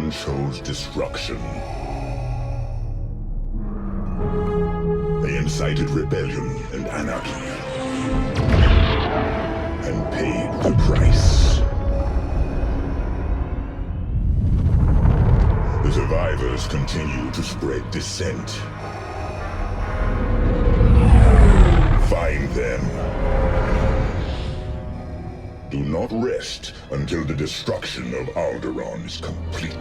Alderaan chose destruction. They incited rebellion and anarchy, and paid the price. The survivors continue to spread dissent. Find them. Do not rest until the destruction of Alderaan is complete.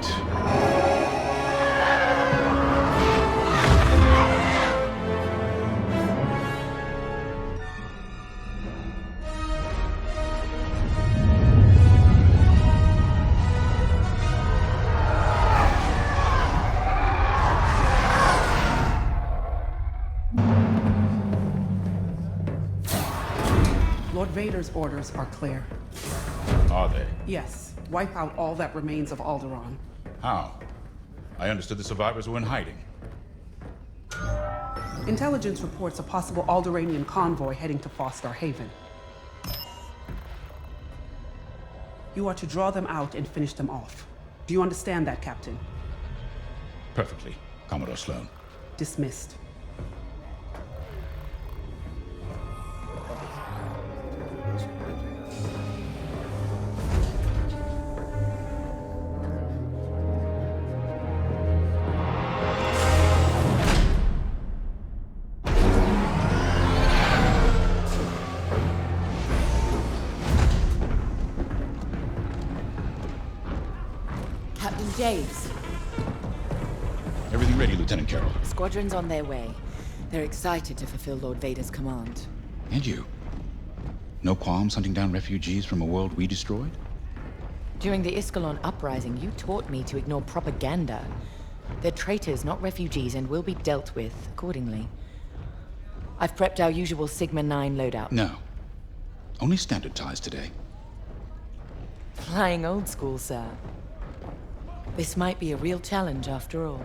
Lord Vader's orders are clear. Are they? Yes. Wipe out all that remains of Alderaan. How? I understood the survivors were in hiding. Intelligence reports a possible Alderaanian convoy heading to Foster Haven. You are to draw them out and finish them off. Do you understand that, Captain? Perfectly, Commodore Sloan. Dismissed. James. Everything ready, Lieutenant Carroll. Squadrons on their way. They're excited to fulfill Lord Vader's command. And you? No qualms hunting down refugees from a world we destroyed? During the Iskalon uprising, you taught me to ignore propaganda. They're traitors, not refugees, and will be dealt with accordingly. I've prepped our usual Sigma 9 loadout. No. Only standard ties today. Flying old school, sir. This might be a real challenge after all.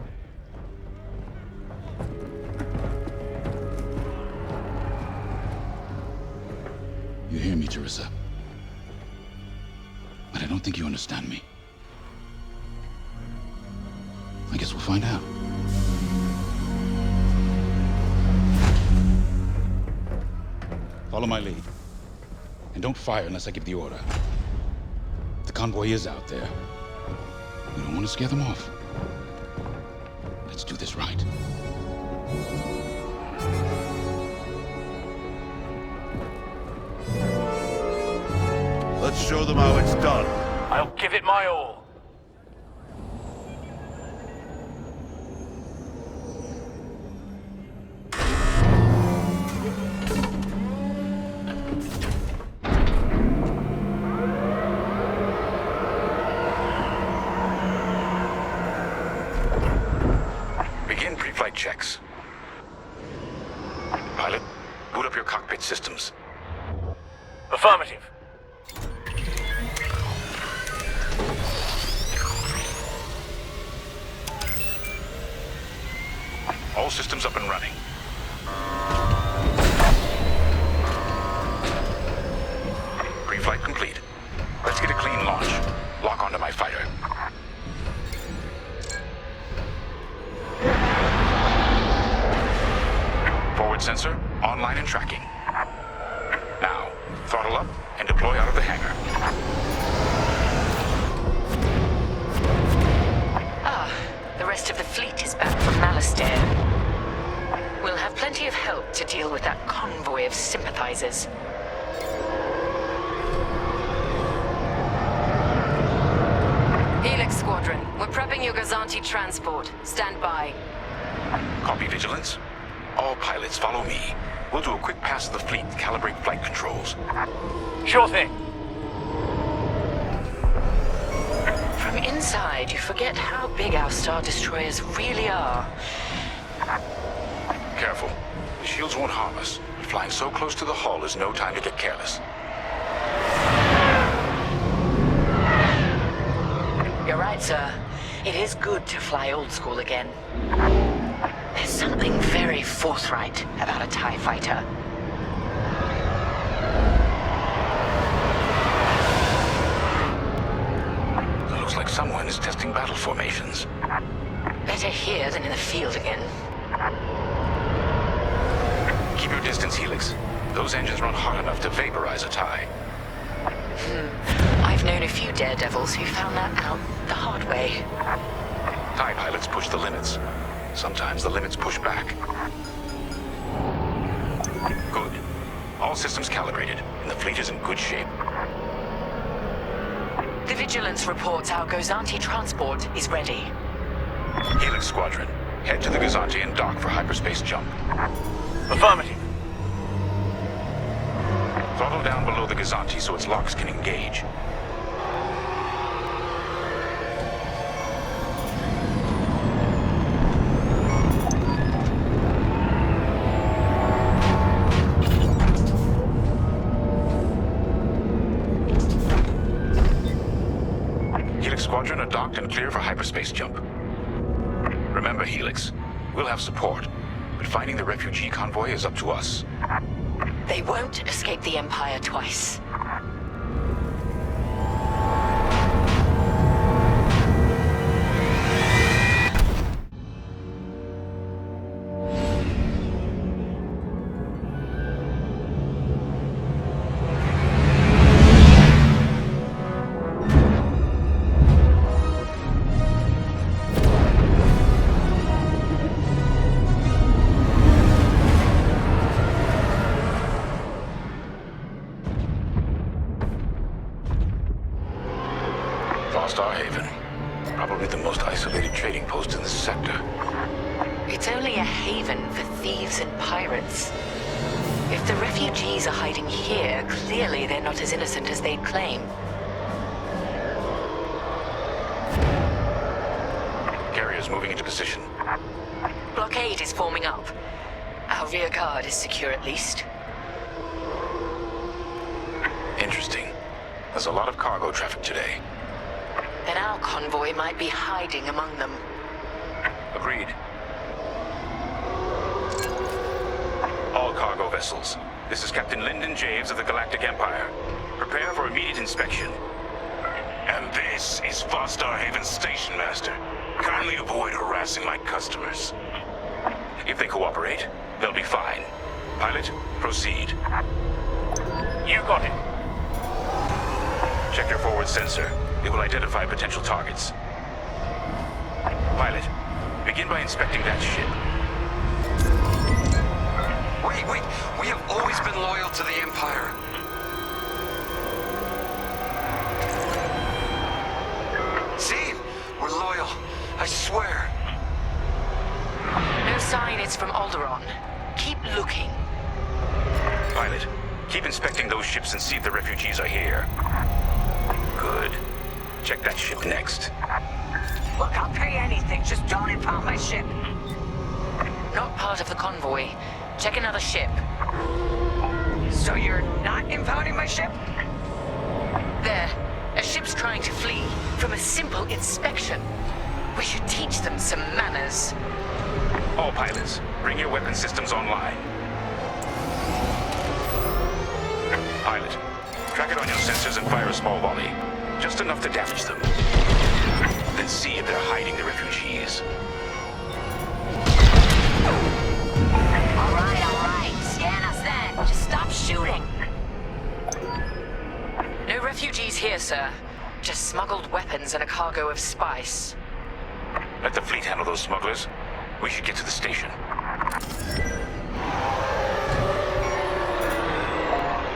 You hear me, Teresa? But I don't think you understand me. I guess we'll find out. Follow my lead. And don't fire unless I give the order. The convoy is out there. We don't want to scare them off. Let's do this right. Let's show them how it's done. I'll give it my all. Begin pre-flight checks. Pilot, boot up your cockpit systems. Affirmative. All systems up and running. Pre-flight complete. Let's get a clean launch. Lock onto my fighter. Forward sensor, online and tracking. Now, throttle up and deploy out of the hangar. The rest of the fleet is back from Malastare. We'll have plenty of help to deal with that convoy of sympathizers. Helix Squadron, we're prepping your Gazanti transport. Stand by. Copy, Vigilance. All pilots follow me. We'll do a quick pass of the fleet to calibrate flight controls. Sure thing. From inside, you forget how big our Star Destroyers really are. Careful. The shields won't harm us. Flying so close to the hull is no time to get careless. You're right, sir. It is good to fly old school again. There's something very forthright about a TIE fighter. like someone is testing battle formations. Better here than in the field again. Keep your distance, Helix. Those engines run hot enough to vaporize a TIE. I've known a few daredevils who found that out the hard way. TIE pilots push the limits. Sometimes the limits push back. Good. All systems calibrated, and the fleet is in good shape. The Vigilance reports our Gozanti transport is ready. Helix Squadron, head to the Gozanti and dock for hyperspace jump. Affirmative. Throttle down below the Gozanti so its locks can engage. Helix Squadron are docked and clear for hyperspace jump. Remember, Helix, we'll have support, but finding the refugee convoy is up to us. They won't escape the Empire twice. Starhaven. Probably the most isolated trading post in the sector. It's only a haven for thieves and pirates. If the refugees are hiding here, clearly they're not as innocent as they'd claim. Carriers moving into position. Blockade is forming up. Our rear guard is secure at least. Interesting. There's a lot of cargo traffic today. Then our convoy might be hiding among them. Agreed. All cargo vessels. This is Captain Lyndon Javes of the Galactic Empire. Prepare for immediate inspection. And this is Starhaven's station master. Kindly avoid harassing my customers. If they cooperate, they'll be fine. Pilot, proceed. You got it. Check your forward sensor. It will identify potential targets. Pilot, begin by inspecting that ship. Wait! We have always been loyal to the Empire. See? We're loyal. I swear. No sign it's from Alderaan. Keep looking. Pilot, keep inspecting those ships and see if the refugees are here. Good. Check that ship next. Look, I'll pay anything. Just don't impound my ship. Not part of the convoy. Check another ship. So you're not impounding my ship? There. A ship's trying to flee from a simple inspection. We should teach them some manners. All pilots, bring your weapon systems online. Pilot, track it on your sensors and fire a small volley. Just enough to damage them. Then see if they're hiding the refugees. All right. Scan us then. Just stop shooting. No refugees here, sir. Just smuggled weapons and a cargo of spice. Let the fleet handle those smugglers. We should get to the station.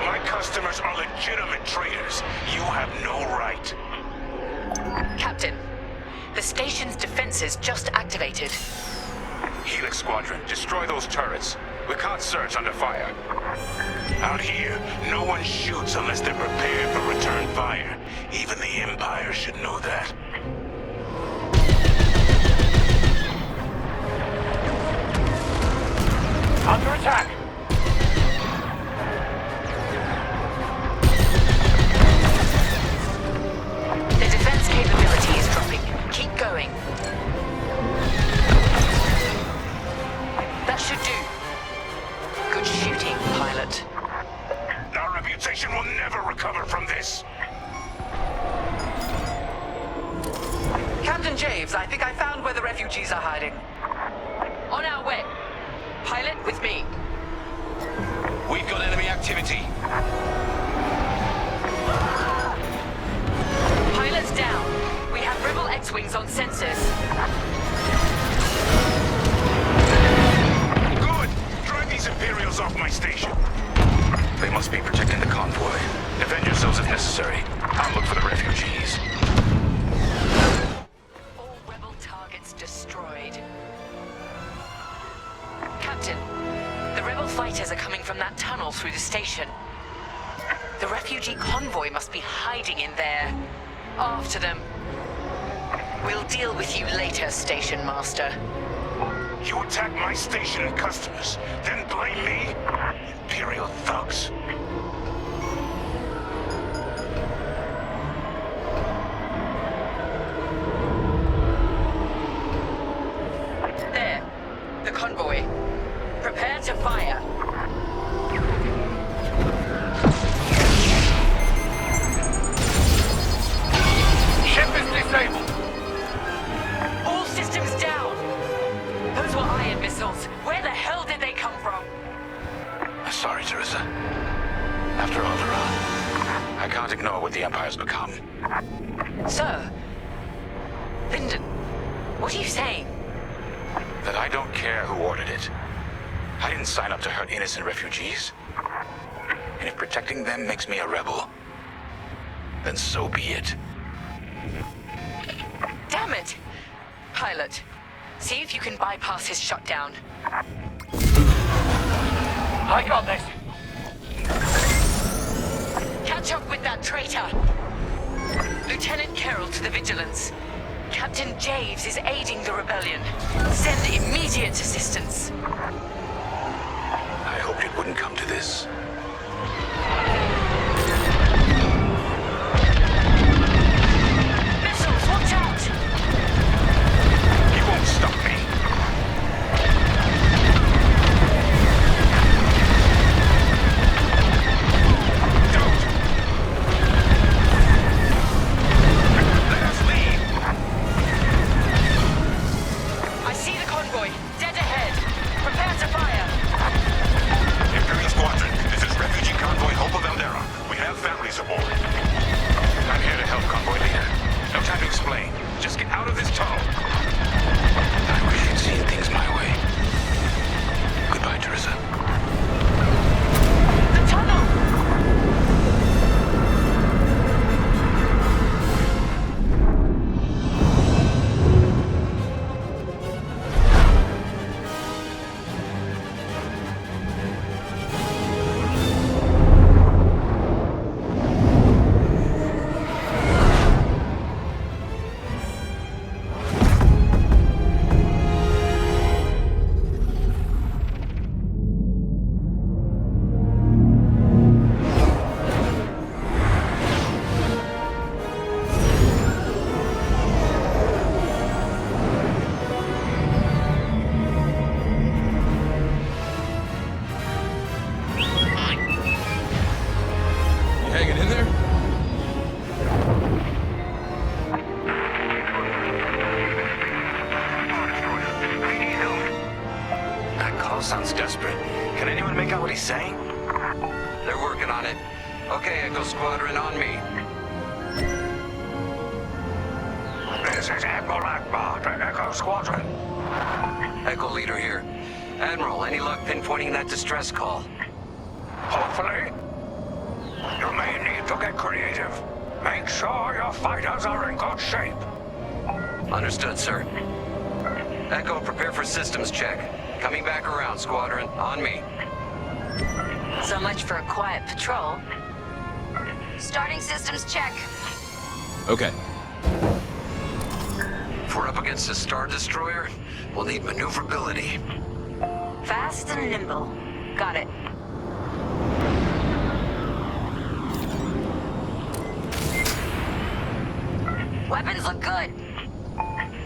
My customers are legitimate traders. You have no right. Captain, the station's defenses just activated. Helix Squadron, destroy those turrets. We can't search under fire. Out here, no one shoots unless they're prepared for return fire. Even the Empire should know that. Under attack. The defense capability is dropping. Keep going. That should do. Good shooting, pilot. Our reputation will never recover from this. refugees are hiding. On our way. Pilot with me. We've got enemy activity. Pilot's down. We have rebel X-Wings on sensors. Good! Drive these Imperials off my station. They must be protecting the convoy. Defend yourselves if necessary. I'll look for the refugees. All rebel targets destroyed. Captain, the rebel fighters are coming from that tunnel through the station. The refugee convoy must be hiding in there. After them. We'll deal with you later, Station Master. You attack my station and customers, then blame me? Imperial thugs. There. The convoy. Prepare to fire. Ship is disabled. All systems down. Those were ion missiles. Where the hell did they come from? Sorry, Teresa. After Alderaan, I can't ignore what the Empire's become. Sir. Lyndon, what are you saying? That I don't care who ordered it. I didn't sign up to hurt innocent refugees. And if protecting them makes me a rebel, then so be it. Damn it! Pilot, see if you can bypass his shutdown. I got this. Catch up with that traitor! Lieutenant Carroll to the Vigilance. Captain Javes is aiding the rebellion. Send immediate assistance. I hoped it wouldn't come to this. Missiles, watch out! You won't stop me. Don't! Let us leave! I see the convoy. Dead ahead. Prepare to fire. Imperial Squadron, this is refugee convoy Hope of Eldera. We have families aboard. I'm here to help, convoy leader. No time to explain. Just get out of this tunnel. I wish you'd seen things my way. Goodbye, Teresa. The tunnel! Hanging in there? That call sounds desperate. Can anyone make out what he's saying? They're working on it. Okay, Echo Squadron, on me. This is Admiral Akbar to Echo Squadron. Echo Leader here. Admiral, any luck pinpointing that distress call? Hopefully. You may need to get creative. Make sure your fighters are in good shape. Understood, sir. Echo, prepare for systems check. Coming back around, Squadron. On me. So much for a quiet patrol. Starting systems check. Okay. If we're up against a Star Destroyer, we'll need maneuverability. Fast and nimble. Got it. Weapons look good.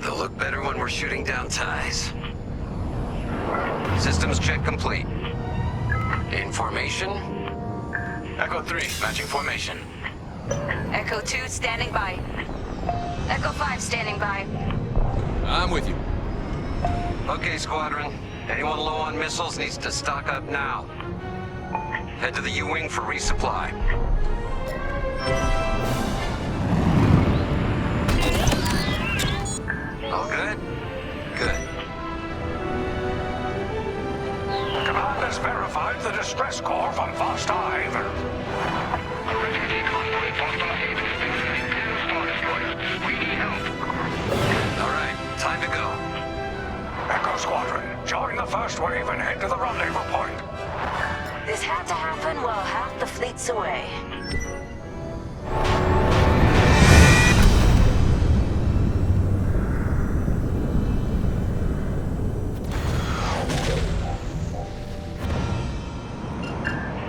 They'll look better when we're shooting down ties. Systems check complete. In formation. Echo 3, matching formation. Echo 2 standing by. Echo 5 standing by. I'm with you. Okay, Squadron. Anyone low on missiles needs to stock up now. Head to the U-Wing for resupply. All good? Good. Command has verified the distress call from Foster Haven. A refugee convoy Foster Haven is visiting Imperial Star Destroyer. We need help. All right, time to go. Echo Squadron, join the first wave and head to the rendezvous point. This had to happen while half the fleet's away.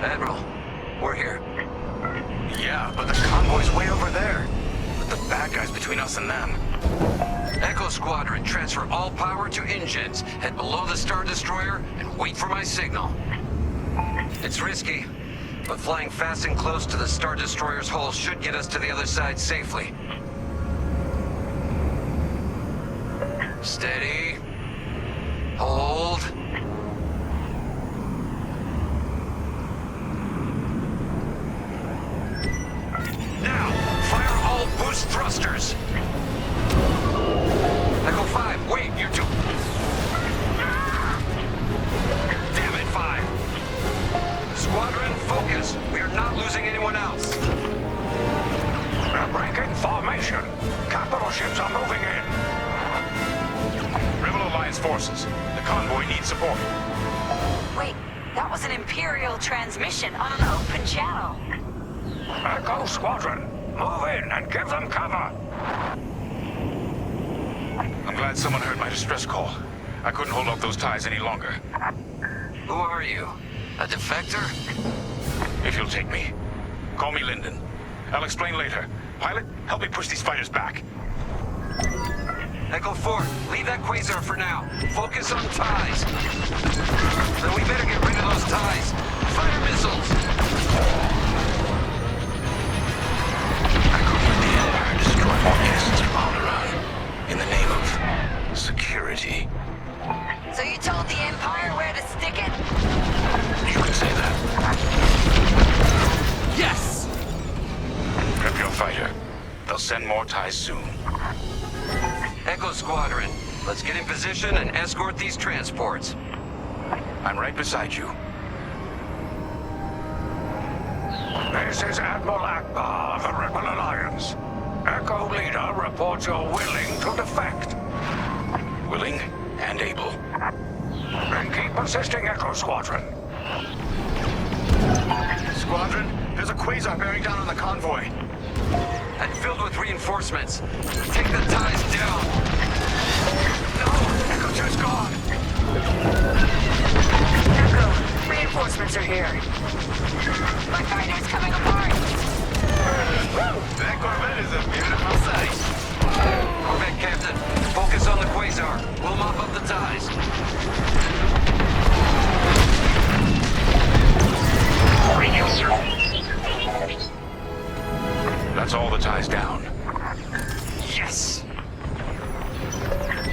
Admiral, we're here. Yeah, but the convoy's way over there. With the bad guys between us and them. Echo Squadron, transfer all power to engines. Head below the Star Destroyer and wait for my signal. It's risky, but flying fast and close to the Star Destroyer's hull should get us to the other side safely. Steady. Hold. Now, fire all boost thrusters. Echo 5, wait, you two. Damn it, 5. Squadron, focus. We are not losing anyone else. They're breaking formation. Capital ships are moving in. Rebel Alliance forces. The convoy needs support. Wait, that was an Imperial transmission on an open channel. Echo Squadron, move in and give them cover. I'm glad someone heard my distress call. I couldn't hold off those ties any longer. Who are you? A defector? If you'll take me. Call me Lyndon. I'll explain later. Pilot, help me push these fighters back. Echo 4, leave that quasar for now. Focus on ties. Then we better get rid of those ties. Fire missiles! I couldn't let the Empire destroy more innocents from Alderaan in the name of security. So you told the Empire where to stick it? You can say that. Yes! Prep your fighter. They'll send more ties soon. Echo Squadron, let's get in position and escort these transports. I'm right beside you. This is Admiral Akbar of the Rebel Alliance. Echo Leader reports you're willing to defect. Willing and able. Then keep assisting Echo Squadron. Squadron, there's a quasar bearing down on the convoy. And filled with reinforcements. Take the ties down. No! Echo 2's gone! Echo, reinforcements are here. My fighter's coming apart. That Corvette is a beautiful sight. Corvette Captain, focus on the quasar. We'll mop up the ties. That's all the ties down. Yes!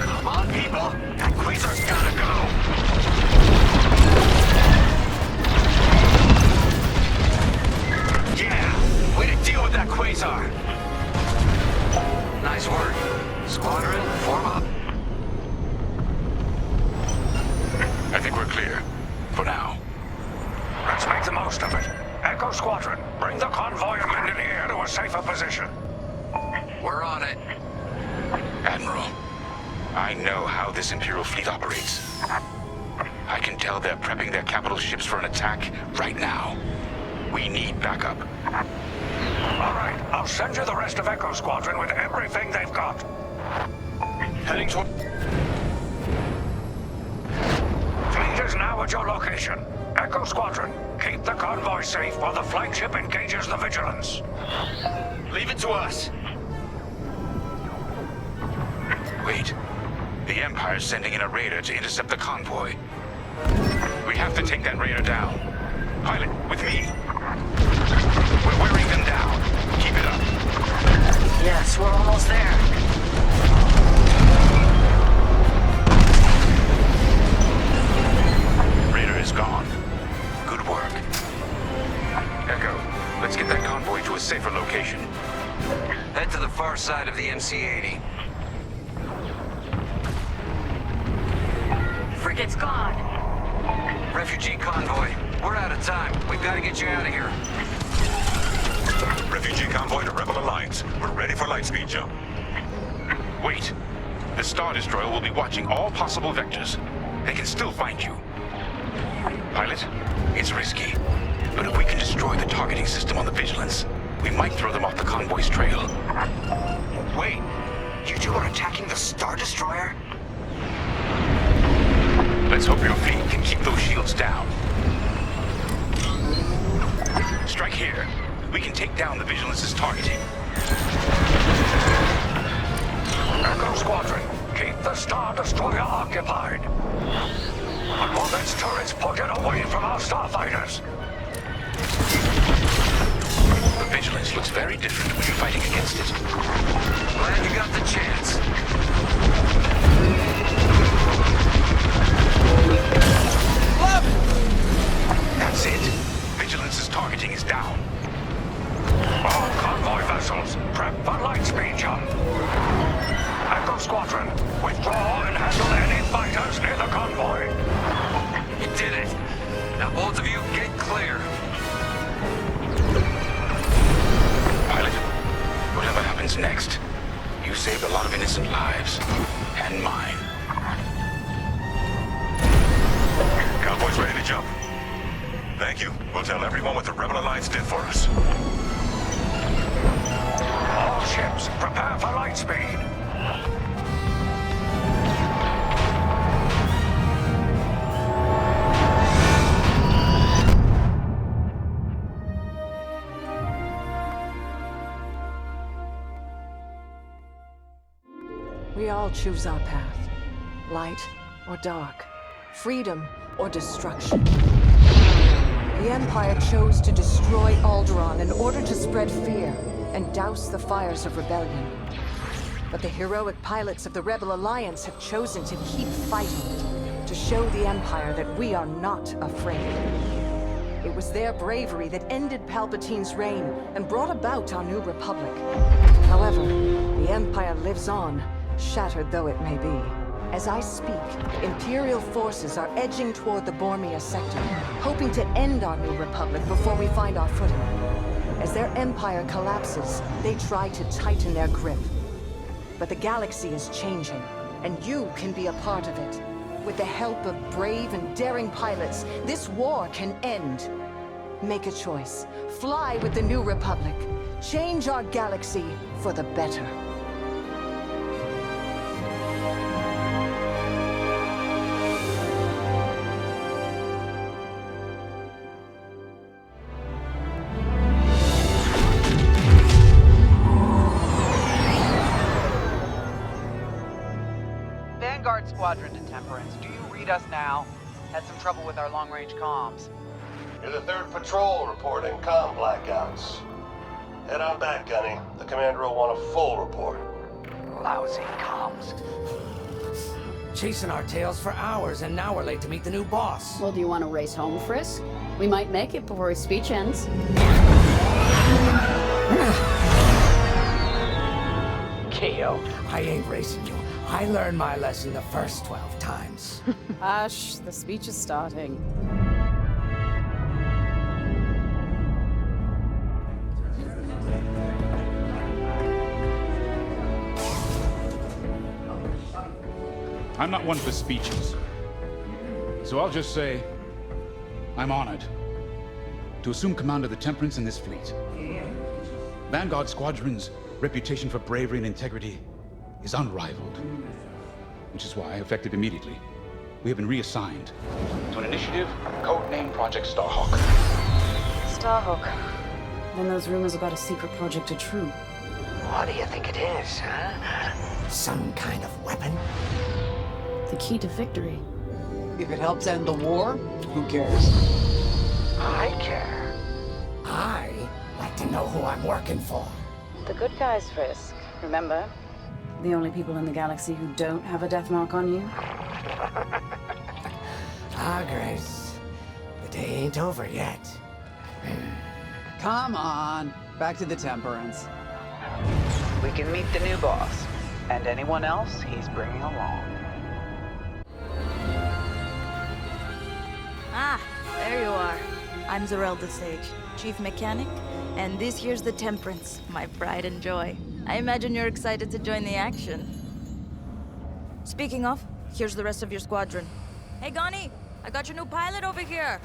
Come on, people. That quasar's gotta go. Yeah, way to deal with that quasar. Nice work. Squadron, form up. I think we're clear. For now. Let's make the most of it. Echo Squadron, bring the convoy and Lyndon here to a safer position. We're on it. Admiral, I know how this Imperial fleet operates. I can tell they're prepping their capital ships for an attack right now. We need backup. All right, I'll send you the rest of Echo Squadron with everything they've got. Heading toward... Fleet is now at your location. Echo Squadron, keep the convoy safe while the flagship engages the Vigilance. Leave it to us. Wait. The Empire's sending in a raider to intercept the convoy. We have to take that raider down. Pilot, with me. We're wearing them down. Keep it up. Yes, we're almost there. the MC-80. Frigate's gone. Refugee convoy. We're out of time. We've got to get you out of here. Refugee convoy to Rebel Alliance. We're ready for lightspeed jump. Wait. The Star Destroyer will be watching all possible vectors. They can still find you. Pilot, it's risky. But if we can destroy the targeting system on the Vigilance, we might throw them off the convoy's trail. Wait. You two are attacking the Star Destroyer? Let's hope your fleet can keep those shields down. Strike here. We can take down the Vigilance's targeting. Echo Squadron, keep the Star Destroyer occupied. But move its turrets pointed away from our starfighters. The Vigilance looks very different when you're fighting against it. Glad you got the chance. That's it. Vigilance's targeting is down. All convoy vessels, prep for lightspeed jump. Echo Squadron, withdraw and handle any fighters near the convoy. You did it. Now both of you get clear. Pilot, whatever happens next, you saved a lot of innocent lives. And mine. Convoy's ready to jump. Thank you. We'll tell everyone what the Rebel Alliance did for us. All ships, prepare for lightspeed. We all choose our path. Light or dark. Freedom or destruction. The Empire chose to destroy Alderaan in order to spread fear and douse the fires of rebellion. But the heroic pilots of the Rebel Alliance have chosen to keep fighting, to show the Empire that we are not afraid. It was their bravery that ended Palpatine's reign and brought about our new Republic. However, the Empire lives on, shattered though it may be. As I speak, Imperial forces are edging toward the Bormia sector, hoping to end our new Republic before we find our footing. As their empire collapses, they try to tighten their grip. But the galaxy is changing, and you can be a part of it. With the help of brave and daring pilots, this war can end. Make a choice. Fly with the new Republic. Change our galaxy for the better. Vanguard Squadron to Temperance. Do you read us now? Had some trouble with our long-range comms. You're the 3rd patrol reporting comm blackouts. Head on back, Gunny. The commander will want a full report. Lousy comms. Chasing our tails for hours, and now we're late to meet the new boss. Well, do you want to race home, Frisk? We might make it before his speech ends. Keo, I ain't racing you. I learned my lesson the first 12 times. Hush, the speech is starting. I'm not one for speeches. So I'll just say, I'm honored to assume command of the Temperance in this fleet. Vanguard Squadron's reputation for bravery and integrity is unrivaled, which is why, effective immediately, we have been reassigned to an initiative codenamed Project Starhawk. Starhawk. Then those rumors about a secret project are true. What do you think it is, huh? Some kind of weapon? The key to victory. If it helps end the war, who cares? I care. I like to know who I'm working for. The good guys, Frisk. Remember? The only people in the galaxy who don't have a death mark on you? Ah, Grace. The day ain't over yet. Come on. Back to the Temperance. We can meet the new boss, and anyone else he's bringing along. Ah, there you are. I'm Zerelda Sage, Chief Mechanic, and this here's the Temperance, my pride and joy. I imagine you're excited to join the action. Speaking of, here's the rest of your squadron. Hey, Gunny, I got your new pilot over here.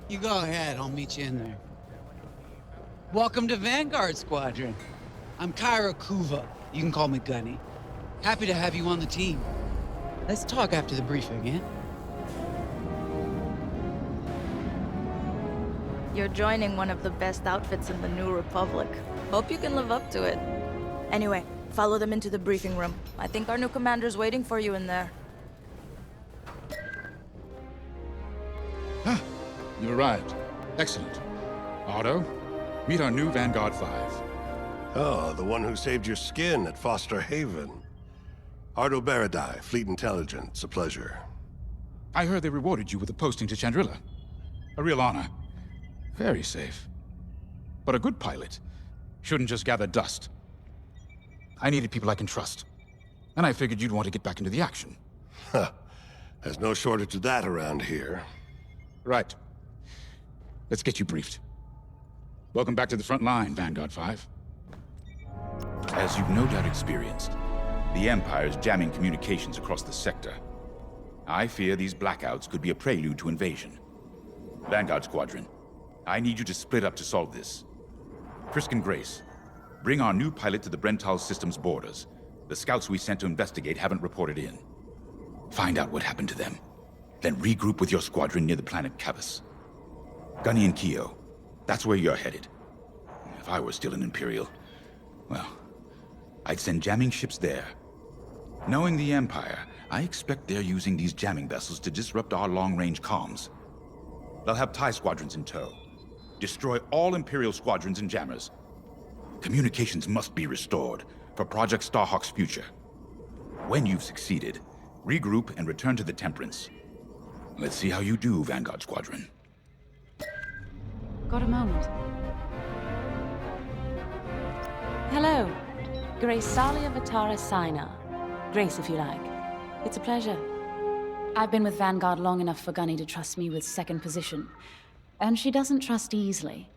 You go ahead, I'll meet you in there. Welcome to Vanguard Squadron. I'm Kyra Kuva. You can call me Gunny. Happy to have you on the team. Let's talk after the briefing, yeah? You're joining one of the best outfits in the New Republic. Hope you can live up to it. Anyway, follow them into the briefing room. I think our new commander's waiting for you in there. Ah, you've arrived. Excellent. Otto, meet our new Vanguard 5. Oh, the one who saved your skin at Foster Haven. Ardo Baradai, Fleet Intelligence, a pleasure. I heard they rewarded you with a posting to Chandrila. A real honor. Very safe. But a good pilot shouldn't just gather dust. I needed people I can trust. And I figured you'd want to get back into the action. Huh. There's no shortage of that around here. Right. Let's get you briefed. Welcome back to the front line, Vanguard 5. As you've no doubt experienced, the Empire is jamming communications across the sector. I fear these blackouts could be a prelude to invasion. Vanguard Squadron, I need you to split up to solve this. Frisk and Grace, bring our new pilot to the Brental system's borders. The scouts we sent to investigate haven't reported in. Find out what happened to them. Then regroup with your squadron near the planet Cavus. Gunny and Keo, that's where you're headed. If I were still an Imperial, well, I'd send jamming ships there. Knowing the Empire, I expect they're using these jamming vessels to disrupt our long-range comms. They'll have TIE squadrons in tow. Destroy all Imperial squadrons and jammers. Communications must be restored for Project Starhawk's future. When you've succeeded, regroup and return to the Temperance. Let's see how you do, Vanguard Squadron. Got a moment? Hello. Grace Salia Vatara Sina. Grace, if you like. It's a pleasure. I've been with Vanguard long enough for Gunny to trust me with second position. And she doesn't trust easily.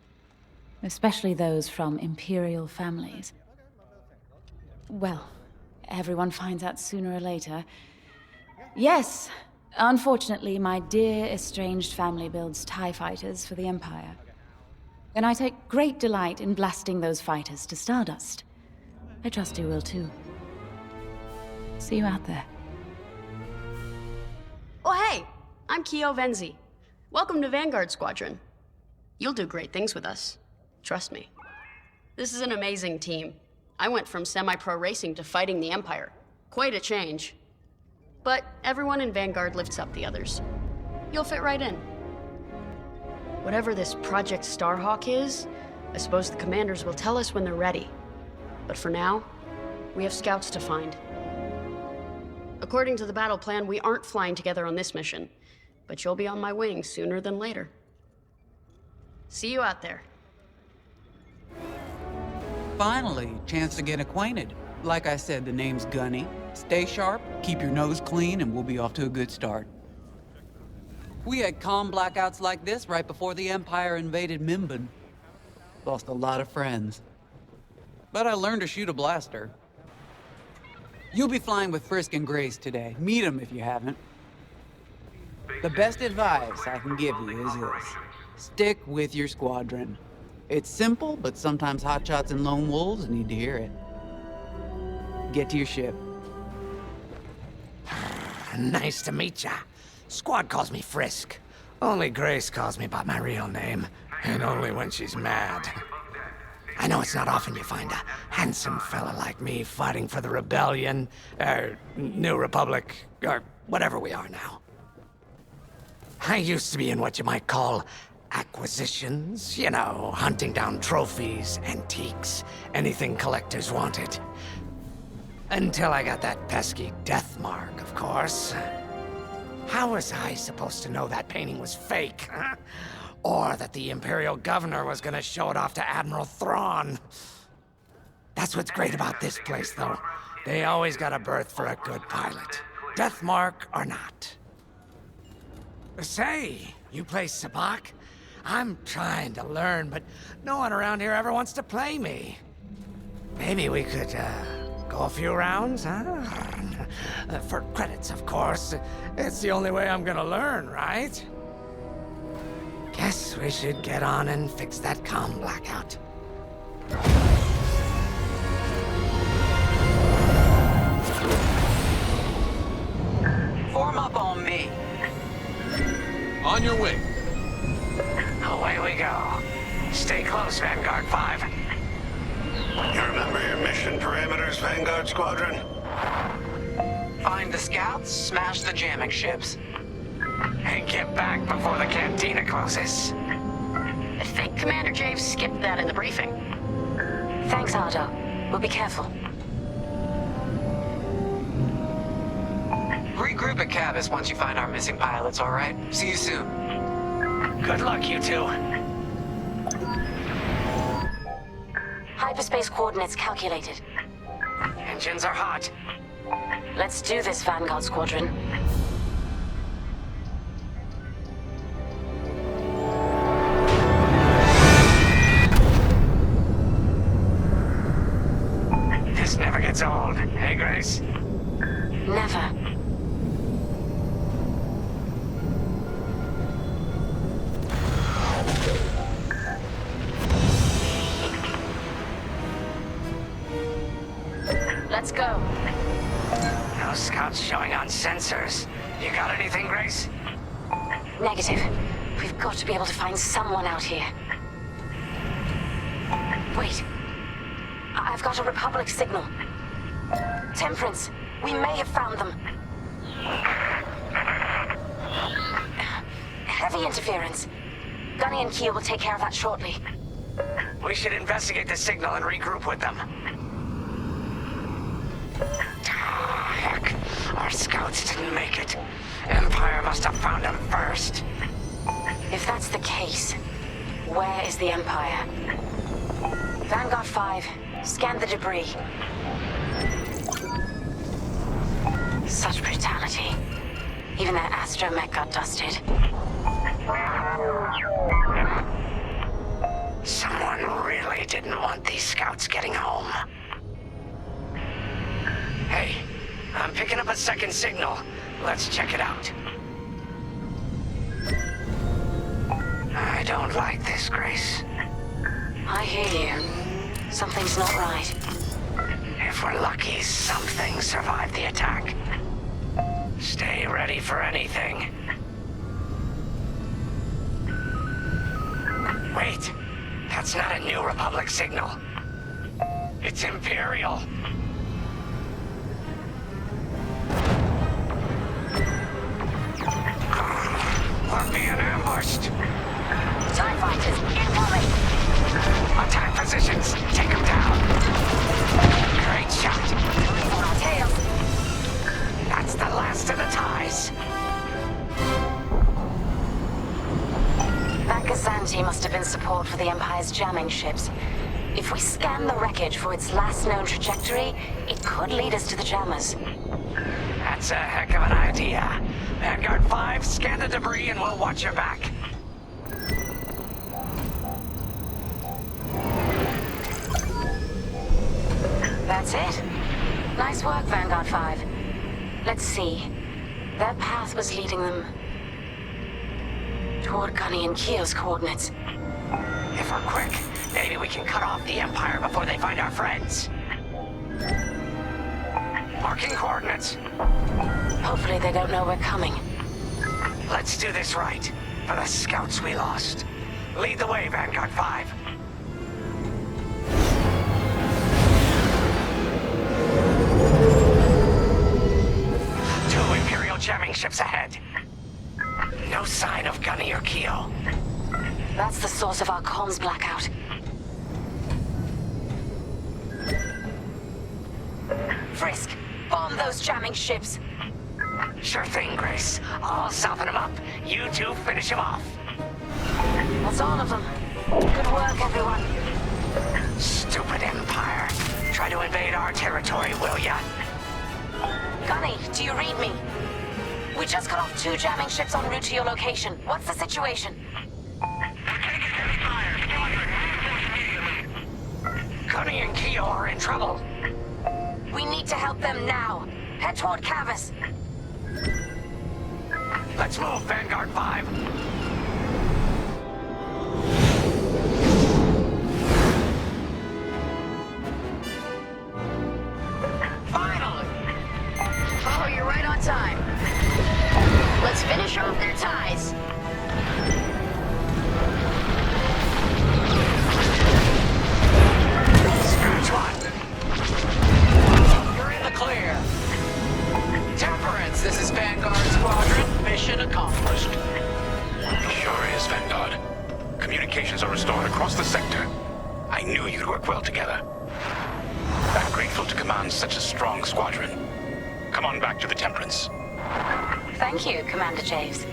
Especially those from Imperial families. Well, everyone finds out sooner or later. Yes, unfortunately, my dear estranged family builds TIE fighters for the Empire. And I take great delight in blasting those fighters to stardust. I trust you will too. See you out there. Oh hey, I'm Keo Venzi. Welcome to Vanguard Squadron. You'll do great things with us. Trust me. This is an amazing team. I went from semi-pro racing to fighting the Empire. Quite a change. But everyone in Vanguard lifts up the others. You'll fit right in. Whatever this Project Starhawk is, I suppose the commanders will tell us when they're ready. But for now, we have scouts to find. According to the battle plan, we aren't flying together on this mission, but you'll be on my wing sooner than later. See you out there. Finally, chance to get acquainted. Like I said, the name's Gunny. Stay sharp, keep your nose clean, and we'll be off to a good start. We had comm blackouts like this right before the Empire invaded Mimban. Lost a lot of friends. But I learned to shoot a blaster. You'll be flying with Frisk and Grace today. Meet them if you haven't. The best advice I can give you is this. Stick with your squadron. It's simple, but sometimes hotshots and lone wolves need to hear it. Get to your ship. Nice to meet ya. Squad calls me Frisk. Only Grace calls me by my real name, and only when she's mad. I know it's not often you find a handsome fella like me fighting for the Rebellion, or New Republic, or whatever we are now. I used to be in what you might call acquisitions, you know, hunting down trophies, antiques, anything collectors wanted. Until I got that pesky death mark, of course. How was I supposed to know that painting was fake, huh? Or that the Imperial governor was gonna show it off to Admiral Thrawn? That's what's great about this place, though. They always got a berth for a good pilot. Death mark or not. Say, you play Sabak? I'm trying to learn, but no one around here ever wants to play me. Maybe we could, go a few rounds, huh? For credits, of course. It's the only way I'm gonna learn, right? Guess we should get on and fix that comm blackout. Form up on me. On your way. Away we go. Stay close, Vanguard 5. You remember your mission parameters, Vanguard Squadron? Find the scouts, smash the jamming ships. And get back before the cantina closes. I think Commander Javes skipped that in the briefing. Thanks, Ardo. We'll be careful. Regroup at Cabus once you find our missing pilots, all right? See you soon. Good luck, you two. Hyperspace coordinates calculated. Engines are hot. Let's do this, Vanguard Squadron. This never gets old, hey, Grace? Never. Let's go. No scouts showing on sensors. You got anything, Grace? Negative. We've got to be able to find someone out here. Wait. I've got a Republic signal. Temperance, we may have found them. Heavy interference. Gunny and Keel will take care of that shortly. We should investigate the signal and regroup with them. Heck, our scouts didn't make it. Empire must have found them first. If that's the case, where is the Empire? Vanguard 5, scan the debris. Such brutality. Even their astromech got dusted. Someone really didn't want these scouts getting home. Hey, I'm picking up a second signal. Let's check it out. I don't like this, Grace. I hear you. Something's not right. If we're lucky, something survived the attack. Stay ready for anything. Wait, that's not a New Republic signal. It's Imperial. We're being ambushed. TIE fighters, incoming! Attack positions, take them down. Great shot. On our tails. That's the last of the ties. That Gazanti must have been support for the Empire's jamming ships. If we scan the wreckage for its last known trajectory, it could lead us to the jammers. That's a heck of an idea. Vanguard 5, scan the debris and we'll watch your back. That's it. Nice work, Vanguard 5. Let's see. Their path was leading them toward Gunny and Keel's coordinates. If we're quick, maybe we can cut off the Empire before they find our friends. Marking coordinates. Hopefully they don't know we're coming. Let's do this right, for the scouts we lost. Lead the way, Vanguard 5. Two Imperial jamming ships ahead. No sign of Gunny or Keel. That's the source of our comms blackout. Frisk, bomb those jamming ships. Sure thing, Grace. I'll soften them up. You two finish them off. That's all of them. Good work, everyone. Stupid Empire. Try to invade our territory, will ya? Gunny, do you read me? We just cut off 2 jamming ships en route to your location. What's the situation? Gunny and Keo are in trouble. We need to help them now. Head toward Cavus. Let's move, Vanguard 5. Finally! Oh, you're right on time. Let's finish off their ties. Scratch one. You're in the clear. Temperance, this is Vanguard Squadron. Mission accomplished. Sure is, Vanguard. Communications are restored across the sector. I knew you'd work well together. I'm grateful to command such a strong squadron. Come on back to the Temperance. Thank you, Commander Javes.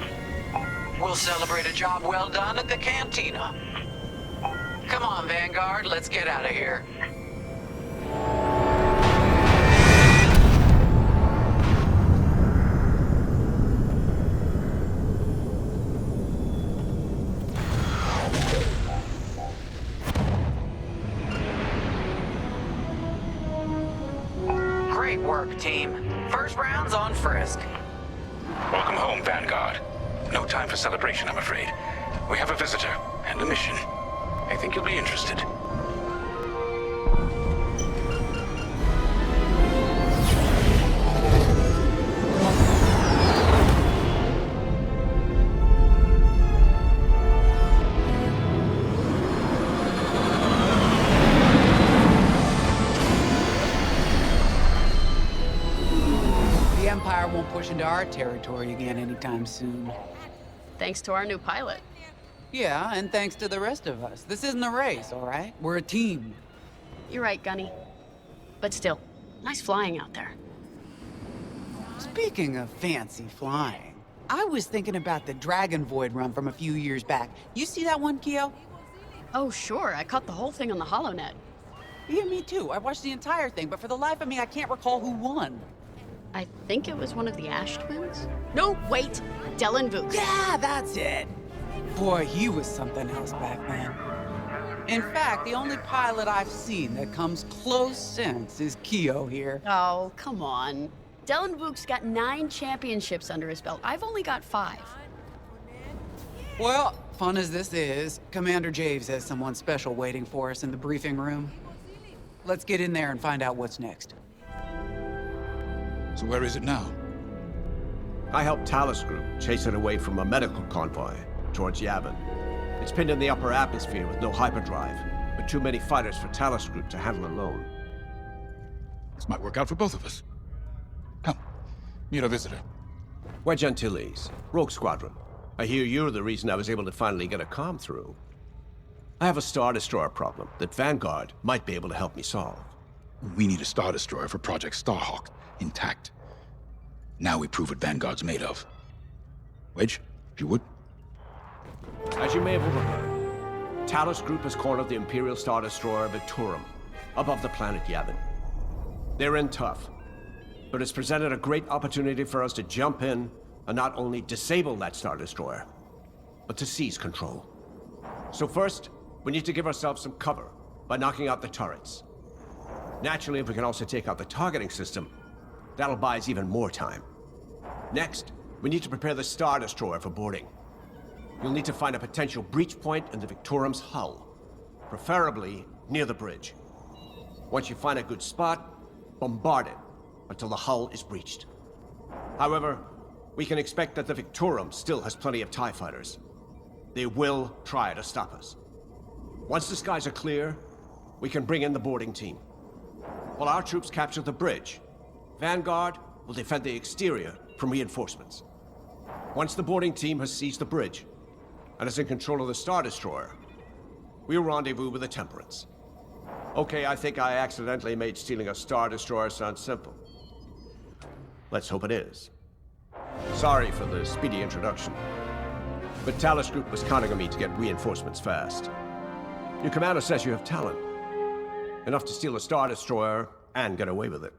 We'll celebrate a job well done at the cantina. Come on, Vanguard, let's get out of here. Great work, team. First round's on Frisk. Welcome home, Vanguard. No time for celebration, I'm afraid. We have a visitor and a mission. I think you'll be interested. The Empire won't push into our territory again anytime soon. Thanks to our new pilot. Yeah, and thanks to the rest of us. This isn't a race, all right? We're a team. You're right, Gunny. But still, nice flying out there. Speaking of fancy flying, I was thinking about the Dragon Void run from a few years back. You see that one, Keo? Oh, sure. I caught the whole thing on the HoloNet. Yeah, me too. I watched the entire thing, but for the life of me, I can't recall who won. I think it was one of the Ash twins? No, wait! Dylan Vooks. Yeah, that's it! Boy, he was something else back then. In fact, the only pilot I've seen that comes close since is Keo here. Oh, come on. Dylan Vooks got 9 championships under his belt. I've only got 5. Well, fun as this is, Commander Javes has someone special waiting for us in the briefing room. Let's get in there and find out what's next. So where is it now? I helped Talus Group chase it away from a medical convoy towards Yavin. It's pinned in the upper atmosphere with no hyperdrive, but too many fighters for Talus Group to handle alone. This might work out for both of us. Come, meet our visitor. Wedge Antilles, Rogue Squadron. I hear you're the reason I was able to finally get a comm through. I have a Star Destroyer problem that Vanguard might be able to help me solve. We need a Star Destroyer for Project Starhawk, intact. Now we prove what Vanguard's made of. Wedge, if you would. As you may have overheard, Talus Group has cornered the Imperial Star Destroyer Victorum, above the planet Yavin. They're in tough, but it's presented a great opportunity for us to jump in and not only disable that Star Destroyer, but to seize control. So first, we need to give ourselves some cover by knocking out the turrets. Naturally, if we can also take out the targeting system, that'll buy us even more time. Next, we need to prepare the Star Destroyer for boarding. You'll need to find a potential breach point in the Victorum's hull, preferably near the bridge. Once you find a good spot, bombard it until the hull is breached. However, we can expect that the Victorum still has plenty of TIE fighters. They will try to stop us. Once the skies are clear, we can bring in the boarding team. While our troops capture the bridge, Vanguard will defend the exterior from reinforcements. Once the boarding team has seized the bridge and is in control of the Star Destroyer, we'll rendezvous with the Temperance. Okay, I think I accidentally made stealing a Star Destroyer sound simple. Let's hope it is. Sorry for the speedy introduction, but Talus Group was counting on me to get reinforcements fast. Your commander says you have talent. Enough to steal a Star Destroyer and get away with it.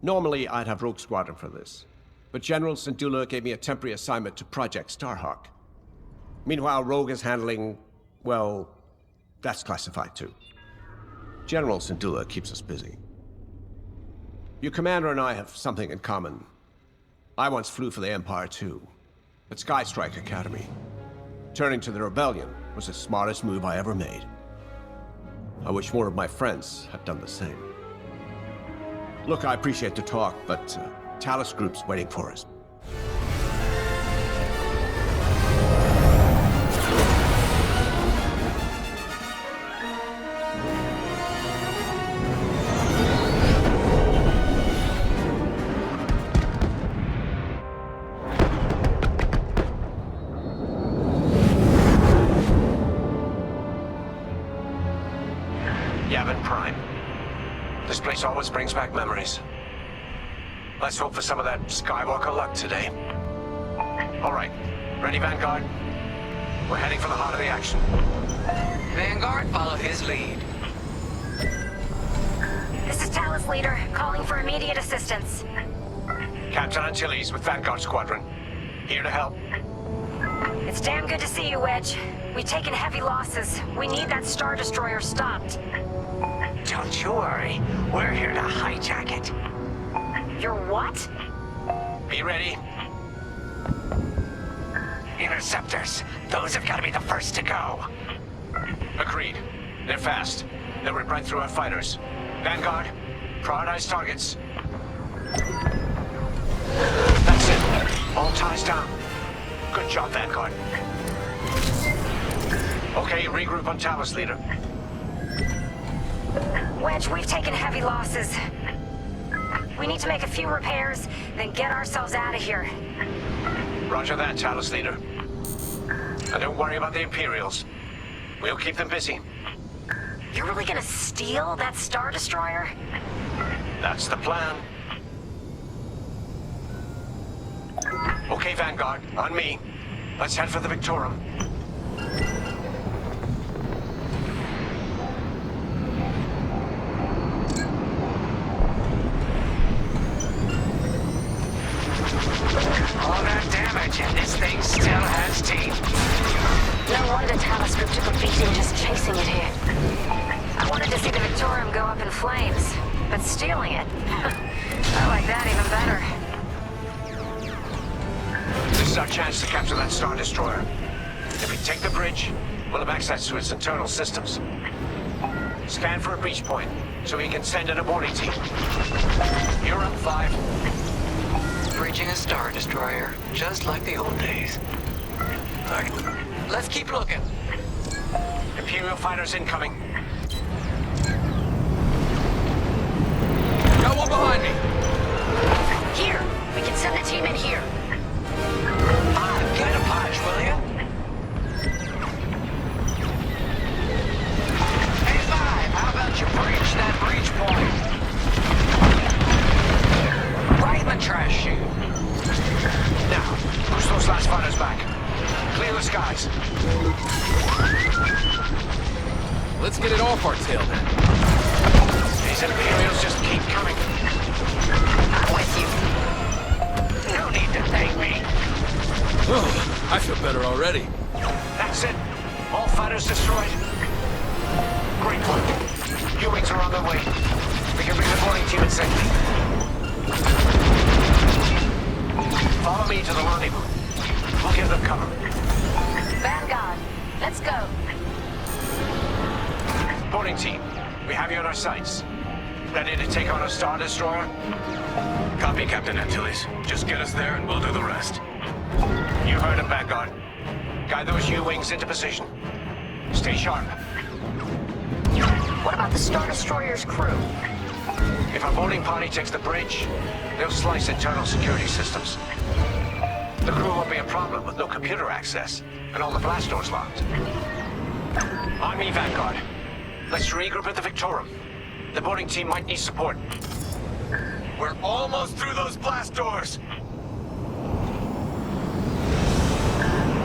Normally, I'd have Rogue Squadron for this, but General Syndulla gave me a temporary assignment to Project Starhawk. Meanwhile, Rogue is handling, well, that's classified too. General Syndulla keeps us busy. Your commander and I have something in common. I once flew for the Empire too, at Skystrike Academy. Turning to the Rebellion was the smartest move I ever made. I wish more of my friends had done the same. Look, I appreciate the talk, but Talos Group's waiting for us. Always brings back memories. Let's hope for some of that Skywalker luck today. All right, ready, Vanguard? We're heading for the heart of the action. Vanguard, follow his lead. This is Talos Leader, calling for immediate assistance. Captain Antilles with Vanguard Squadron. Here to help. It's damn good to see you, Wedge. We've taken heavy losses. We need that Star Destroyer stopped. Don't you worry. We're here to hijack it. You're what? Be ready. Interceptors. Those have got to be the first to go. Agreed. They're fast. They'll rip right through our fighters. Vanguard, prioritize targets. That's it. All ties down. Good job, Vanguard. Okay, regroup on Talos, Leader. Wedge, we've taken heavy losses. We need to make a few repairs, then get ourselves out of here. Roger that, Talos Leader. And don't worry about the Imperials. We'll keep them busy. You're really gonna steal that Star Destroyer? That's the plan. Okay, Vanguard, on me. Let's head for the Victorum. All that damage, and this thing still has teeth. No wonder Talos Group took a beating just chasing it here. I wanted to see the Victorum go up in flames, but stealing it? I like that even better. This is our chance to capture that Star Destroyer. If we take the bridge, we'll have access to its internal systems. Scan for a breach point, so we can send in a boarding team. You're up, 5. Bridging a Star Destroyer, just like the old days. Alright, let's keep looking. Imperial fighters incoming. Got one behind me. Here, we can send the team in here. Get a punch, will you? Hey, 5, how about you breach that breach point? Right in the trash chute. Now, push those last fighters back. Clear the skies. Let's get it off our tail then. These Imperials just keep coming. I'm with you. No need to thank me. I feel better already. That's it. All fighters destroyed. Great work. U-wings are on their way. We can bring the boarding team in safely. Follow me to the rendezvous. We'll give them cover. Vanguard, let's go. Boarding team, we have you on our sights. Ready to take on a Star Destroyer? Copy, Captain Antilles. Just get us there and we'll do the rest. You heard him, Vanguard. Guide those U-wings into position. Stay sharp. What about the Star Destroyer's crew? If our boarding party takes the bridge, they'll slice internal security systems. The crew won't be a problem with no computer access, and all the blast doors locked. On me, Vanguard. Let's regroup at the Victorum. The boarding team might need support. We're almost through those blast doors!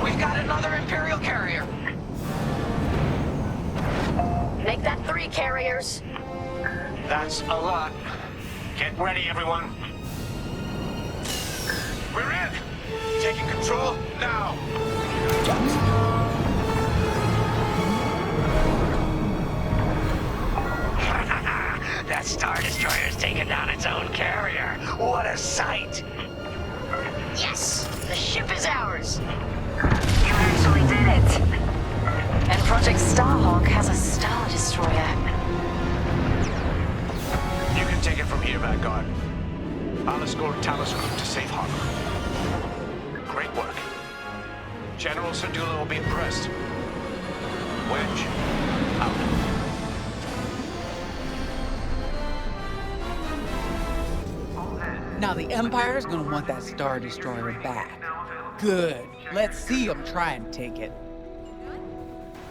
We've got another Imperial carrier. Make Make that 3 carriers. That's a lot. Get ready, everyone. We're in! Taking control now! That Star Destroyer's taken down its own carrier. What a sight! Yes! The ship is ours! You actually did it! And Project Starhawk has a Star Destroyer. You can take it from here, Vanguard. I'll escort Talos Group to safe harbor. Great work. General Serdula will be impressed. Wedge, out. Now the Empire's gonna want that Star Destroyer back. Good. Let's see them try and take it.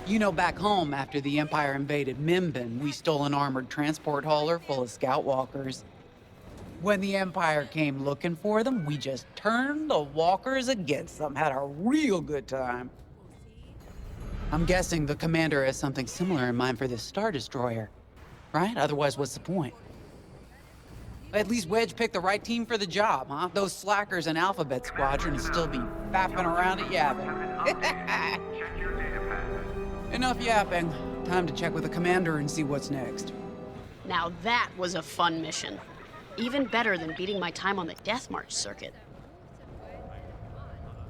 You know, back home, after the Empire invaded Mimbin, we stole an armored transport hauler full of scout walkers. When the Empire came looking for them, we just turned the walkers against them. Had a real good time. I'm guessing the commander has something similar in mind for this Star Destroyer, right? Otherwise, what's the point? At least Wedge picked the right team for the job, huh? Those slackers in Alphabet Squadron will still be fapping around at Yavin. Enough yapping. Time to check with the commander and see what's next. Now that was a fun mission. Even better than beating my time on the Death March circuit.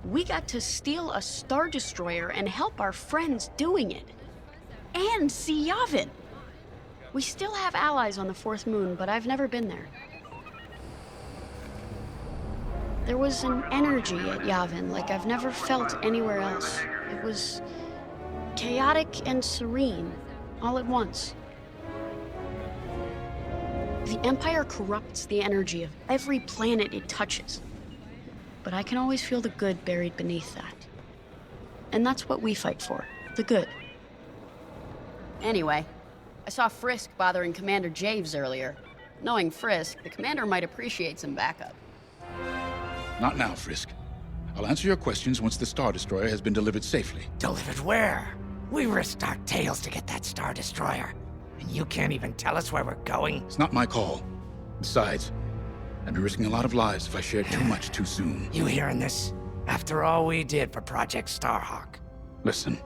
We got to steal a Star Destroyer and help our friends doing it. And see Yavin. We still have allies on the 4th moon, but I've never been there. There was an energy at Yavin like I've never felt anywhere else. It was chaotic and serene, all at once. The Empire corrupts the energy of every planet it touches. But I can always feel the good buried beneath that. And that's what we fight for, the good. Anyway, I saw Frisk bothering Commander Javes earlier. Knowing Frisk, the commander might appreciate some backup. Not now, Frisk. I'll answer your questions once the Star Destroyer has been delivered safely. Delivered where? We risked our tails to get that Star Destroyer. And you can't even tell us where we're going? It's not my call. Besides, I'd be risking a lot of lives if I shared too much too soon. You hearing this? After all we did for Project Starhawk. Listen,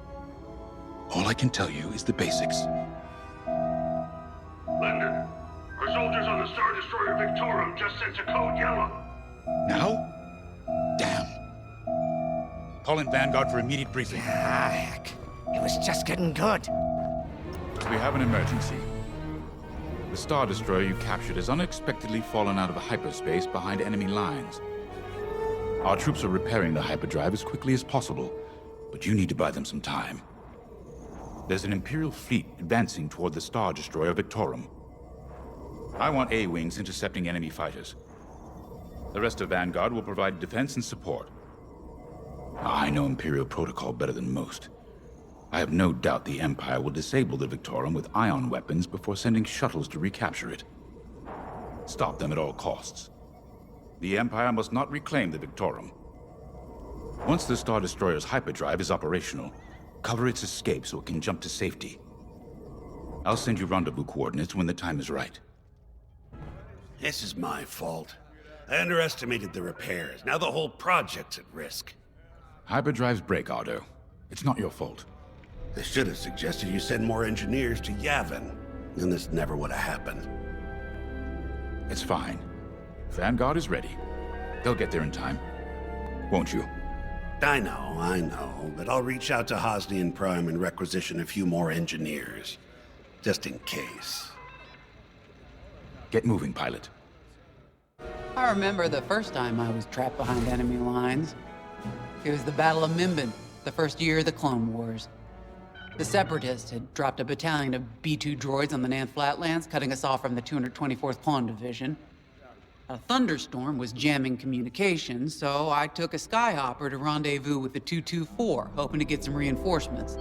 all I can tell you is the basics. Linden, our soldiers on the Star Destroyer Victorum just sent a code yellow. Now? Damn. Call in Vanguard for immediate briefing. Ah, heck. It was just getting good. We have an emergency. The Star Destroyer you captured has unexpectedly fallen out of hyperspace behind enemy lines. Our troops are repairing the hyperdrive as quickly as possible, but you need to buy them some time. There's an Imperial fleet advancing toward the Star Destroyer Victorum. I want A-wings intercepting enemy fighters. The rest of Vanguard will provide defense and support. I know Imperial protocol better than most. I have no doubt the Empire will disable the Victorum with ion weapons before sending shuttles to recapture it. Stop them at all costs. The Empire must not reclaim the Victorum. Once the Star Destroyer's hyperdrive is operational, cover its escape so it can jump to safety. I'll send you rendezvous coordinates when the time is right. This is my fault. I underestimated the repairs. Now the whole project's at risk. Hyperdrives break, Otto. It's not your fault. I should have suggested you send more engineers to Yavin. Then this never would have happened. It's fine. Vanguard is ready. They'll get there in time. Won't you? I know, but I'll reach out to Hosnian Prime and requisition a few more engineers. Just in case. Get moving, pilot. I remember the first time I was trapped behind enemy lines. It was the Battle of Mimbin, the first year of the Clone Wars. The Separatists had dropped a battalion of B-2 droids on the Nan Flatlands, cutting us off from the 224th Clone Division. A thunderstorm was jamming communications, so I took a skyhopper to rendezvous with the 224, hoping to get some reinforcements.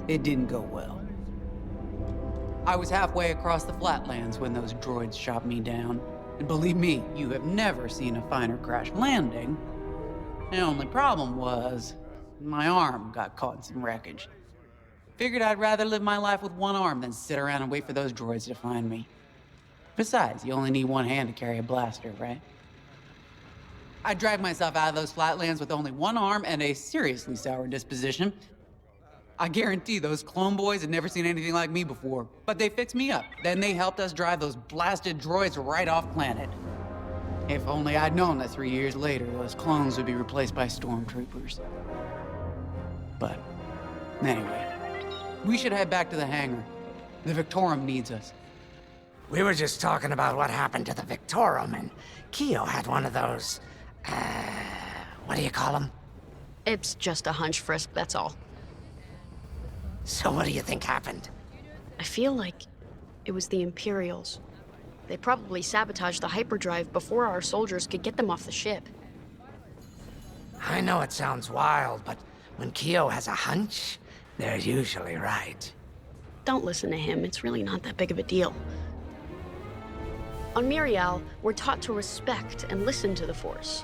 It didn't go well. I was halfway across the Flatlands when those droids shot me down. And believe me, you have never seen a finer crash landing. The only problem was, my arm got caught in some wreckage. Figured I'd rather live my life with one arm than sit around and wait for those droids to find me. Besides, you only need one hand to carry a blaster, right? I dragged myself out of those flatlands with only one arm and a seriously sour disposition. I guarantee those clone boys had never seen anything like me before, but they fixed me up. Then they helped us drive those blasted droids right off planet. If only I'd known that 3 years later, those clones would be replaced by stormtroopers. But, anyway, we should head back to the hangar. The Victorum needs us. We were just talking about what happened to the Victorum, and Keo had one of those, what do you call them? It's just a hunch, Frisk, that's all. So what do you think happened? I feel like it was the Imperials. They probably sabotaged the hyperdrive before our soldiers could get them off the ship. I know it sounds wild, but when Keo has a hunch, they're usually right. Don't listen to him, it's really not that big of a deal. On Miriel, we're taught to respect and listen to the Force.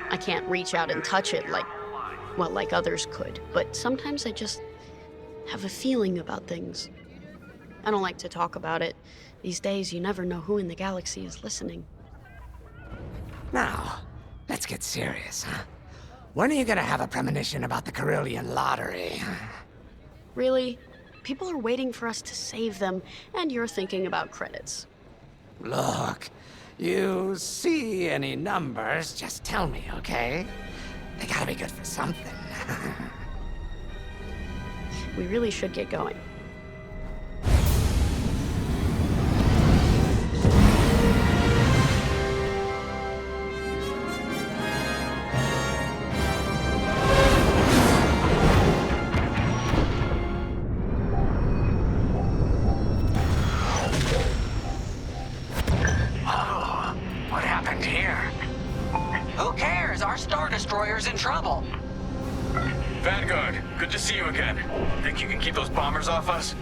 I can't reach out and touch it like others could, but sometimes I just have a feeling about things. I don't like to talk about it. These days, you never know who in the galaxy is listening. Now, let's get serious, huh? When are you gonna have a premonition about the Carillion lottery? Really? People are waiting for us to save them, and you're thinking about credits. Look, you see any numbers, just tell me, okay? They gotta be good for something. We really should get going. What happened here? Who cares? Our Star Destroyer's in trouble. Vanguard, good to see you again. Think you can keep those bombers off us?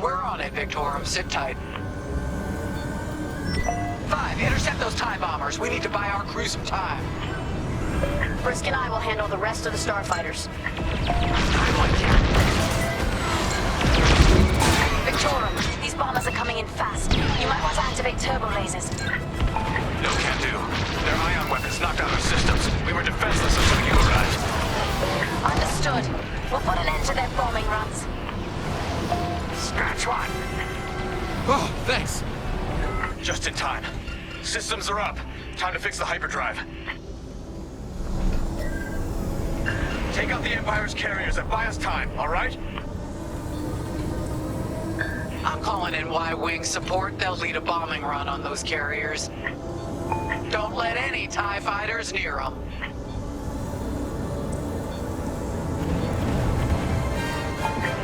We're on it, Victorum. Sit tight. 5, intercept those TIE bombers. We need to buy our crew some time. Frisk and I will handle the rest of the starfighters. I'm with you. Victorum, these bombers are coming in fast. You might want to activate turbo lasers. No can do. Their ion weapons knocked out our systems. We were defenseless until you arrived. Understood. We'll put an end to their bombing runs. Scratch one. Oh, thanks. Just in time. Systems are up. Time to fix the hyperdrive. Take out the Empire's carriers and buy us time, all right? I'm calling in Y-Wing support. They'll lead a bombing run on those carriers. Don't let any TIE fighters near them.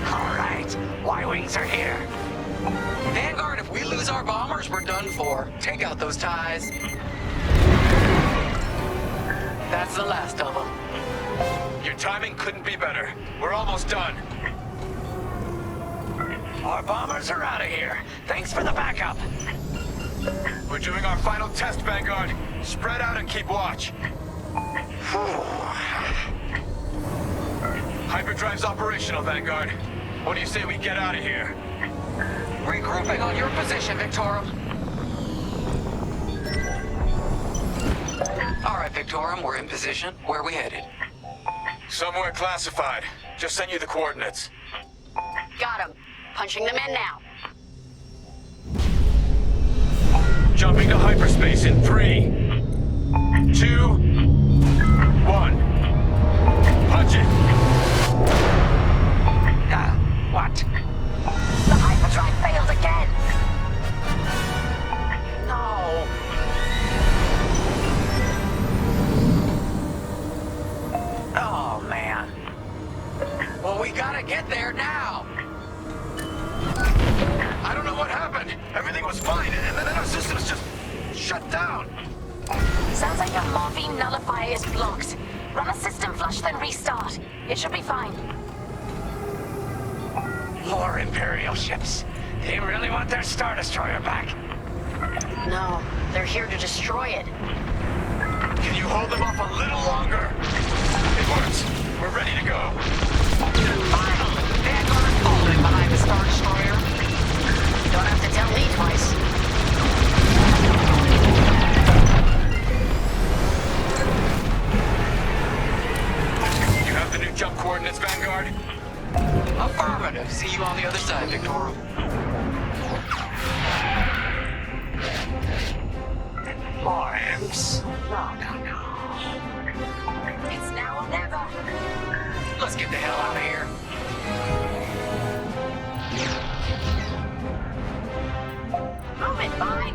All right, Y-Wings are here. Vanguard, if we lose our bombers, we're done for. Take out those TIEs. That's the last of them. Your timing couldn't be better. We're almost done. Our bombers are out of here. Thanks for the backup. We're doing our final test, Vanguard. Spread out and keep watch. Hyperdrive's operational, Vanguard. What do you say we get out of here? Regrouping on your position, Victorum. All right, Victorum, we're in position. Where are we headed? Somewhere classified. Just send you the coordinates. Got him. Punching them in now. Jumping to hyperspace in 3, 2, 1. Punch it. What? The hyperdrive failed again. No. Oh, man. Well, we gotta get there now. I don't know what happened. Everything was fine, and then our systems just shut down. Sounds like your morphine nullifier is blocked. Run a system flush, then restart. It should be fine. More Imperial ships. They really want their Star Destroyer back. No, they're here to destroy it. Can you hold them off a little longer? It works. We're ready to go. Final. your jump coordinates, Vanguard? Affirmative. See you on the other side, Victorum. Forms. No. It's now or never. Let's get the hell out of here. Move it, Mike!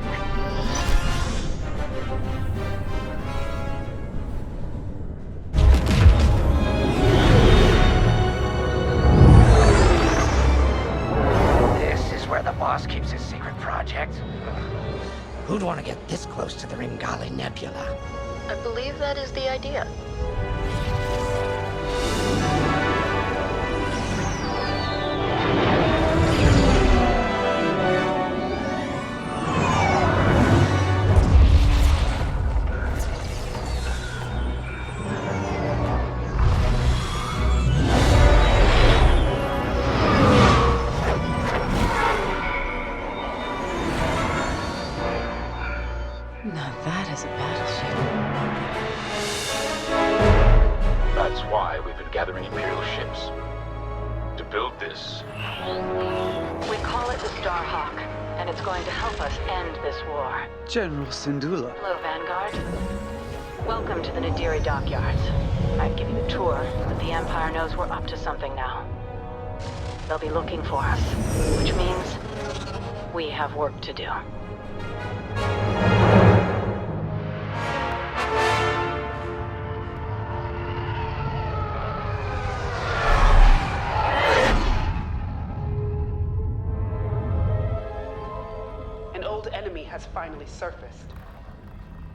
This is where the boss keeps his secret project. Who'd want to get this close to the Ringali Nebula? I believe that is the idea. Now that is a battleship. That's why we've been gathering Imperial ships. To build this. We call it the Starhawk, and it's going to help us end this war. General Syndulla. Hello, Vanguard. Welcome to the Nadiri dockyards. I'd give you a tour, but the Empire knows we're up to something now. They'll be looking for us, which means we have work to do. An old enemy has finally surfaced.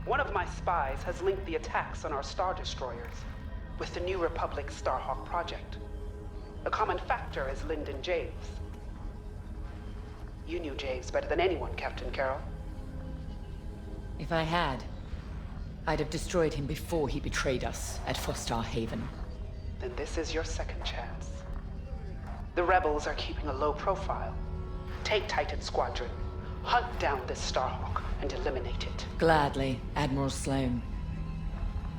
One of my spies has linked the attacks on our Star Destroyers with the New Republic Starhawk project. A common factor is Lyndon Javes. You knew Javes better than anyone, Captain Carroll. If I had, I'd have destroyed him before he betrayed us at Fostar Haven. Then this is your second chance. The rebels are keeping a low profile. Take Titan Squadron, hunt down this Starhawk, and eliminate it. Gladly, Admiral Sloane.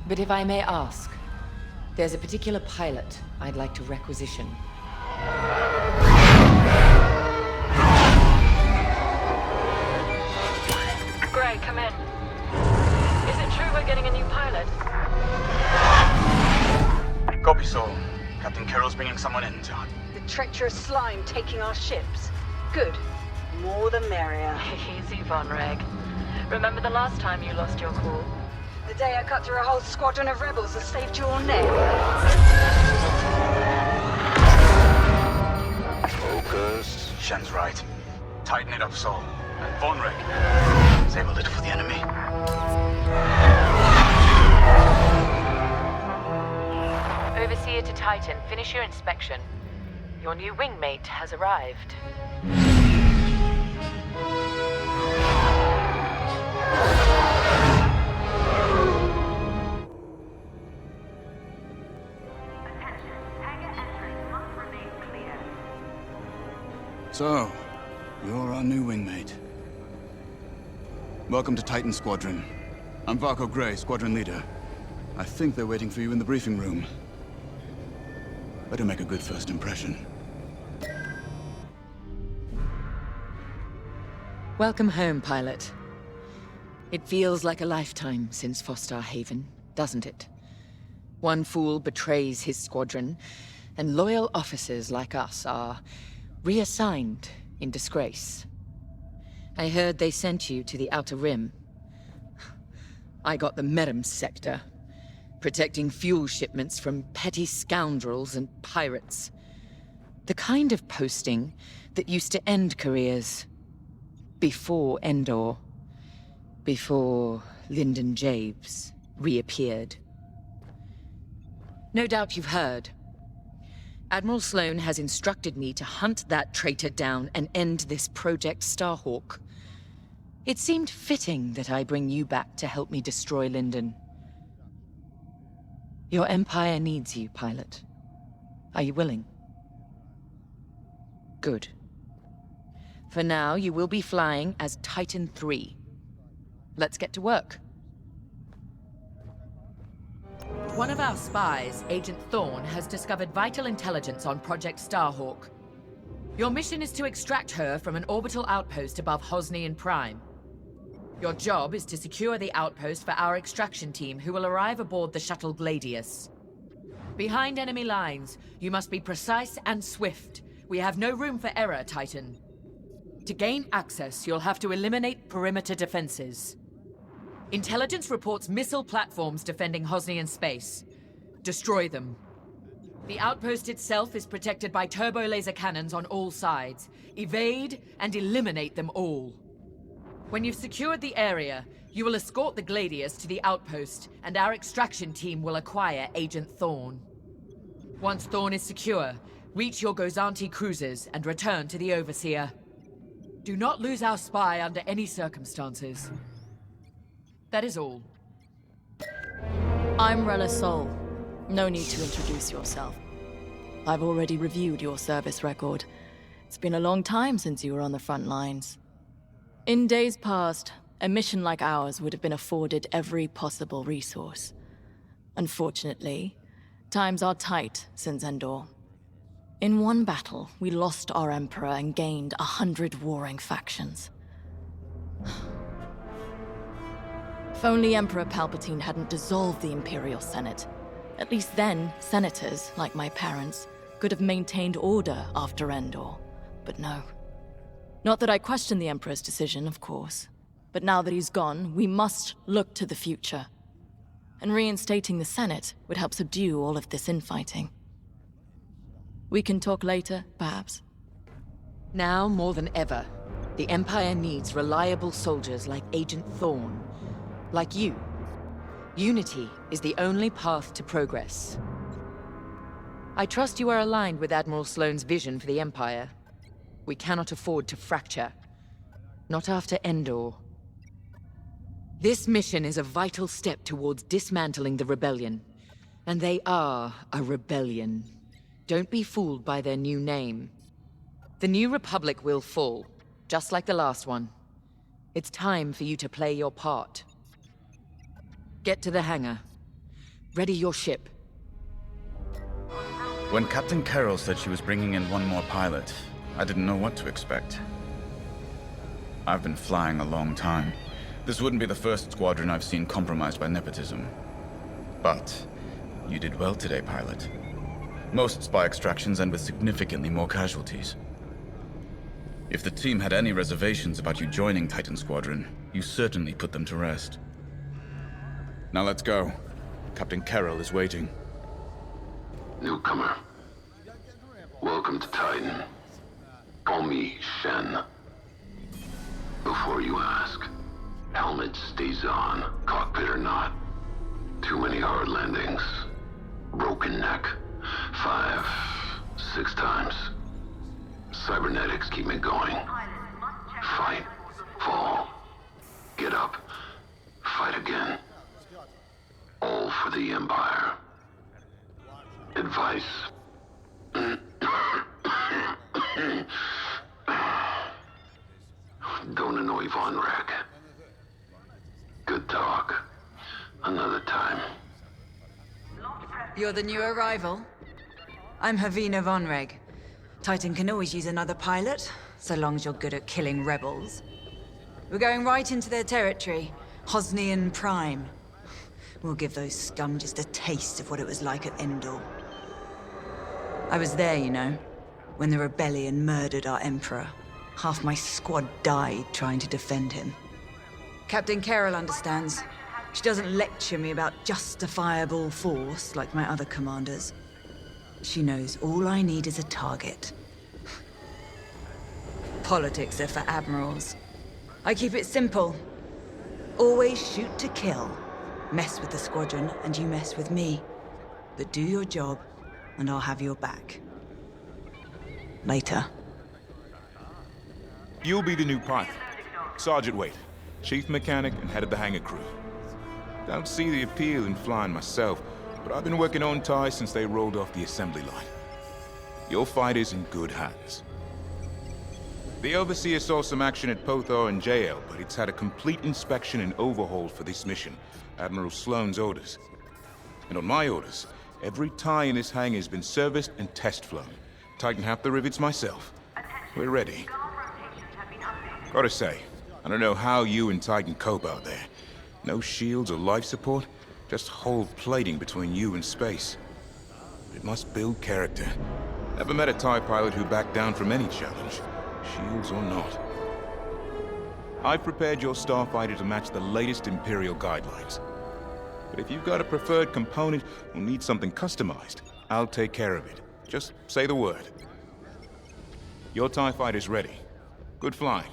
But if I may ask, there's a particular pilot I'd like to requisition. Gray, come in. Is it true we're getting a new pilot? Copy, Sol. Captain Carroll's bringing someone in, John. The treacherous slime taking our ships. Good. More the merrier. Easy, Von Reg. Remember the last time you lost your cool? The day I cut through a whole squadron of rebels and saved your neck. Focus. Shen's right. Tighten it up, Sol. And Von Reg. Save a little for the enemy. Overseer to Titan, finish your inspection. Your new wingmate has arrived. So, you're our new wingmate. Welcome to Titan Squadron. I'm Varco Gray, Squadron Leader. I think they're waiting for you in the briefing room. Better make a good first impression. Welcome home, pilot. It feels like a lifetime since Fostar Haven, doesn't it? One fool betrays his squadron, and loyal officers like us are reassigned in disgrace. I heard they sent you to the Outer Rim. I got the Merum sector, protecting fuel shipments from petty scoundrels and pirates. The kind of posting that used to end careers. Before Endor. Before Lyndon Javes reappeared. No doubt you've heard. Admiral Sloane has instructed me to hunt that traitor down and end this Project Starhawk. It seemed fitting that I bring you back to help me destroy Lyndon. Your Empire needs you, pilot. Are you willing? Good. For now, you will be flying as Titan 3. Let's get to work. One of our spies, Agent Thorne, has discovered vital intelligence on Project Starhawk. Your mission is to extract her from an orbital outpost above Hosnian Prime. Your job is to secure the outpost for our extraction team, who will arrive aboard the shuttle Gladius. Behind enemy lines, you must be precise and swift. We have no room for error, Titan. To gain access, you'll have to eliminate perimeter defenses. Intelligence reports missile platforms defending Hosnian space. Destroy them. The outpost itself is protected by turbo laser cannons on all sides. Evade and eliminate them all. When you've secured the area, you will escort the Gladius to the outpost, and our extraction team will acquire Agent Thorne. Once Thorne is secure, reach your Gozanti cruisers and return to the Overseer. Do not lose our spy under any circumstances. That is all. I'm Rella Sol. No need to introduce yourself. I've already reviewed your service record. It's been a long time since you were on the front lines. In days past, a mission like ours would have been afforded every possible resource. Unfortunately, times are tight since Endor. In one battle, we lost our Emperor and gained 100 warring factions. If only Emperor Palpatine hadn't dissolved the Imperial Senate. At least then, senators, like my parents, could have maintained order after Endor. But no. Not that I question the Emperor's decision, of course. But now that he's gone, we must look to the future. And reinstating the Senate would help subdue all of this infighting. We can talk later, perhaps? Now more than ever, the Empire needs reliable soldiers like Agent Thorne. Like you. Unity is the only path to progress. I trust you are aligned with Admiral Sloane's vision for the Empire. We cannot afford to fracture. Not after Endor. This mission is a vital step towards dismantling the rebellion. And they are a rebellion. Don't be fooled by their new name. The New Republic will fall, just like the last one. It's time for you to play your part. Get to the hangar. Ready your ship. When Captain Carroll said she was bringing in one more pilot, I didn't know what to expect. I've been flying a long time. This wouldn't be the first squadron I've seen compromised by nepotism. But you did well today, pilot. Most spy extractions end with significantly more casualties. If the team had any reservations about you joining Titan Squadron, you certainly put them to rest. Now let's go. Captain Carroll is waiting. Newcomer. Welcome to Titan. Call me Shen. Before you ask, helmet stays on, cockpit or not. Too many hard landings. Broken neck. 5, 6 times. Cybernetics keep me going. Fight. Fall. Get up. Fight again. All for the Empire. Advice. Don't annoy Von Reg. Good talk. Another time. You're the new arrival? I'm Havina Von Reg. Titan can always use another pilot, so long as you're good at killing rebels. We're going right into their territory, Hosnian Prime. We'll give those scum just a taste of what it was like at Endor. I was there, you know, when the rebellion murdered our Emperor. Half my squad died trying to defend him. Captain Carroll understands. She doesn't lecture me about justifiable force like my other commanders. She knows all I need is a target. Politics are for admirals. I keep it simple. Always shoot to kill. Mess with the squadron, and you mess with me. But do your job, and I'll have your back. Later. You'll be the new pilot. Sergeant Wade, chief mechanic and head of the hangar crew. Don't see the appeal in flying myself, but I've been working on TIE since they rolled off the assembly line. Your fight is in good hands. The Overseer saw some action at Pothar and JL, but it's had a complete inspection and overhaul for this mission. Admiral Sloane's orders. And on my orders, every tie in this hangar has been serviced and test flown. Tighten half the rivets myself. We're ready. Gotta say, I don't know how you and Titan cope out there. No shields or life support, just whole plating between you and space. But it must build character. Never met a TIE pilot who backed down from any challenge, shields or not. I've prepared your starfighter to match the latest Imperial guidelines. But if you've got a preferred component or need something customized, I'll take care of it. Just say the word. Your TIE fighter's ready. Good flying.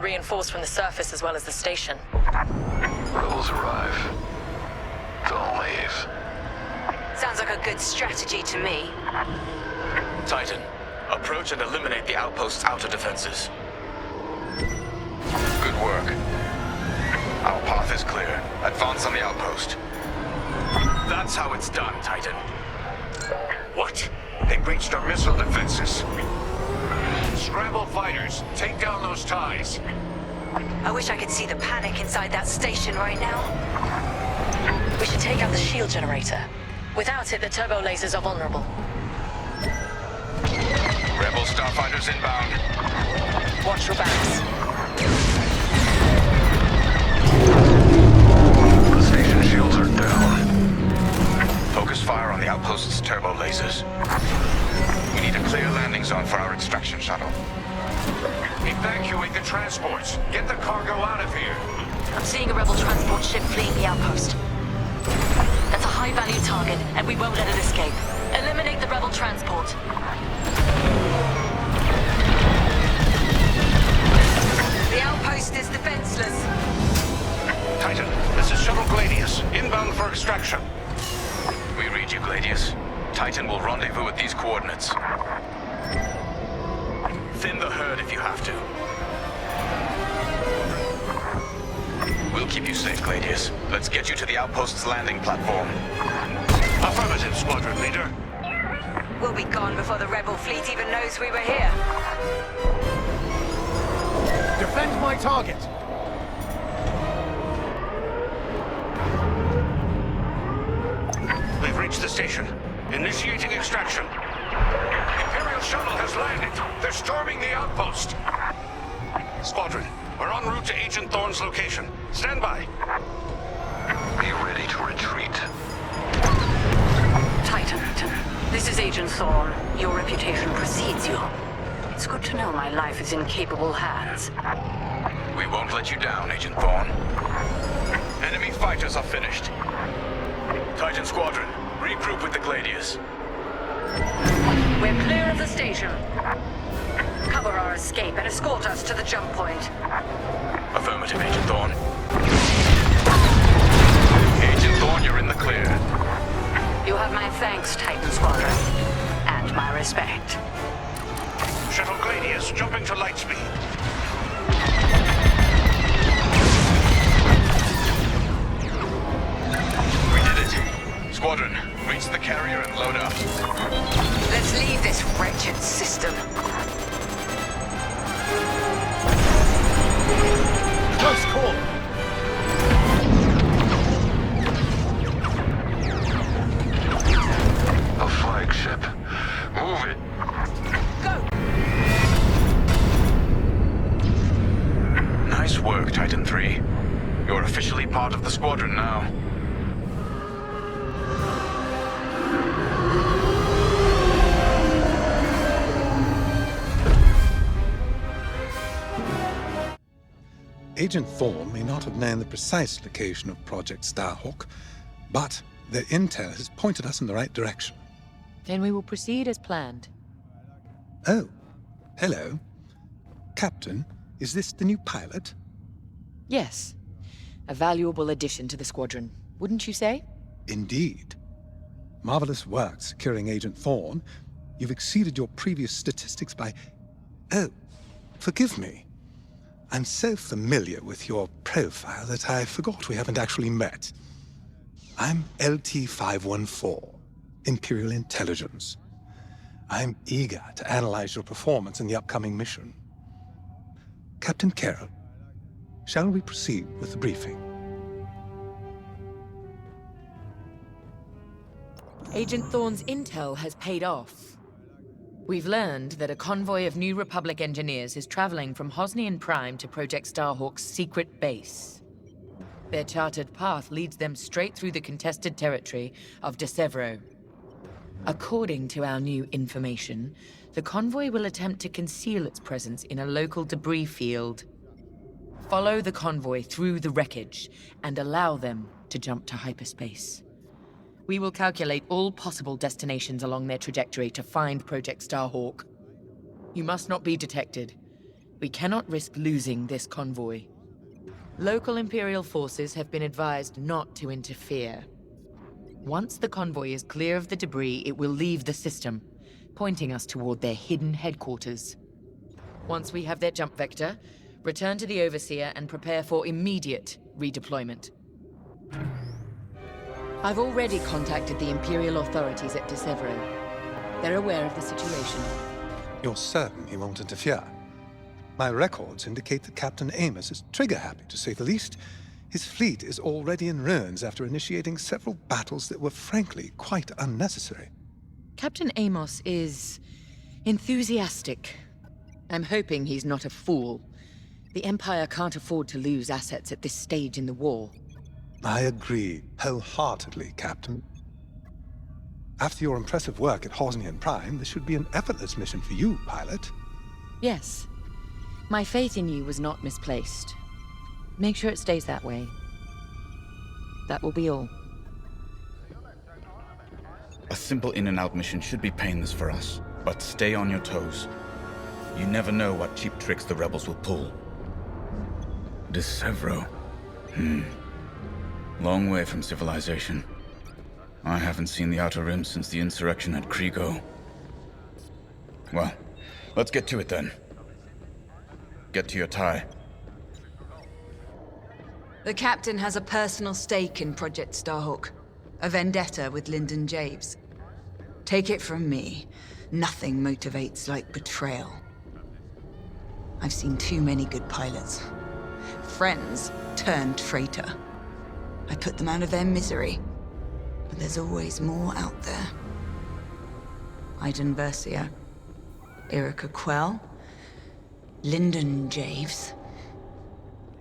Reinforced from the surface as well as the station. Rebels arrive. Don't leave. Sounds like a good strategy to me. Titan, approach and eliminate the outpost's outer defenses. Good work. Our path is clear. Advance on the outpost. That's how it's done, Titan. What? They breached our missile defenses. Scramble fighters, take down those ties. I wish I could see the panic inside that station right now. We should take out the shield generator. Without it, the turbo lasers are vulnerable. Rebel starfighters inbound. Watch your backs. The station shields are down. Focus fire on the outpost's turbo lasers. We need a clear landing zone for our extraction shuttle. Evacuate the transports. Get the cargo out of here. I'm seeing a rebel transport ship fleeing the outpost. That's a high-value target, and we won't let it escape. Eliminate the rebel transport. The outpost is defenseless. Titan, this is Shuttle Gladius, inbound for extraction. We read you, Gladius. Titan will rendezvous at these coordinates. Thin the herd if you have to. We'll keep you safe, Gladius. Let's get you to the outpost's landing platform. Affirmative, Squadron Leader. We'll be gone before the rebel fleet even knows we were here. Defend my target! We've reached the station. Initiating extraction. Imperial shuttle has landed. They're storming the outpost. Squadron, we're en route to Agent Thorne's location. Stand by. Be ready to retreat. Titan, this is Agent Thorne. Your reputation precedes you. It's good to know my life is in capable hands. We won't let you down, Agent Thorne. Enemy fighters are finished. Titan Squadron, regroup with the Gladius. We're clear of the station. Cover our escape and escort us to the jump point. Affirmative, Agent Thorne. Agent Thorne, you're in the clear. You have my thanks, Titan Squadron. And my respect. Shuttle Gladius, jumping to light speed. We did it. Squadron, reach the carrier and load up. Let's leave this wretched system. Close call! A flagship. Move it. Nice work, Titan 3. You're officially part of the squadron now. Agent Thorne may not have known the precise location of Project Starhawk, but their intel has pointed us in the right direction. Then we will proceed as planned. Oh, hello. Captain, is this the new pilot? Yes. A valuable addition to the squadron, wouldn't you say? Indeed. Marvelous work securing Agent Thorne. You've exceeded your previous statistics by... Oh, forgive me. I'm so familiar with your profile that I forgot we haven't actually met. I'm LT-514, Imperial Intelligence. I'm eager to analyze your performance in the upcoming mission. Captain Carroll, shall we proceed with the briefing? Agent Thorne's intel has paid off. We've learned that a convoy of New Republic engineers is traveling from Hosnian Prime to Project Starhawk's secret base. Their chartered path leads them straight through the contested territory of Severo. According to our new information, the convoy will attempt to conceal its presence in a local debris field. Follow the convoy through the wreckage and allow them to jump to hyperspace. We will calculate all possible destinations along their trajectory to find Project Starhawk. You must not be detected. We cannot risk losing this convoy. Local Imperial forces have been advised not to interfere. Once the convoy is clear of the debris, it will leave the system, pointing us toward their hidden headquarters. Once we have their jump vector, return to the Overseer and prepare for immediate redeployment. I've already contacted the Imperial authorities at Severo. They're aware of the situation. You're certain he won't interfere? My records indicate that Captain Amos is trigger-happy, to say the least. His fleet is already in ruins after initiating several battles that were frankly quite unnecessary. Captain Amos is enthusiastic. I'm hoping he's not a fool. The Empire can't afford to lose assets at this stage in the war. I agree wholeheartedly, Captain. After your impressive work at Hosnian Prime, this should be an effortless mission for you, pilot. Yes. My faith in you was not misplaced. Make sure it stays that way. That will be all. A simple in-and-out mission should be painless for us, but stay on your toes. You never know what cheap tricks the rebels will pull. Severo. Long way from civilization. I haven't seen the Outer Rim since the insurrection at Kriego. Well, let's get to it then. Get to your tie. The captain has a personal stake in Project Starhawk. A vendetta with Lyndon Javes. Take it from me, nothing motivates like betrayal. I've seen too many good pilots. Friends turned traitor. I put them out of their misery. But there's always more out there. Iden Versio, Erica Quell, Lyndon Javes.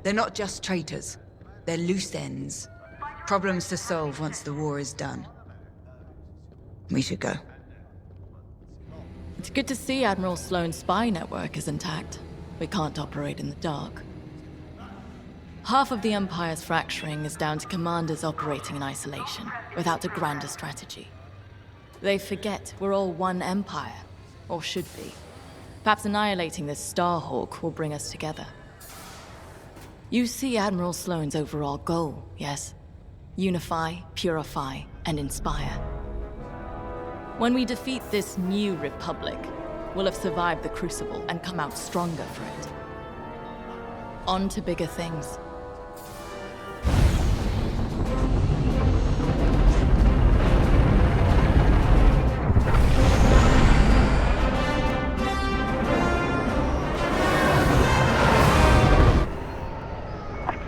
They're not just traitors. They're loose ends. Problems to solve once the war is done. We should go. It's good to see Admiral Sloane's spy network is intact. We can't operate in the dark. Half of the Empire's fracturing is down to commanders operating in isolation, without a grander strategy. They forget we're all one Empire, or should be. Perhaps annihilating this Starhawk will bring us together. You see Admiral Sloane's overall goal, yes? Unify, purify, and inspire. When we defeat this new Republic, we'll have survived the Crucible and come out stronger for it. On to bigger things.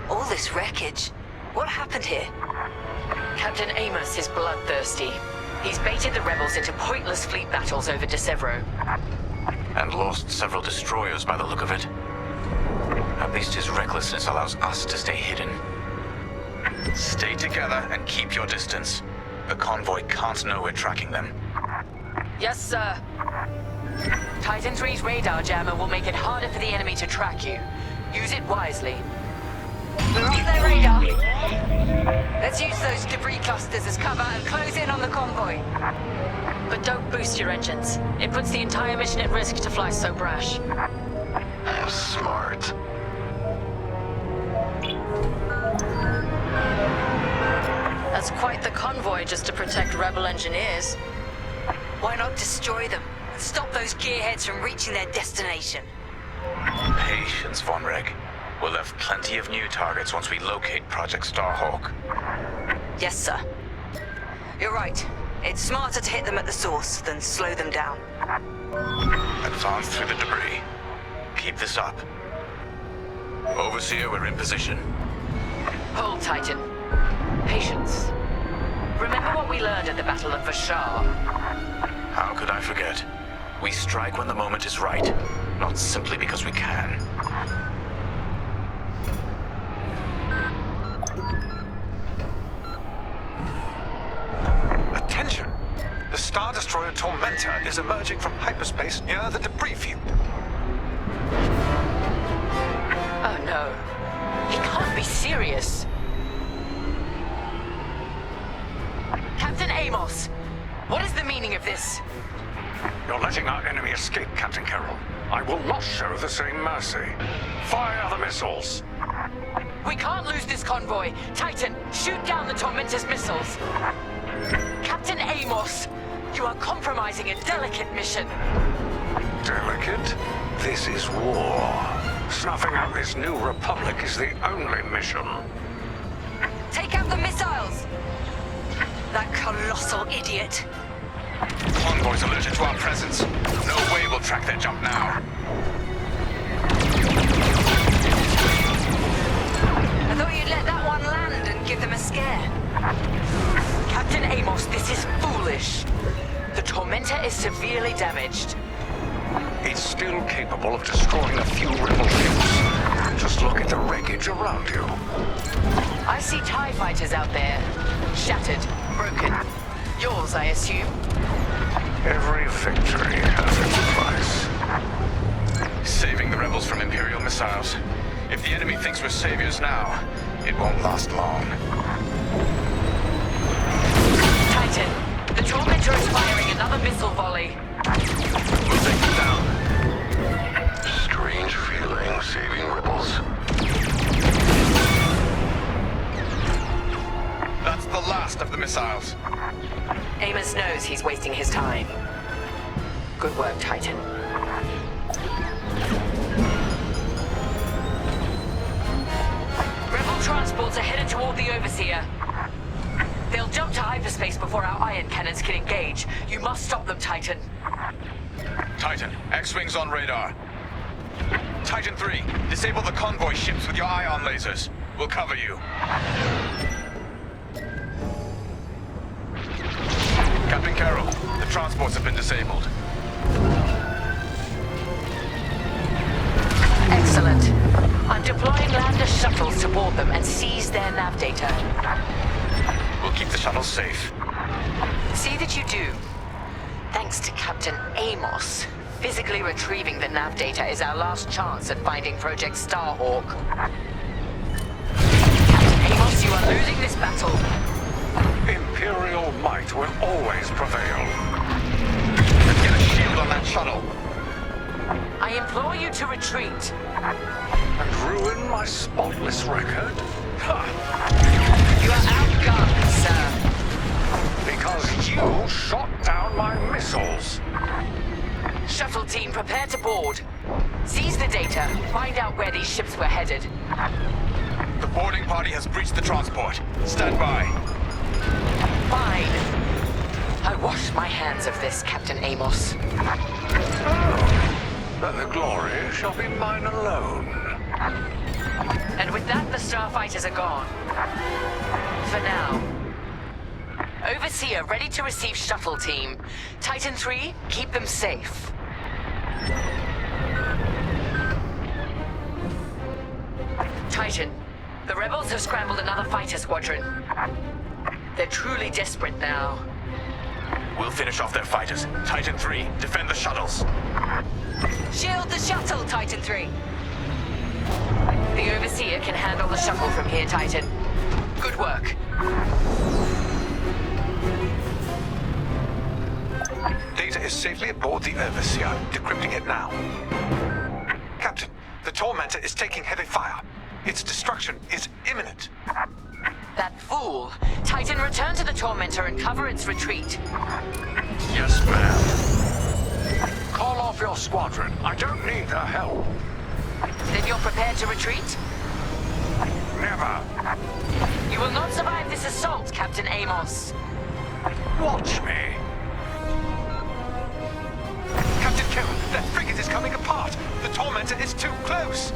All this wreckage. What happened here? Captain Amos is bloodthirsty. He's baited the rebels into pointless fleet battles over Severo. And lost several destroyers by the look of it. At least his recklessness allows us to stay hidden. Stay together and keep your distance. The convoy can't know we're tracking them. Yes, sir. Titan III's radar jammer will make it harder for the enemy to track you. Use it wisely. We're off their radar. Let's use those debris clusters as cover and close in on the convoy. But don't boost your engines. It puts the entire mission at risk to fly so brash. Smart. That's quite the convoy just to protect rebel engineers. Why not destroy them and stop those gearheads from reaching their destination? Patience, Von Reg. We'll have plenty of new targets once we locate Project Starhawk. Yes, sir. You're right. It's smarter to hit them at the source than slow them down. Advance through the debris. Keep this up. Overseer, we're in position. Hold, Titan. Patience. Remember what we learned at the Battle of Vashar? How could I forget? We strike when the moment is right, not simply because we can. Attention! The Star Destroyer Tormentor is emerging from hyperspace near the debris field. Oh no. He can't be serious. Captain Amos, what is the meaning of this? You're letting our enemy escape, Captain Carroll. I will not show the same mercy. Fire the missiles. We can't lose this convoy. Titan, shoot down the Tormentor's missiles. Captain Amos, you are compromising a delicate mission. Delicate? This is war. Snuffing out this new republic is the only mission. Take out the missiles! That colossal idiot. Convoys alerted to our presence. No way we'll track their jump now. I thought you'd let that one land and give them a scare. Captain Amos, this is foolish. The Tormentor is severely damaged. It's still capable of destroying a few rebel ships. Just look at the wreckage around you. I see TIE fighters out there. Shattered, broken. Yours, I assume? Every victory has its price. Saving the rebels from Imperial missiles. If the enemy thinks we're saviors now, it won't last long. Titan, the Tormentor is firing another missile volley. We'll take them down. Strange feeling saving rebels. That's the last of the missiles. Amos knows he's wasting his time. Good work, Titan. Rebel transports are headed toward the Overseer. They'll jump to hyperspace before our ion cannons can engage. You must stop them, Titan. Titan, X-Wings on radar. Titan 3, disable the convoy ships with your ion lasers. We'll cover you. Captain Carroll, the transports have been disabled. Excellent. I'm deploying lander shuttles to board them and seize their nav data. We'll keep the shuttles safe. See that you do. Thanks to Captain Amos, physically retrieving the nav data is our last chance at finding Project Starhawk. Captain Amos, you are losing this battle. Imperial might will always prevail. Let's get a shield on that shuttle. I implore you to retreat. And ruin my spotless record? Ha! You are outgunned, sir. Because you shot down my missiles. Shuttle team, prepare to board. Seize the data. Find out where these ships were headed. The boarding party has breached the transport. Stand by. Fine. I wash my hands of this, Captain Amos. Then the glory shall be mine alone. And with that, the starfighters are gone. For now. Overseer, ready to receive shuttle team. Titan 3, keep them safe. Titan, the rebels have scrambled another fighter squadron. They're truly desperate now. We'll finish off their fighters. Titan 3, defend the shuttles. Shield the shuttle, Titan 3. The Overseer can handle the shuttle from here, Titan. Good work. Data is safely aboard the Overseer. Decrypting it now. Captain, the Tormentor is taking heavy fire. Its destruction is imminent. That fool! Titan, return to the Tormentor and cover its retreat. Yes, ma'am. Call off your squadron. I don't need their help. Then you're prepared to retreat? Never. You will not survive this assault, Captain Amos. Watch me. Captain Kill, that frigate is coming apart. The Tormentor is too close.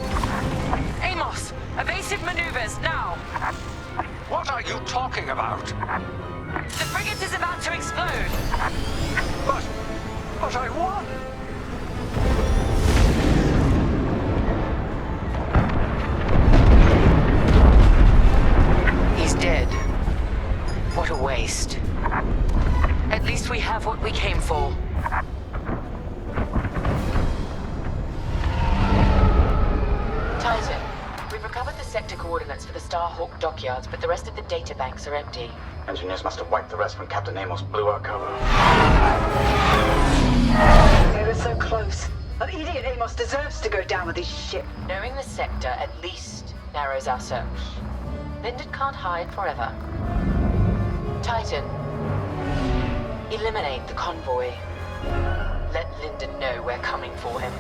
Amos, evasive maneuvers, now. What are you talking about? The frigate is about to explode. But I won. He's dead. What a waste. At least we have what we came for. Titan, we've recovered the sector coordinates for the Starhawk dockyards, but the rest of the data banks are empty. Engineers must have wiped the rest when Captain Amos blew our cover. We were so close. That idiot Amos deserves to go down with his ship. Knowing the sector at least narrows our search. Lyndon can't hide forever. Titan, eliminate the convoy. Let Lyndon know we're coming for him.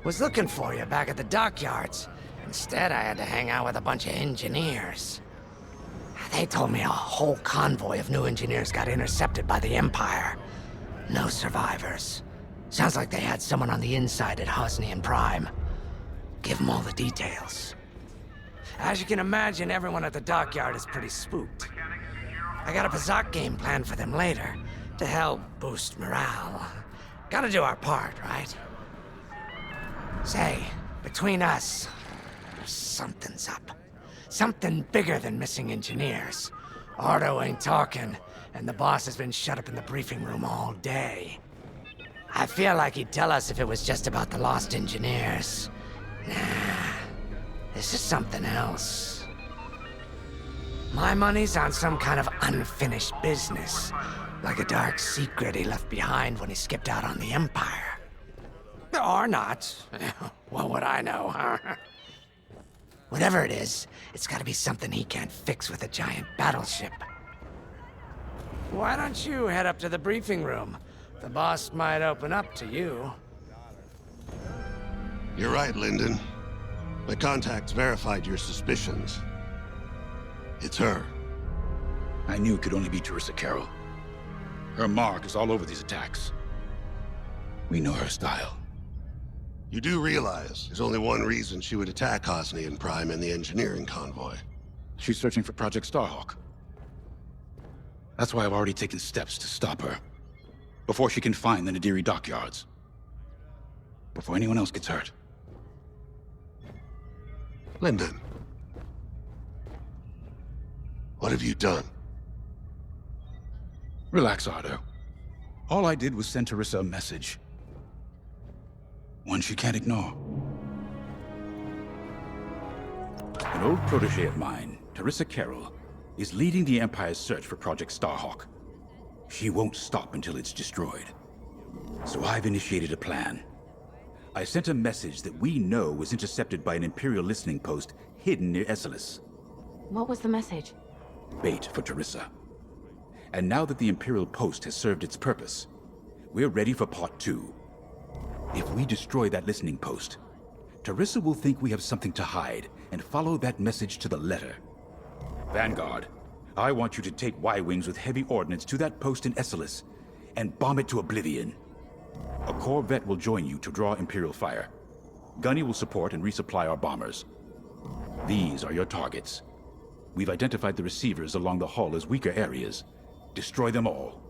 Was looking for you back at the dockyards. Instead, I had to hang out with a bunch of engineers. They told me a whole convoy of new engineers got intercepted by the Empire. No survivors. Sounds like they had someone on the inside at Hosnian Prime. Give them all the details. As you can imagine, everyone at the dockyard is pretty spooked. I got a Pazak game planned for them later, to help boost morale. Gotta do our part, right? Say, between us, something's up. Something bigger than missing engineers. Ardo ain't talking, and the boss has been shut up in the briefing room all day. I feel like he'd tell us if it was just about the lost engineers. Nah, this is something else. My money's on some kind of unfinished business, like a dark secret he left behind when he skipped out on the Empire. Or not. What would I know, huh? Whatever it is, it's gotta be something he can't fix with a giant battleship. Why don't you head up to the briefing room? The boss might open up to you. You're right, Lyndon. My contacts verified your suspicions. It's her. I knew it could only be Teresa Carroll. Her mark is all over these attacks. We know her style. You do realize there's only one reason she would attack Hosnian Prime and the engineering convoy. She's searching for Project Starhawk. That's why I've already taken steps to stop her. Before she can find the Nadiri dockyards. Before anyone else gets hurt. Lyndon. What have you done? Relax, Ardo. All I did was send Teresa a message. One she can't ignore. An old protege of mine, Teresa Carroll, is leading the Empire's search for Project Starhawk. She won't stop until it's destroyed. So I've initiated a plan. I sent a message that we know was intercepted by an Imperial listening post hidden near Esselis. What was the message? Bait for Teresa. And now that the Imperial post has served its purpose, we're ready for Part 2. If we destroy that listening post, Teresa will think we have something to hide and follow that message to the letter. Vanguard, I want you to take Y-Wings with heavy ordnance to that post in Esselis and bomb it to oblivion. A Corvette will join you to draw Imperial fire. Gunny will support and resupply our bombers. These are your targets. We've identified the receivers along the hull as weaker areas. Destroy them all.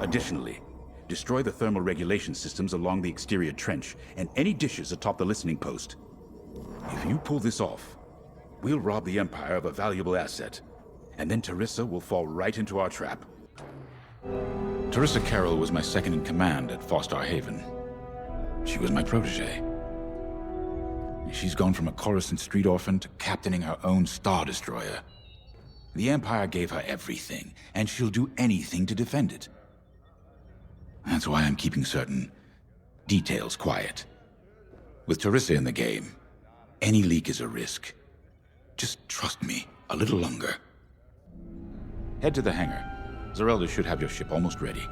Additionally, destroy the thermal regulation systems along the exterior trench and any dishes atop the listening post. If you pull this off, we'll rob the Empire of a valuable asset, and then Terissa will fall right into our trap. Terissa Carroll was my second in command at Fostar Haven. She was my protege. She's gone from a Coruscant street orphan to captaining her own Star Destroyer. The Empire gave her everything, and she'll do anything to defend it. That's why I'm keeping certain details quiet. With Terissa in the game, any leak is a risk. Just trust me a little longer. Head to the hangar. Zerelda should have your ship almost ready.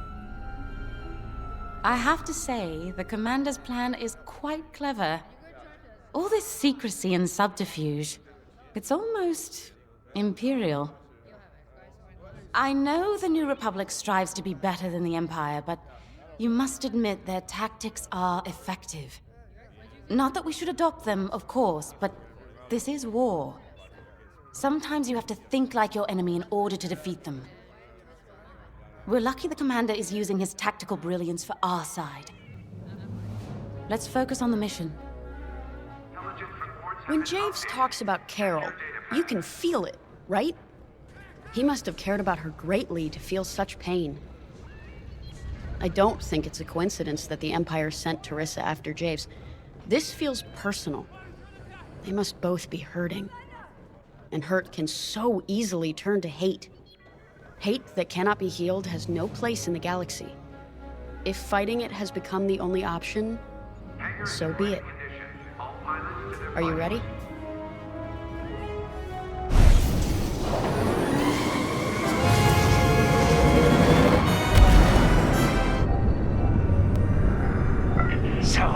I have to say, the Commander's plan is quite clever. All this secrecy and subterfuge, it's almost Imperial. I know the New Republic strives to be better than the Empire, but you must admit their tactics are effective. Not that we should adopt them, of course, but this is war. Sometimes you have to think like your enemy in order to defeat them. We're lucky the Commander is using his tactical brilliance for our side. Let's focus on the mission. When Javes talks about Carol, you can feel it, right? He must have cared about her greatly to feel such pain. I don't think it's a coincidence that the Empire sent Terissa after Javes. This feels personal. They must both be hurting. And hurt can so easily turn to hate. Hate that cannot be healed has no place in the galaxy. If fighting it has become the only option, so be it. Are you ready? So,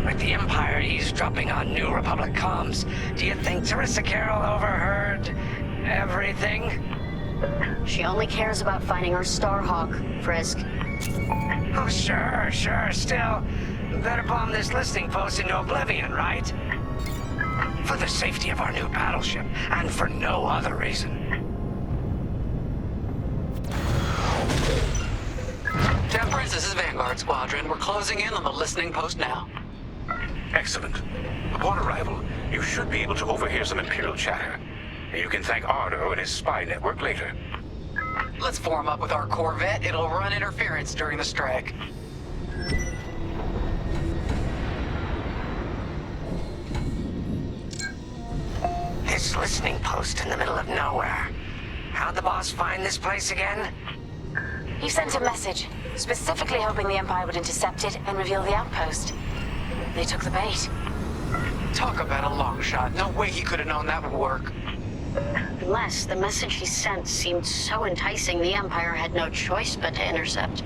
with the Empire eavesdropping on New Republic comms, do you think Terissa Carroll overheard everything? She only cares about finding our Starhawk, Frisk. Oh, sure. Still, better bomb this listening post into oblivion, right? For the safety of our new battleship, and for no other reason. Temperance, this is Vanguard Squadron. We're closing in on the listening post now. Excellent. Upon arrival, you should be able to overhear some Imperial chatter. You can thank Ardo and his spy network later. Let's form up with our Corvette. It'll run interference during the strike. This listening post in the middle of nowhere. How'd the boss find this place again? He sent a message, specifically hoping the Empire would intercept it and reveal the outpost. They took the bait. Talk about a long shot. No way he could have known that would work. Unless the message he sent seemed so enticing the Empire had no choice but to intercept.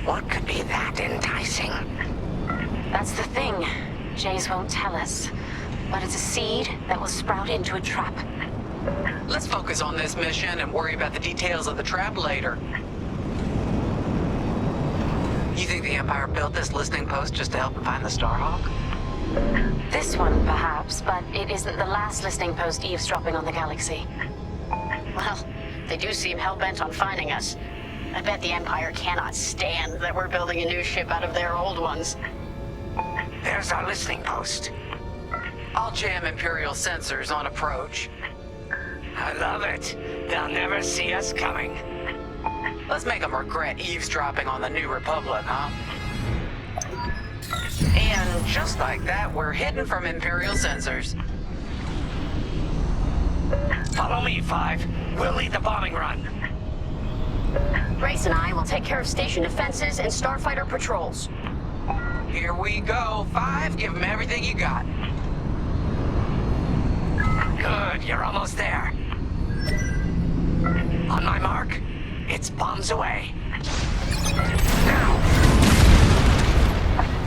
What could be that enticing? That's the thing. Jays won't tell us. But it's a seed that will sprout into a trap. Let's focus on this mission and worry about the details of the trap later. You think the Empire built this listening post just to help them find the Starhawk? This one, perhaps, but it isn't the last listening post eavesdropping on the galaxy. Well, they do seem hell-bent on finding us. I bet the Empire cannot stand that we're building a new ship out of their old ones. There's our listening post. I'll jam Imperial sensors on approach. I love it. They'll never see us coming. Let's make them regret eavesdropping on the New Republic, huh? And just like that, we're hidden from Imperial sensors. Follow me, 5. We'll lead the bombing run. Grace and I will take care of station defenses and starfighter patrols. Here we go. 5, give them everything you got. Good, you're almost there. On my mark, it's bombs away. Now!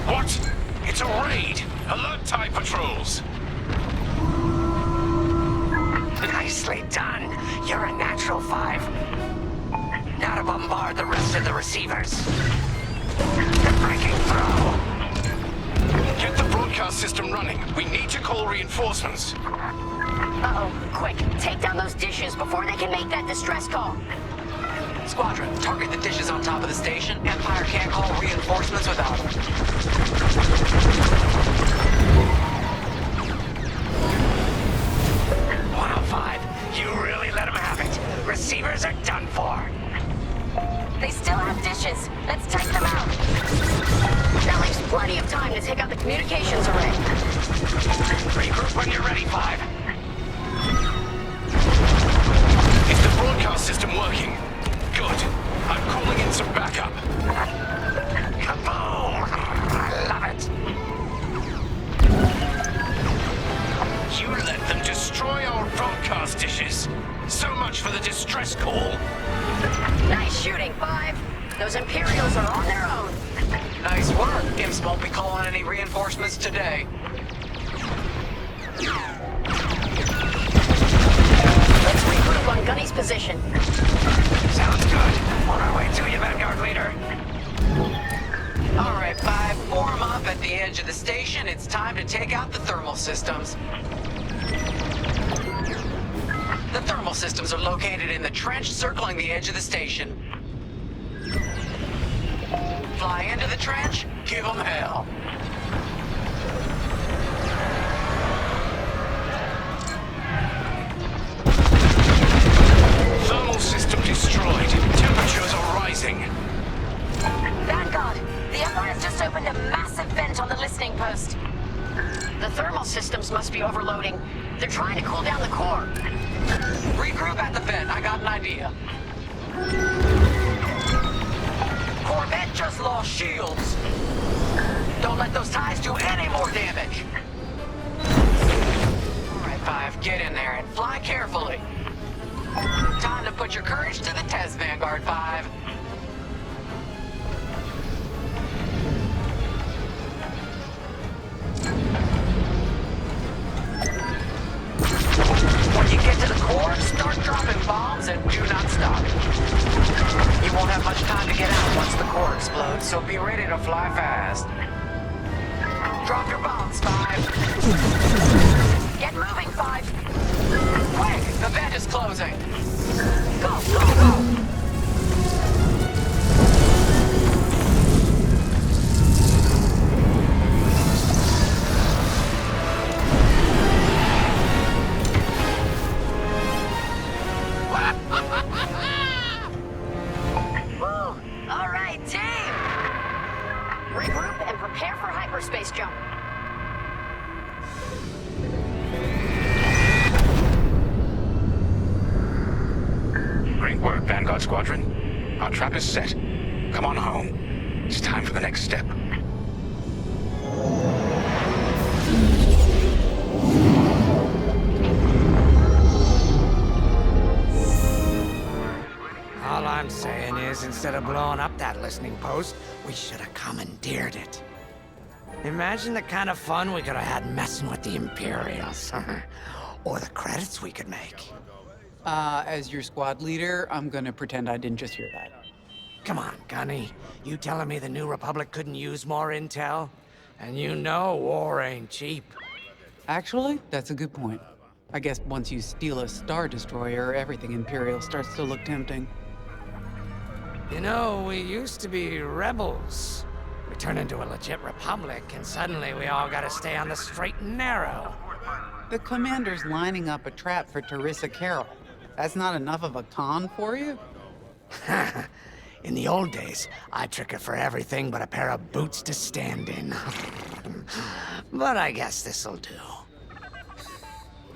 What? It's a raid! Alert TIE patrols! Nicely done. You're a natural, 5. Now to bombard the rest of the receivers. They're breaking through. Get the broadcast system running. We need to call reinforcements. Uh-oh. Quick, take down those dishes before they can make that distress call. Squadron, target the dishes on top of the station. Empire can't call reinforcements without them. 105. You really let them have it. Receivers are done for. They still have dishes. Let's take them out. That leaves plenty of time to take out the communications array. Regroup when you're ready, 5. Is the broadcast system working? Good. I'm calling in some backup. Kaboom! I love it. You let them destroy our broadcast dishes. So much for the distress call. Nice shooting, 5. Those Imperials are on their own. Nice work. Imps won't be calling any reinforcements today. Let's regroup on Gunny's position. Sounds good. On our way to you, Vanguard leader. All right, 5, form up at the edge of the station. It's time to take out the thermal systems. The thermal systems are located in the trench circling the edge of the station. Fly into the trench, give them hell. Thermal system destroyed. Temperatures are rising. Vanguard, the Empire's just opened a massive vent on the listening post. The thermal systems must be overloading. They're trying to cool down the core. Regroup at the vent. I got an idea. Corvette just lost shields. Don't let those ties do any more damage. All right, 5, get in there and fly carefully. Time to put your courage to the test, Vanguard 5. When you get to the core, start dropping bombs and do not stop. You won't have much time to get out once the core explodes, so be ready to fly fast. Drop your bombs, 5. Get moving, 5. Quick! The vent is closing. Go, go, go! All right, team! Regroup and prepare for hyperspace jump. Great work, Vanguard Squadron. Our trap is set. Come on home. It's time for the next step. All I'm saying is, instead of blowing up that listening post, we should have commandeered it. Imagine the kind of fun we could have had messing with the Imperials. Or the credits we could make. As your squad leader, I'm gonna pretend I didn't just hear that. Come on, Gunny. You telling me the New Republic couldn't use more intel? And you know war ain't cheap. Actually, that's a good point. I guess once you steal a Star Destroyer, everything Imperial starts to look tempting. You know, we used to be rebels. We turned into a legit republic, and suddenly we all gotta stay on the straight and narrow. The commander's lining up a trap for Teresa Carroll. That's not enough of a con for you? In the old days, I'd trick her for everything but a pair of boots to stand in. But I guess this'll do.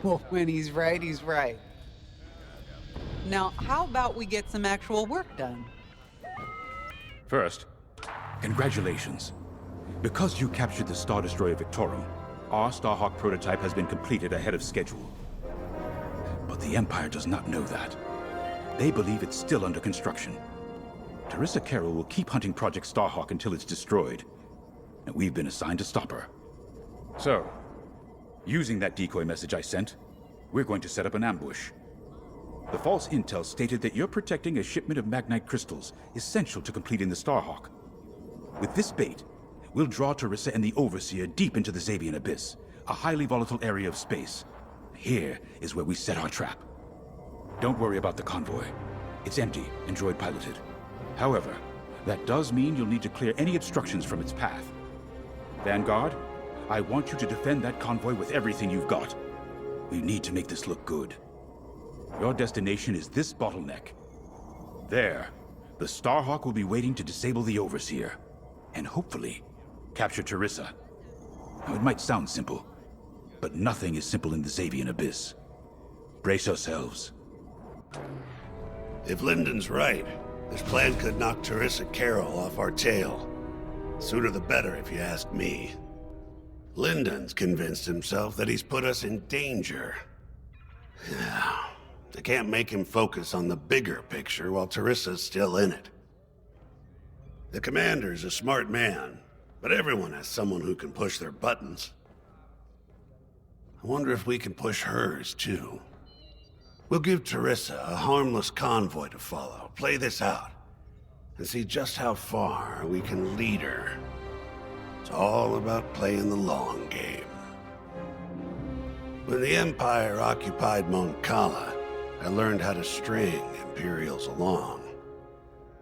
Well, when he's right, he's right. Now, how about we get some actual work done? First, congratulations. Because you captured the Star Destroyer Victorum, our Starhawk prototype has been completed ahead of schedule. But the Empire does not know that. They believe it's still under construction. Teresa Carroll will keep hunting Project Starhawk until it's destroyed, and we've been assigned to stop her. So, using that decoy message I sent, we're going to set up an ambush. The false intel stated that you're protecting a shipment of magnite crystals essential to completing the Starhawk. With this bait, we'll draw Teresa and the Overseer deep into the Xavian Abyss, a highly volatile area of space. Here is where we set our trap. Don't worry about the convoy. It's empty and droid piloted. However, that does mean you'll need to clear any obstructions from its path. Vanguard, I want you to defend that convoy with everything you've got. We need to make this look good. Your destination is this bottleneck. There, the Starhawk will be waiting to disable the Overseer, and hopefully, capture Teresa. Now, it might sound simple, but nothing is simple in the Xavian Abyss. Brace yourselves. If Lyndon's right, this plan could knock Teresa Carroll off our tail. Sooner the better, if you ask me. Lyndon's convinced himself that he's put us in danger. Yeah, I can't make him focus on the bigger picture while Teresa's still in it. The commander's a smart man, but everyone has someone who can push their buttons. I wonder if we can push hers, too. We'll give Teresa a harmless convoy to follow, play this out, and see just how far we can lead her. It's all about playing the long game. When the Empire occupied Mon Cala, I learned how to string Imperials along.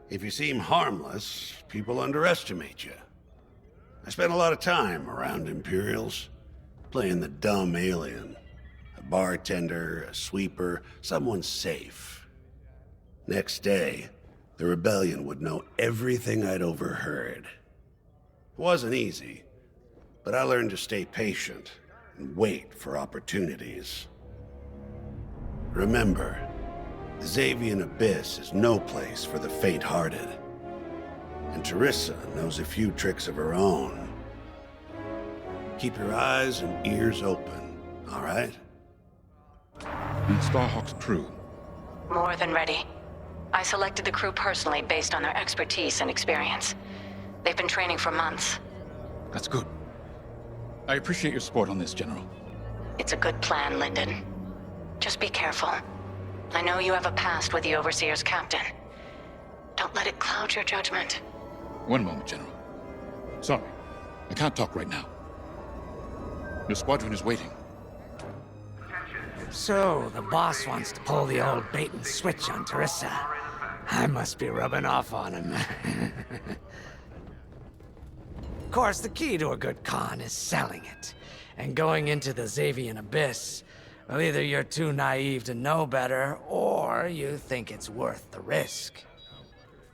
If you seem harmless, people underestimate you. I spent a lot of time around Imperials, playing the dumb alien. A bartender, a sweeper, someone safe. Next day, the rebellion would know everything I'd overheard. It wasn't easy, but I learned to stay patient and wait for opportunities. Remember, the Xavian Abyss is no place for the faint-hearted. And Teresa knows a few tricks of her own. Keep your eyes and ears open, all right? And Starhawk's crew? More than ready. I selected the crew personally based on their expertise and experience. They've been training for months. That's good. I appreciate your support on this, General. It's a good plan, Lyndon. Just be careful. I know you have a past with the Overseer's captain. Don't let it cloud your judgment. One moment, General. Sorry, I can't talk right now. Your squadron is waiting. So, the boss wants to pull the old bait and switch on Teresa. I must be rubbing off on him. Of course, the key to a good con is selling it. And going into the Xavian Abyss, well, either you're too naive to know better, or you think it's worth the risk.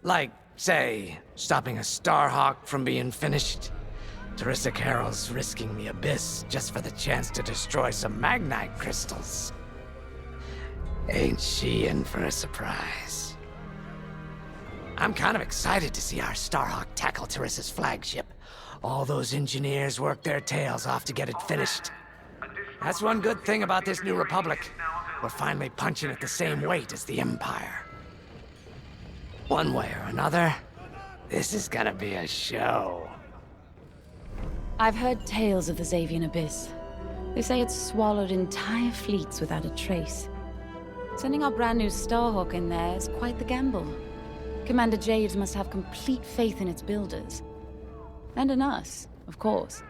Like, say, stopping a Starhawk from being finished. Teresa Carroll's risking the Abyss just for the chance to destroy some Magnite crystals. Ain't she in for a surprise? I'm kind of excited to see our Starhawk tackle Teresa's flagship. All those engineers work their tails off to get it finished. That's one good thing about this new Republic. We're finally punching at the same weight as the Empire. One way or another, this is gonna be a show. I've heard tales of the Xavian Abyss. They say it's swallowed entire fleets without a trace. Sending our brand new Starhawk in there is quite the gamble. Commander Javes must have complete faith in its builders. And in us, of course.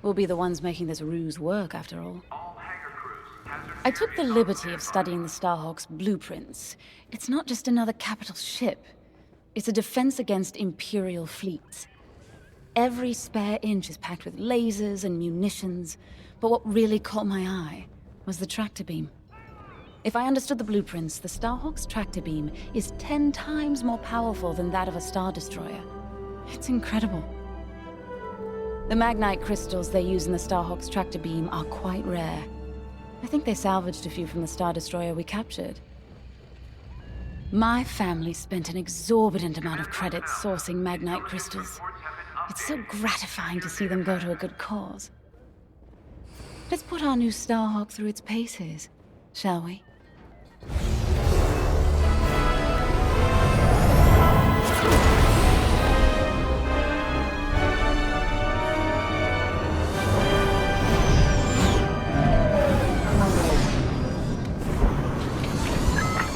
We'll be the ones making this ruse work, after all. I took the liberty of studying the Starhawk's blueprints. It's not just another capital ship. It's a defense against Imperial fleets. Every spare inch is packed with lasers and munitions, but what really caught my eye was the tractor beam. If I understood the blueprints, the Starhawk's tractor beam is 10 times more powerful than that of a Star Destroyer. It's incredible. The Magnite crystals they use in the Starhawk's tractor beam are quite rare. I think they salvaged a few from the Star Destroyer we captured. My family spent an exorbitant amount of credits sourcing Magnite crystals. It's so gratifying to see them go to a good cause. Let's put our new Starhawk through its paces, shall we?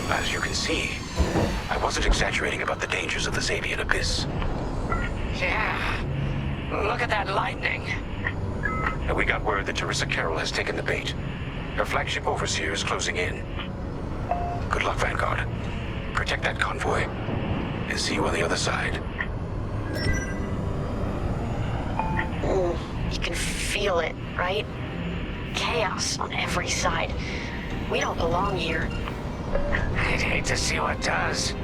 As you can see, I wasn't exaggerating about the dangers of the Xavian Abyss. Yeah. Look at that lightning. We got word that Teresa Carroll has taken the bait. Her flagship overseer is closing in. Good luck, Vanguard. Protect that convoy. And see you on the other side. You can feel it, right? Chaos on every side. We don't belong here. I'd hate to see what does.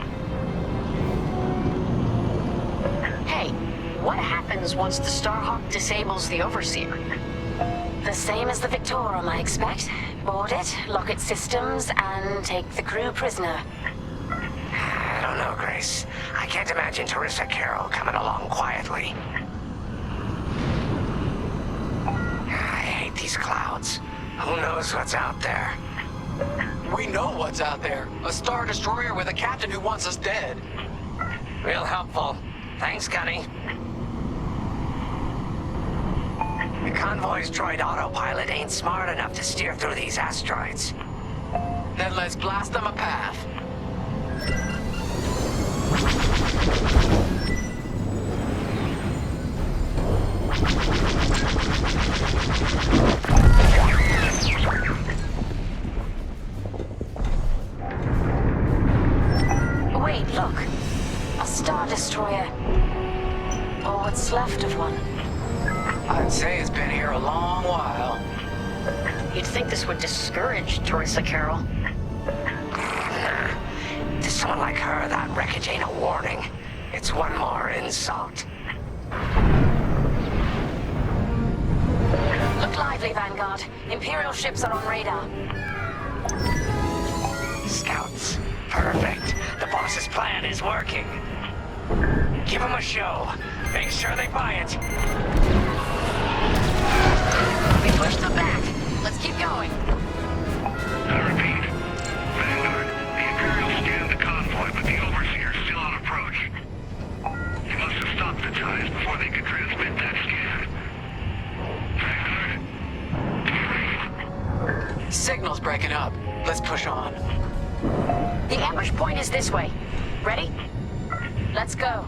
Hey, what happens once the Starhawk disables the Overseer? The same as the Victorum, I expect. Board it, lock its systems, and take the crew prisoner. I don't know, Grace. I can't imagine Teresa Carroll coming along quietly. I hate these clouds. Who knows what's out there? We know what's out there. A Star Destroyer with a captain who wants us dead. Real helpful. Thanks, Gunny. The convoy's droid autopilot ain't smart enough to steer through these asteroids. Then let's blast them a path. Wait, look. A Star Destroyer. Or what's left of one. I'd say it's been here a long while. You'd think this would discourage Teresa Carroll. To someone like her, that wreckage ain't a warning. It's one more insult. Look lively, Vanguard. Imperial ships are on radar. Scouts. Perfect. The boss's plan is working. Give them a show. Make sure they buy it. We pushed them back. Let's keep going. I repeat. Vanguard, the Imperial scanned the convoy, but the Overseer's still on approach. You must have stopped the ties before they could transmit that scan. Vanguard? Signal's breaking up. Let's push on. The ambush point is this way. Ready? Let's go.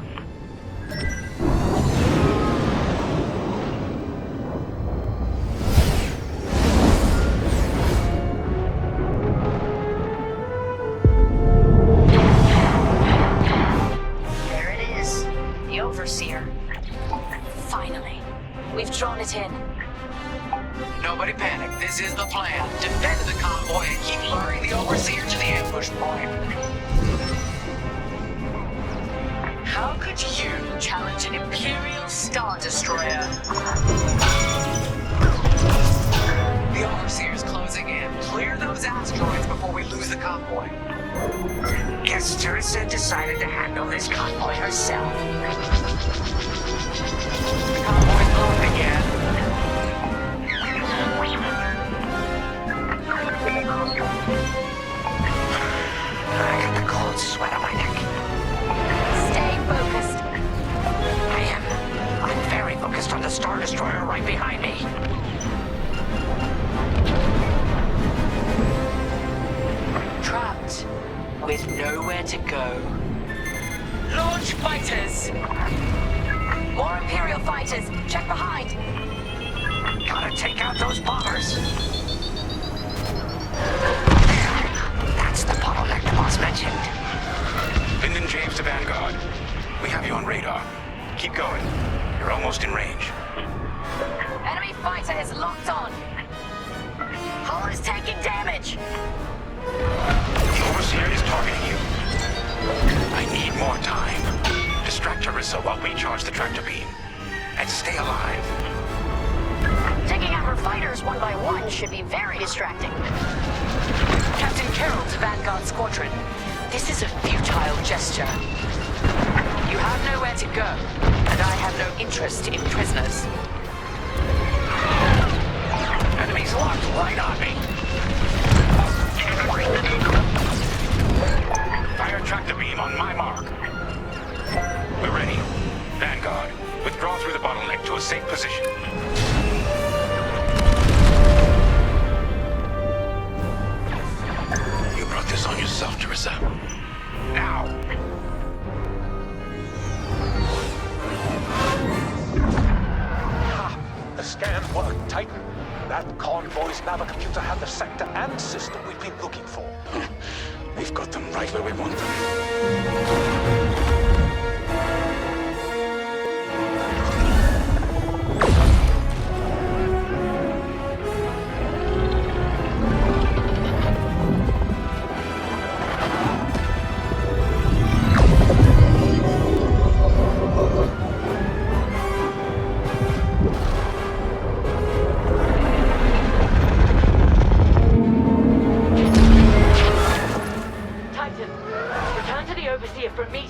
There it is. The Overseer. Finally. We've drawn it in. Nobody panic. This is the plan. Defend the convoy and keep luring the Overseer to the ambush point. How could you challenge an Imperial Star Destroyer? The Overseer's closing in. Clear those asteroids before we lose the convoy. Guess Teresa decided to handle this convoy herself. The convoy's blowing again. I got the cold sweat on my neck. Stay focused. I'm very focused on the Star Destroyer right behind me. Trapped with nowhere to go. Launch fighters! More Imperial fighters. Check behind. Gotta take out those bombers. That's the bottleneck the boss mentioned. Lyndon James to Vanguard. We have you on radar. Keep going. You're almost in range. Enemy fighter is locked on. Hull is taking damage. The Overseer is targeting you. I need more time. Distract Teresa while we charge the tractor beam. And stay alive. Taking out her fighters one by one should be very distracting. Captain Carroll to Vanguard Squadron. This is a futile gesture. You have nowhere to go, and I have no interest in prisoners. Enemies locked right on me. Fire tractor beam on my mark. We're ready. Vanguard, withdraw through the bottleneck to a safe position. You brought this on yourself, Teresa. Now! The scan worked. Titan now the computer had the sector and system we've been looking for. We've got them right where we want them.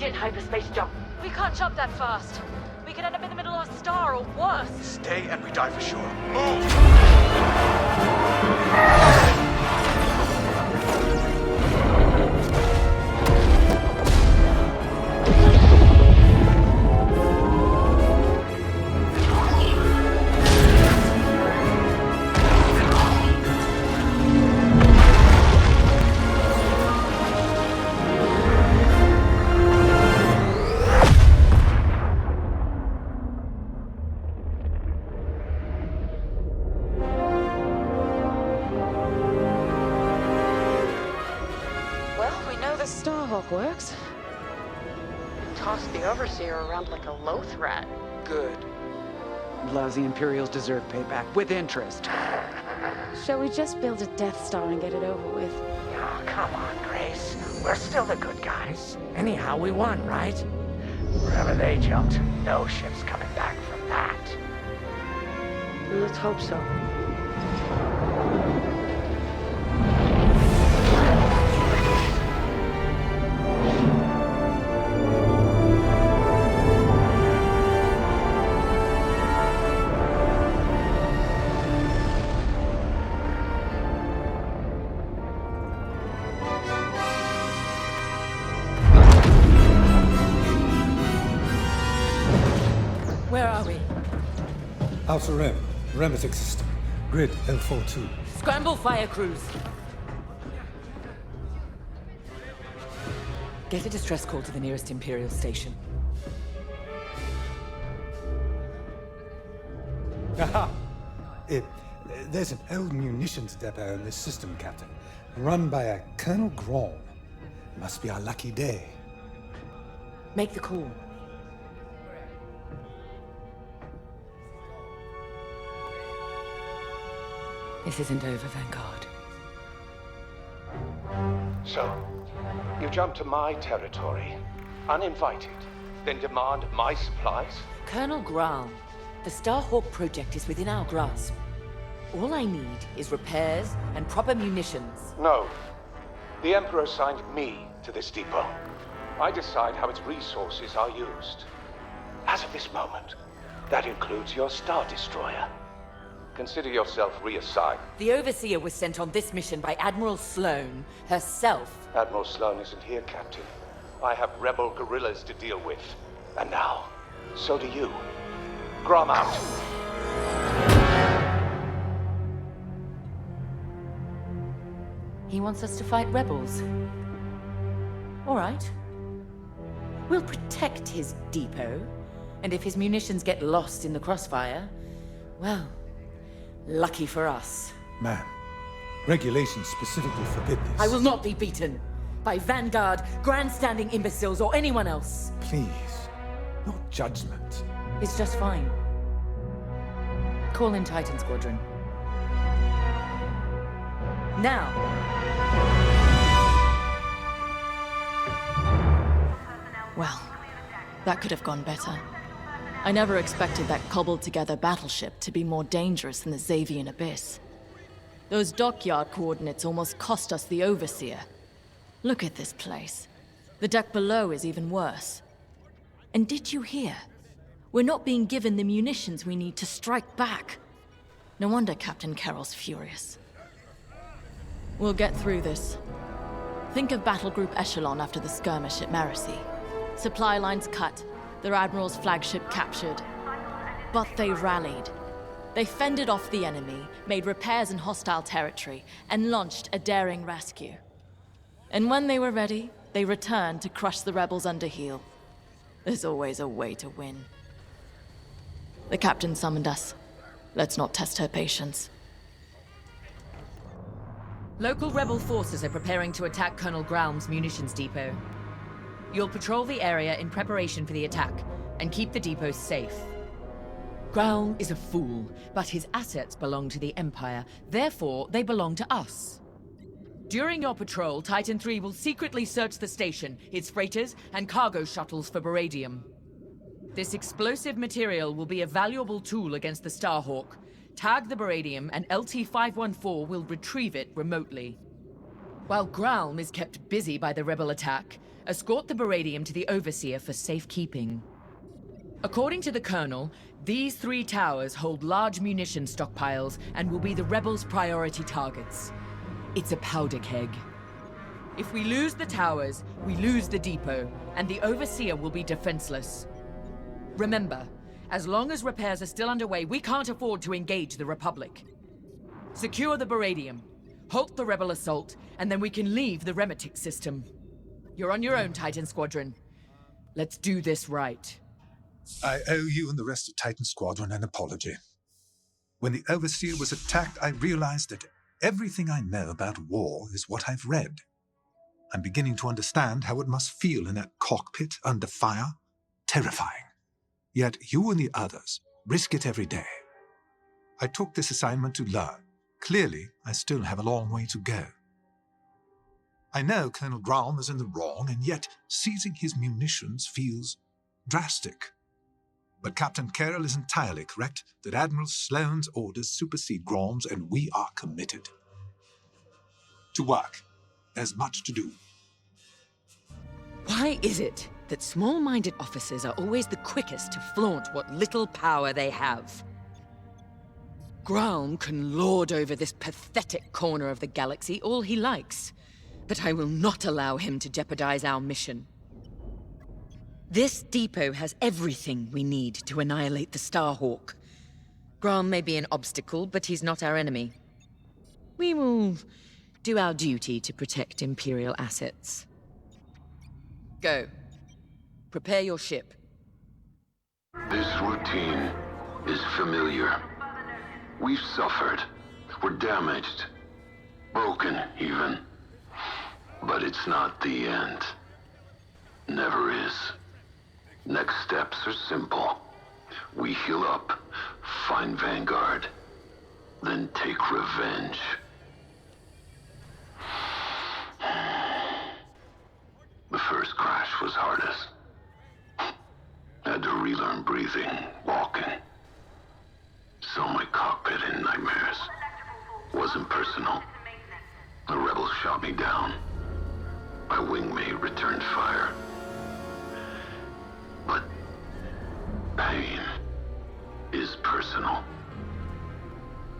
Hyperspace jump. We can't jump that fast. We could end up in the middle of a star or worse. Stay and we die for sure. Move! Starhawk works. Tossed the Overseer around like a loath rat. Good. Lousy Imperials deserve payback, with interest. Shall we just build a Death Star and get it over with? Oh, come on, Grace. We're still the good guys. Anyhow, we won, right? Wherever they jumped, no ship's coming back from that. Let's hope so. Where are we? Alpha Rem, Remetic system. Grid L42. Scramble fire crews. Get a distress call to the nearest Imperial station. Aha! There's an old munitions depot in this system, Captain. Run by a Colonel Grawn. Must be our lucky day. Make the call. This isn't over, Vanguard. So, you jump to my territory, uninvited, then demand my supplies? Colonel Graal, the Starhawk project is within our grasp. All I need is repairs and proper munitions. No. The Emperor assigned me to this depot. I decide how its resources are used. As of this moment, that includes your Star Destroyer. Consider yourself reassigned. The Overseer was sent on this mission by Admiral Sloane herself. Admiral Sloane isn't here, Captain. I have rebel guerrillas to deal with. And now, so do you. Grom out. He wants us to fight rebels. All right. We'll protect his depot, and if his munitions get lost in the crossfire, well, lucky for us. Man, regulations specifically forbid this. I will not be beaten by Vanguard, grandstanding imbeciles, or anyone else. Please, no judgment. It's just fine. Call in Titan Squadron. Now! Well, that could have gone better. I never expected that cobbled-together battleship to be more dangerous than the Xavian Abyss. Those dockyard coordinates almost cost us the Overseer. Look at this place. The deck below is even worse. And did you hear? We're not being given the munitions we need to strike back. No wonder Captain Carroll's furious. We'll get through this. Think of Battle Group Echelon after the skirmish at Marasi. Supply lines cut, their Admiral's flagship captured. But they rallied. They fended off the enemy, made repairs in hostile territory, and launched a daring rescue. And when they were ready, they returned to crush the rebels under heel. There's always a way to win. The captain summoned us. Let's not test her patience. Local rebel forces are preparing to attack Colonel Graum's munitions depot. You'll patrol the area in preparation for the attack, and keep the depot safe. Graum is a fool, but his assets belong to the Empire, therefore they belong to us. During your patrol, Titan III will secretly search the station, its freighters, and cargo shuttles for beradium. This explosive material will be a valuable tool against the Starhawk. Tag the beradium, and LT-514 will retrieve it remotely. While Graum is kept busy by the rebel attack, escort the beradium to the Overseer for safekeeping. According to the Colonel, these 3 towers hold large munition stockpiles and will be the rebels' priority targets. It's a powder keg. If we lose the towers, we lose the depot, and the Overseer will be defenseless. Remember, as long as repairs are still underway, we can't afford to engage the Republic. Secure the beradium, halt the rebel assault, and then we can leave the Remetic system. You're on your own, Titan Squadron. Let's do this right. I owe you and the rest of Titan Squadron an apology. When the Overseer was attacked, I realized that everything I know about war is what I've read. I'm beginning to understand how it must feel in that cockpit under fire. Terrifying. Yet you and the others risk it every day. I took this assignment to learn. Clearly, I still have a long way to go. I know Colonel Graum is in the wrong, and yet seizing his munitions feels drastic. But Captain Carroll is entirely correct that Admiral Sloane's orders supersede Graum's, and we are committed. To work. There's much to do. Why is it that small-minded officers are always the quickest to flaunt what little power they have? Graum can lord over this pathetic corner of the galaxy all he likes, but I will not allow him to jeopardize our mission. This depot has everything we need to annihilate the Starhawk. Graum may be an obstacle, but he's not our enemy. We will do our duty to protect Imperial assets. Go. Prepare your ship. This routine is familiar. We've suffered. We're damaged. Broken, even. But it's not the end. Never is. Next steps are simple. We heal up, find Vanguard, then take revenge. The first crash was hardest. Had to relearn breathing, walking. Saw my cockpit in nightmares. Wasn't personal. The rebels shot me down. My wingmate returned fire. But pain is personal.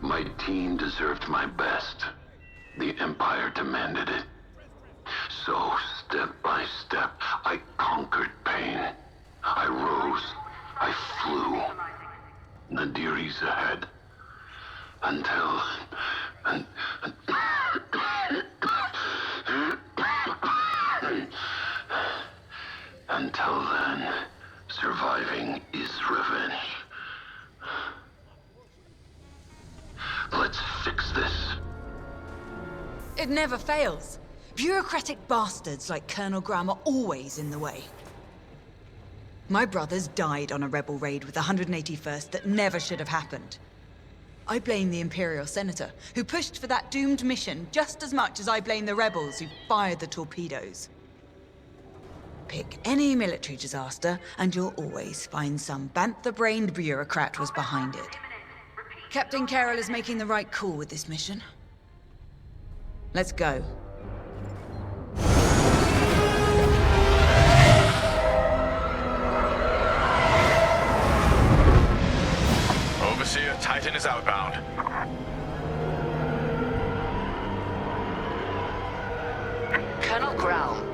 My team deserved my best. The Empire demanded it. So, step by step, I conquered pain. I rose. I flew. Nadiri's ahead. Until then, surviving is revenge. Let's fix this. It never fails. Bureaucratic bastards like Colonel Graum are always in the way. My brothers died on a rebel raid with the 181st that never should have happened. I blame the Imperial Senator, who pushed for that doomed mission just as much as I blame the rebels who fired the torpedoes. Pick any military disaster, and you'll always find some bantha-brained bureaucrat was behind it. Captain Carroll is making the right call with this mission. Let's go. Overseer, Titan is outbound. Colonel Graum,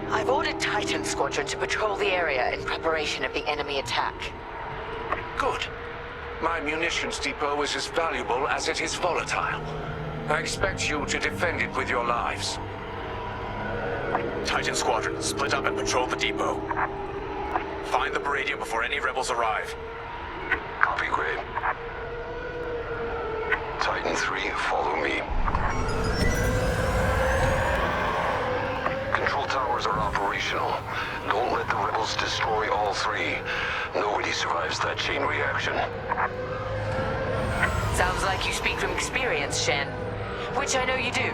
I've ordered Titan Squadron to patrol the area in preparation of the enemy attack. Good. My munitions depot is as valuable as it is volatile. I expect you to defend it with your lives. Titan Squadron, split up and patrol the depot. Find the beradium before any rebels arrive. Copy, Gray. Titan 3, follow me. Level 3. Nobody survives that chain reaction. Sounds like you speak from experience, Shen. Which I know you do.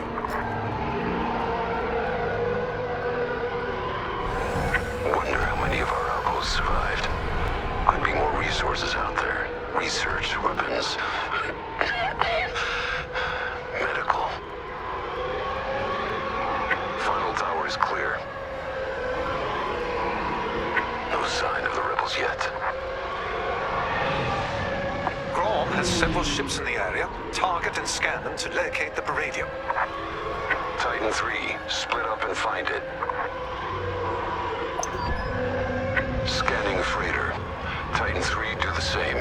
Wonder how many of our outposts survived. Could be more resources out there. Research, weapons, medical. Final tower is clear. No sign of the rebels yet. Grom has several ships in the area. Target and scan them to locate the Baradium. Titan 3, split up and find it. Scanning freighter. Titan 3, do the same.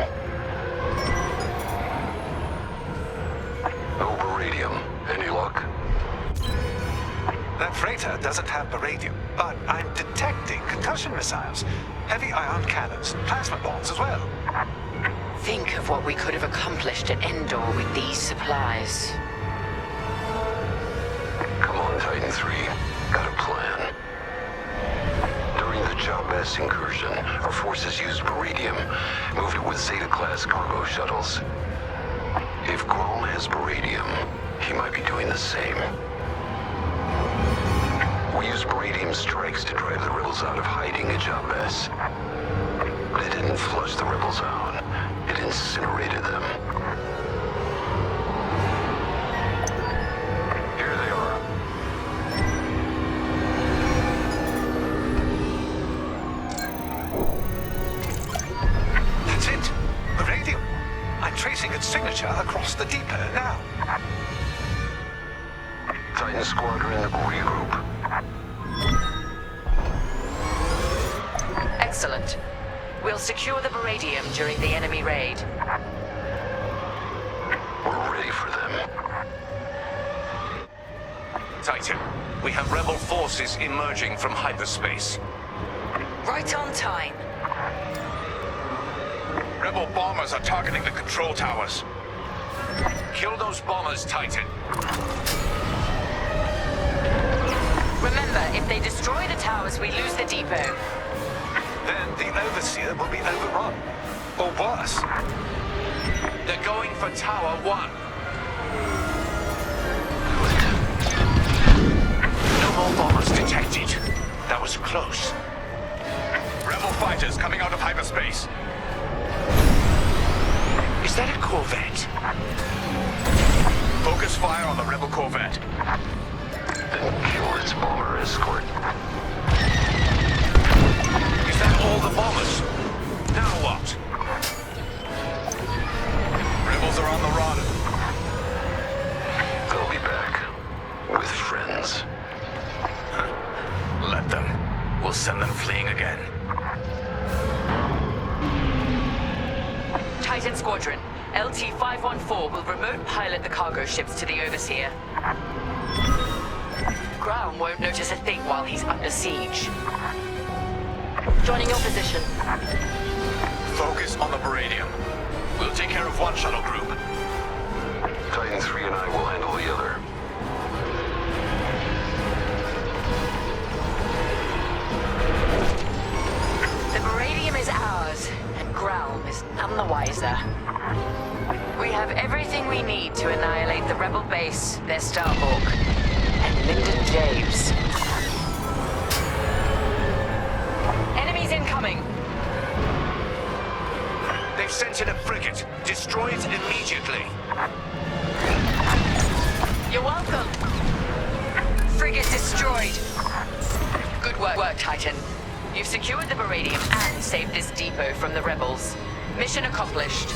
No Baradium. Any luck? That freighter doesn't have Baradium, but I'm detecting concussion missiles, heavy ion cannons, plasma bombs as well. Think of what we could have accomplished at Endor with these supplies. Come on, Titan 3. Got a plan. During the Jabez incursion, our forces used Baradium, moved it with Zeta-class cargo shuttles. If Grom has Baradium, he might be doing the same. We used Baradium strikes to drive the rebels out of hiding at Jabez. But it didn't flush the rebels out. It incinerated them. Here they are. That's it. Baradium. I'm tracing its signature across the depot now. Titan Squadron, regroup. Excellent. We'll secure the Baradium during the enemy raid. We're ready for them. Titan, we have rebel forces emerging from hyperspace. Right on time. Rebel bombers are targeting the control towers. Kill those bombers, Titan. Remember, if they destroy the towers, we lose the depot. Then the Overseer will be overrun. Or worse. They're going for Tower 1. No more bombers detected. That was close. Rebel fighters coming out of hyperspace. Is that a corvette? Focus fire on the rebel corvette. Then kill its bomber escort. Is that all the bombers? Now what? Rebels are on the run. They'll be back. With friends. Let them. We'll send them fleeing again. Titan Squadron, LT-514 will remote pilot the cargo ships to the Overseer. Ground won't notice a thing while he's under siege. Joining your position. Focus on the Baradium. We'll take care of one shuttle group. Titan 3 and I will handle the other. The Baradium is ours, and Gralm is none the wiser. We have everything we need to annihilate the Rebel base, their Starhawk, and Lyndon James. Enemies incoming! They've sent in a frigate. Destroy it immediately. You're welcome. Frigate destroyed. Good work, Titan. You've secured the Baradium and saved this depot from the rebels. Mission accomplished.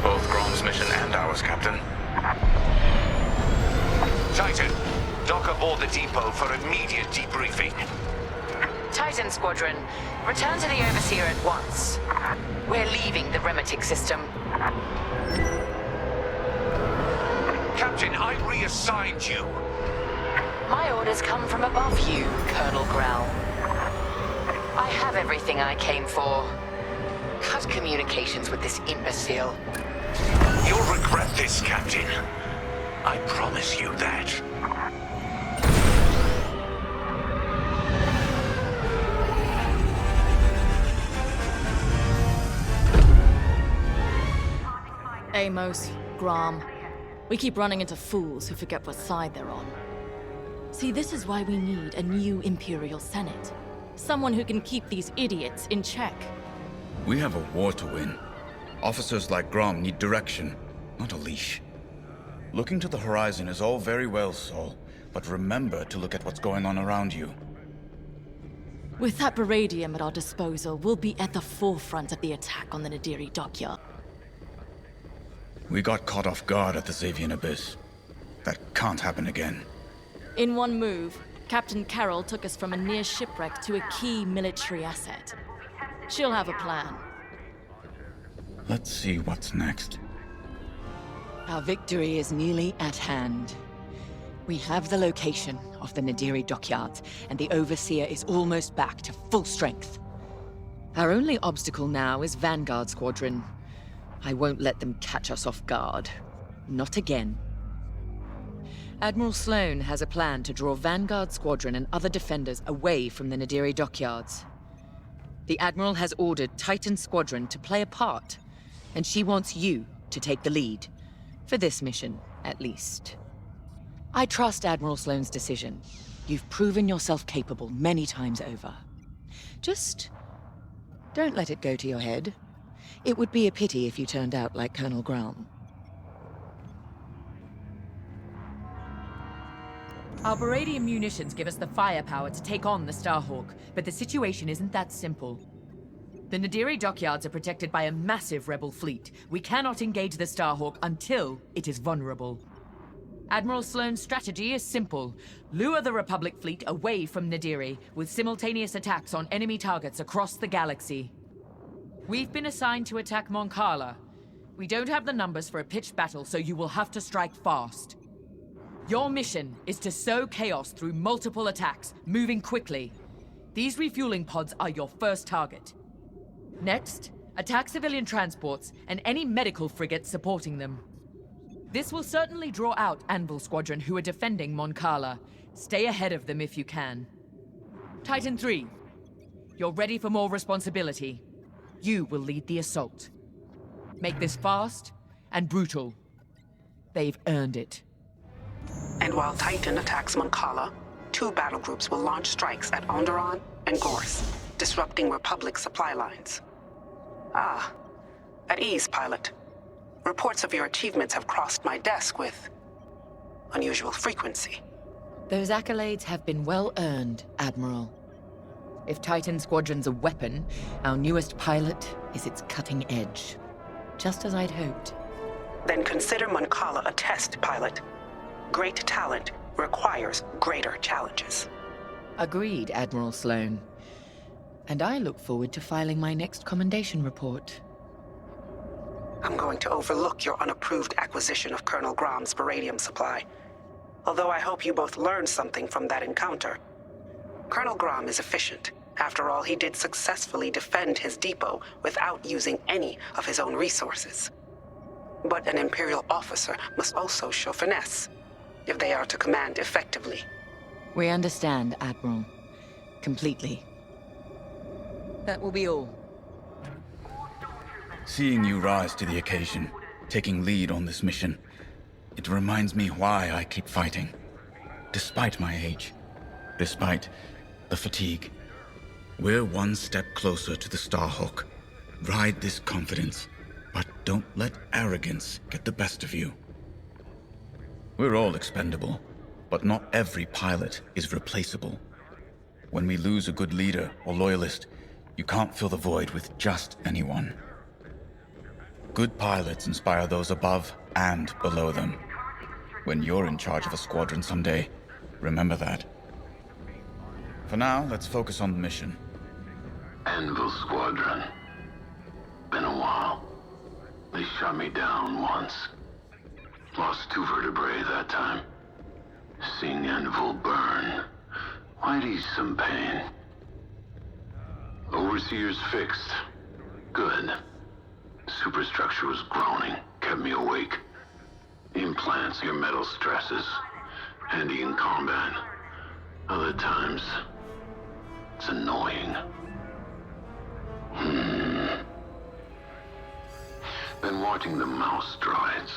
Both Grom's mission and ours, Captain. Titan, dock aboard the depot for immediate debriefing. Titan Squadron, return to the Overseer at once. We're leaving the Remetic system. Captain, I reassigned you. My orders come from above you, Colonel Grell. I have everything I came for. Cut communications with this imbecile. You'll regret this, Captain. I promise you that. Amos, Grom. We keep running into fools who forget what side they're on. See, this is why we need a new Imperial Senate. Someone who can keep these idiots in check. We have a war to win. Officers like Grom need direction, not a leash. Looking to the horizon is all very well, Saul, but remember to look at what's going on around you. With that Baradium at our disposal, we'll be at the forefront of the attack on the Nadiri dockyard. We got caught off guard at the Xavian Abyss. That can't happen again. In one move, Captain Carroll took us from a near shipwreck to a key military asset. She'll have a plan. Let's see what's next. Our victory is nearly at hand. We have the location of the Nadiri dockyards, and the Overseer is almost back to full strength. Our only obstacle now is Vanguard Squadron. I won't let them catch us off guard. Not again. Admiral Sloane has a plan to draw Vanguard Squadron and other defenders away from the Nadiri dockyards. The Admiral has ordered Titan Squadron to play a part, and she wants you to take the lead. For this mission, at least. I trust Admiral Sloane's decision. You've proven yourself capable many times over. Just don't let it go to your head. It would be a pity if you turned out like Colonel Grom. Our Baradium munitions give us the firepower to take on the Starhawk, but the situation isn't that simple. The Nadiri dockyards are protected by a massive rebel fleet. We cannot engage the Starhawk until it is vulnerable. Admiral Sloane's strategy is simple. Lure the Republic fleet away from Nadiri, with simultaneous attacks on enemy targets across the galaxy. We've been assigned to attack Mon Cala. We don't have the numbers for a pitched battle, so you will have to strike fast. Your mission is to sow chaos through multiple attacks, moving quickly. These refueling pods are your first target. Next, attack civilian transports and any medical frigates supporting them. This will certainly draw out Anvil Squadron, who are defending Mon Cala. Stay ahead of them if you can. Titan 3, you're ready for more responsibility. You will lead the assault. Make this fast and brutal. They've earned it. And while Titan attacks Mon Cala, 2 battle groups will launch strikes at Onderon and Gorse, disrupting Republic supply lines. Ah, at ease, pilot. Reports of your achievements have crossed my desk with unusual frequency. Those accolades have been well earned, Admiral. If Titan Squadron's a weapon, our newest pilot is its cutting edge. Just as I'd hoped. Then consider Mon Cala a test, pilot. Great talent requires greater challenges. Agreed, Admiral Sloane. And I look forward to filing my next commendation report. I'm going to overlook your unapproved acquisition of Colonel Grom's Baradium supply. Although I hope you both learned something from that encounter. Colonel Grom is efficient. After all, he did successfully defend his depot without using any of his own resources. But an Imperial officer must also show finesse, if they are to command effectively. We understand, Admiral. Completely. That will be all. Seeing you rise to the occasion, taking lead on this mission, it reminds me why I keep fighting. Despite my age, despite the fatigue, we're one step closer to the Starhawk. Ride this confidence, but don't let arrogance get the best of you. We're all expendable, but not every pilot is replaceable. When we lose a good leader or loyalist, you can't fill the void with just anyone. Good pilots inspire those above and below them. When you're in charge of a squadron someday, remember that. For now, let's focus on the mission. Anvil Squadron. Been a while. They shot me down once. Lost 2 vertebrae that time. Seeing Anvil burn might ease some pain. Overseer's fixed. Good. Superstructure was groaning, kept me awake. Implants your metal stresses. Handy in combat. Other times, it's annoying. Been watching the mouse droids.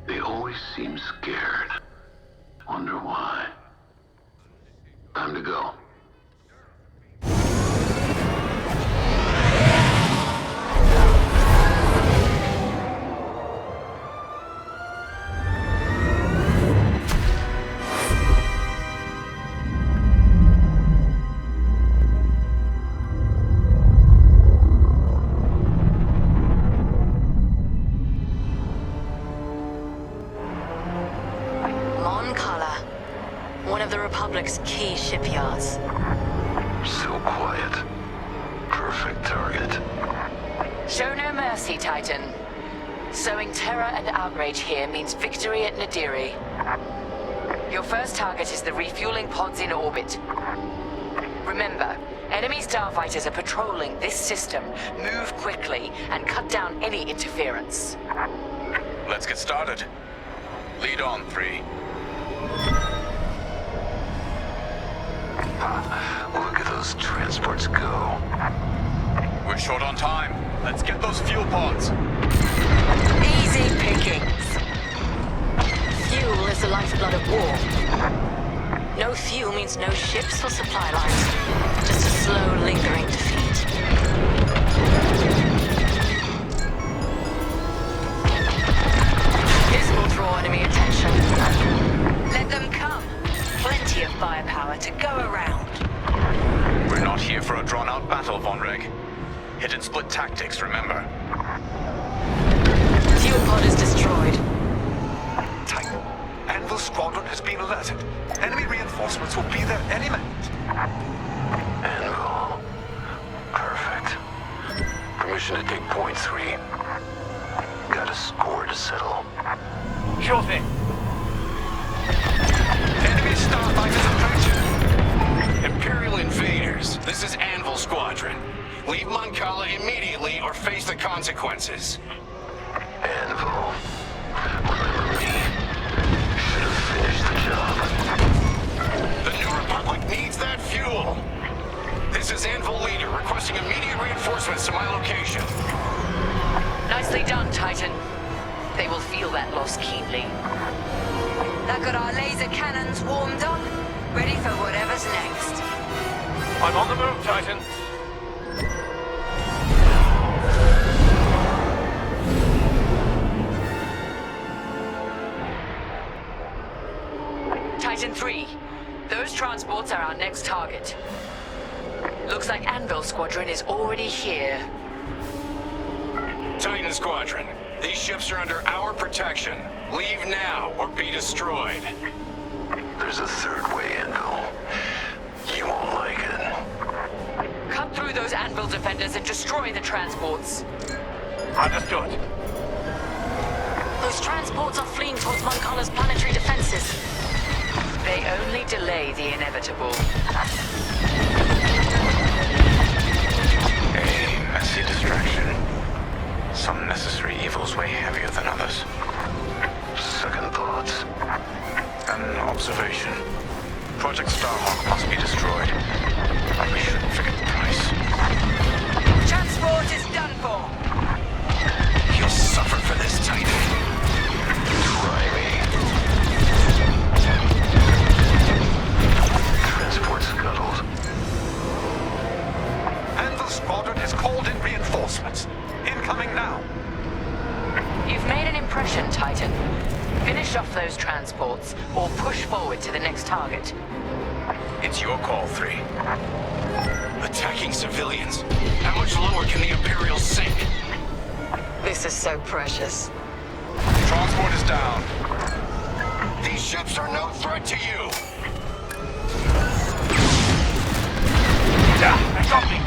They always seem scared. Wonder why. Time to go. Mon Cala, one of the Republic's key shipyards. So quiet. Perfect target. Show no mercy, Titan. Sowing terror and outrage here means victory at Nadiri. Your first target is the refueling pods in orbit. Remember, enemy starfighters are patrolling this system. Move quickly and cut down any interference. Let's get started. Lead on, 3. Look at those transports go. We're short on time. Let's get those fuel pods. Easy pickings. Fuel is the lifeblood of war. No fuel means no ships or supply lines. Just a slow, lingering defeat. This will draw enemy attention. Let them come. Plenty of firepower to go around. We're not here for a drawn-out battle, Von Reg. Hit and split tactics, remember. Fuel pod is destroyed. Titan, Anvil Squadron has been alerted. Enemy reinforcements will be there any minute. Anvil. Perfect. Permission to take point 3. Got a score to settle. Sure thing. Enemy starfighters approaching. Imperial invaders, this is Anvil Squadron. Leave Mon Cala immediately or face the consequences. Anvil. Remember me. Should have finished the job. The New Republic needs that fuel. This is Anvil Leader requesting immediate reinforcements to my location. Nicely done, Titan. They will feel that loss keenly. That got our laser cannons warmed up, ready for whatever's next. I'm on the move, Titan. Titan 3, those transports are our next target. Looks like Anvil Squadron is already here. Titan Squadron, these ships are under our protection. Leave now or be destroyed. There's a third way, Anvil. You won't like it. Cut through those Anvil defenders and destroy the transports. Understood. Those transports are fleeing towards Mon Cala's planetary defenses. They only delay the inevitable. A messy distraction. Some necessary evils weigh heavier than others. Second thoughts. An observation. Project Starhawk must be destroyed. But we shouldn't forget the price. Transport is done for. You'll suffer for this, Titan. Try me. Transport scuttled. Anvil Squadron has called in reinforcements. Incoming now. You've made an impression, Titan. Finish off those transports, or push forward to the next target. It's your call, 3. Attacking civilians. How much lower can the Imperial sink? This is so precious. Transport is down. These ships are no threat to you. They got me.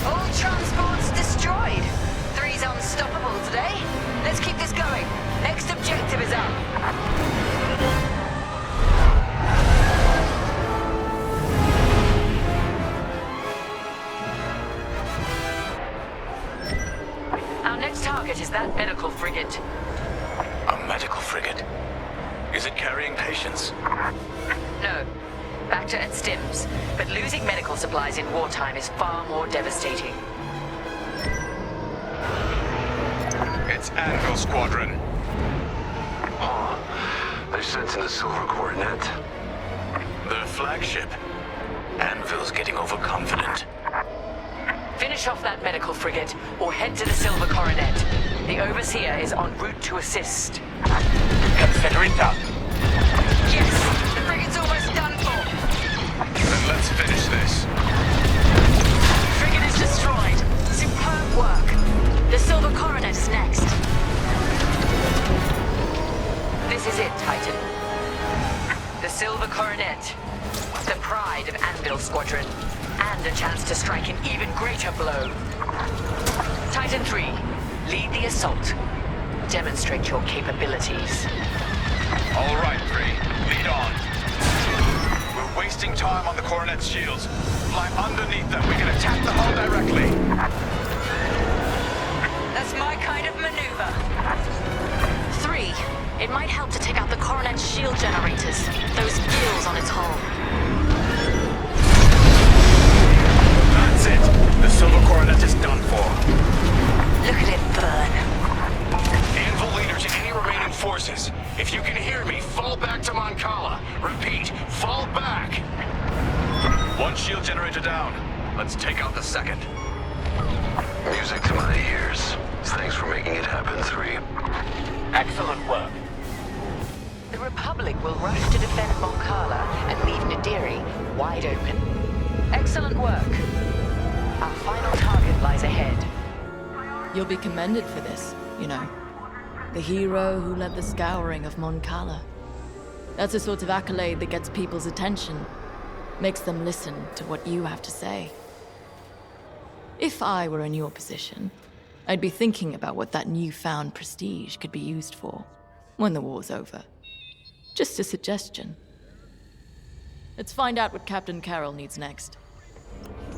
All transports destroyed. 3's unstoppable today. Let's keep this going. Next objective is up. Our next target is that medical frigate. A medical frigate? Is it carrying patients? No. Bacta and stims. But losing medical supplies in wartime is far more devastating. That's Anvil Squadron. Oh, they're sensing the silver coronet. The flagship. Anvil's getting overconfident. Finish off that medical frigate, or head to the Silver Coronet. The Overseer is en route to assist. Considerita. Yes! The frigate's almost done for! Then let's finish this. Frigate is destroyed. Superb work. The Silver Coronet is next. This is it, Titan. The Silver Coronet. The pride of Anvil Squadron. And a chance to strike an even greater blow. Titan 3, lead the assault. Demonstrate your capabilities. All right, 3, lead on. We're wasting time on the Coronet's shields. Fly underneath them. We can attack the hull directly. That's my kind of maneuver. 3, it might help to take out the Coronet's shield generators. Those gills on its hull. That's it! The Silver Coronet is done for. Look at it burn. Anvil leader to any remaining forces. If you can hear me, fall back to Mon Cala. Repeat, fall back! One shield generator down. Let's take out the second. Music to my ears. Thanks for making it happen, 3. Excellent work. The Republic will rush to defend Mon Cala and leave Nadiri wide open. Excellent work. Our final target lies ahead. You'll be commended for this, you know. The hero who led the scouring of Mon Cala. That's a sort of accolade that gets people's attention, makes them listen to what you have to say. If I were in your position, I'd be thinking about what that newfound prestige could be used for when the war's over. Just a suggestion. Let's find out what Captain Carroll needs next.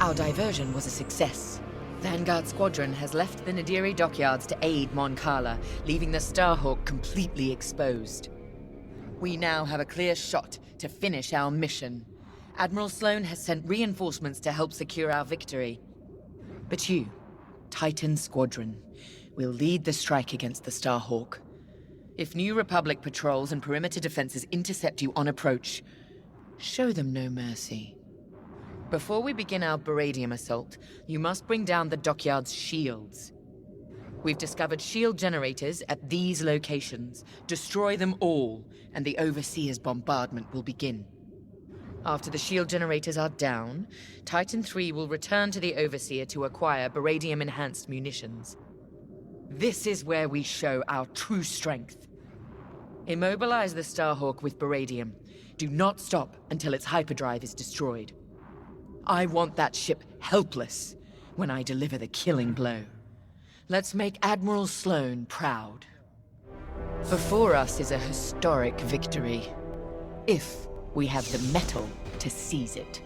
Our diversion was a success. Vanguard Squadron has left the Nadiri dockyards to aid Mon Cala, leaving the Starhawk completely exposed. We now have a clear shot to finish our mission. Admiral Sloane has sent reinforcements to help secure our victory. But you, Titan Squadron, will lead the strike against the Starhawk. If New Republic patrols and perimeter defenses intercept you on approach, show them no mercy. Before we begin our Baradium assault, you must bring down the dockyard's shields. We've discovered shield generators at these locations. Destroy them all, and the Overseer's bombardment will begin. After the shield generators are down, Titan 3 will return to the Overseer to acquire Baradium-enhanced munitions. This is where we show our true strength. Immobilize the Starhawk with Baradium. Do not stop until its hyperdrive is destroyed. I want that ship helpless when I deliver the killing blow. Let's make Admiral Sloane proud. Before us is a historic victory, if we have the metal to seize it.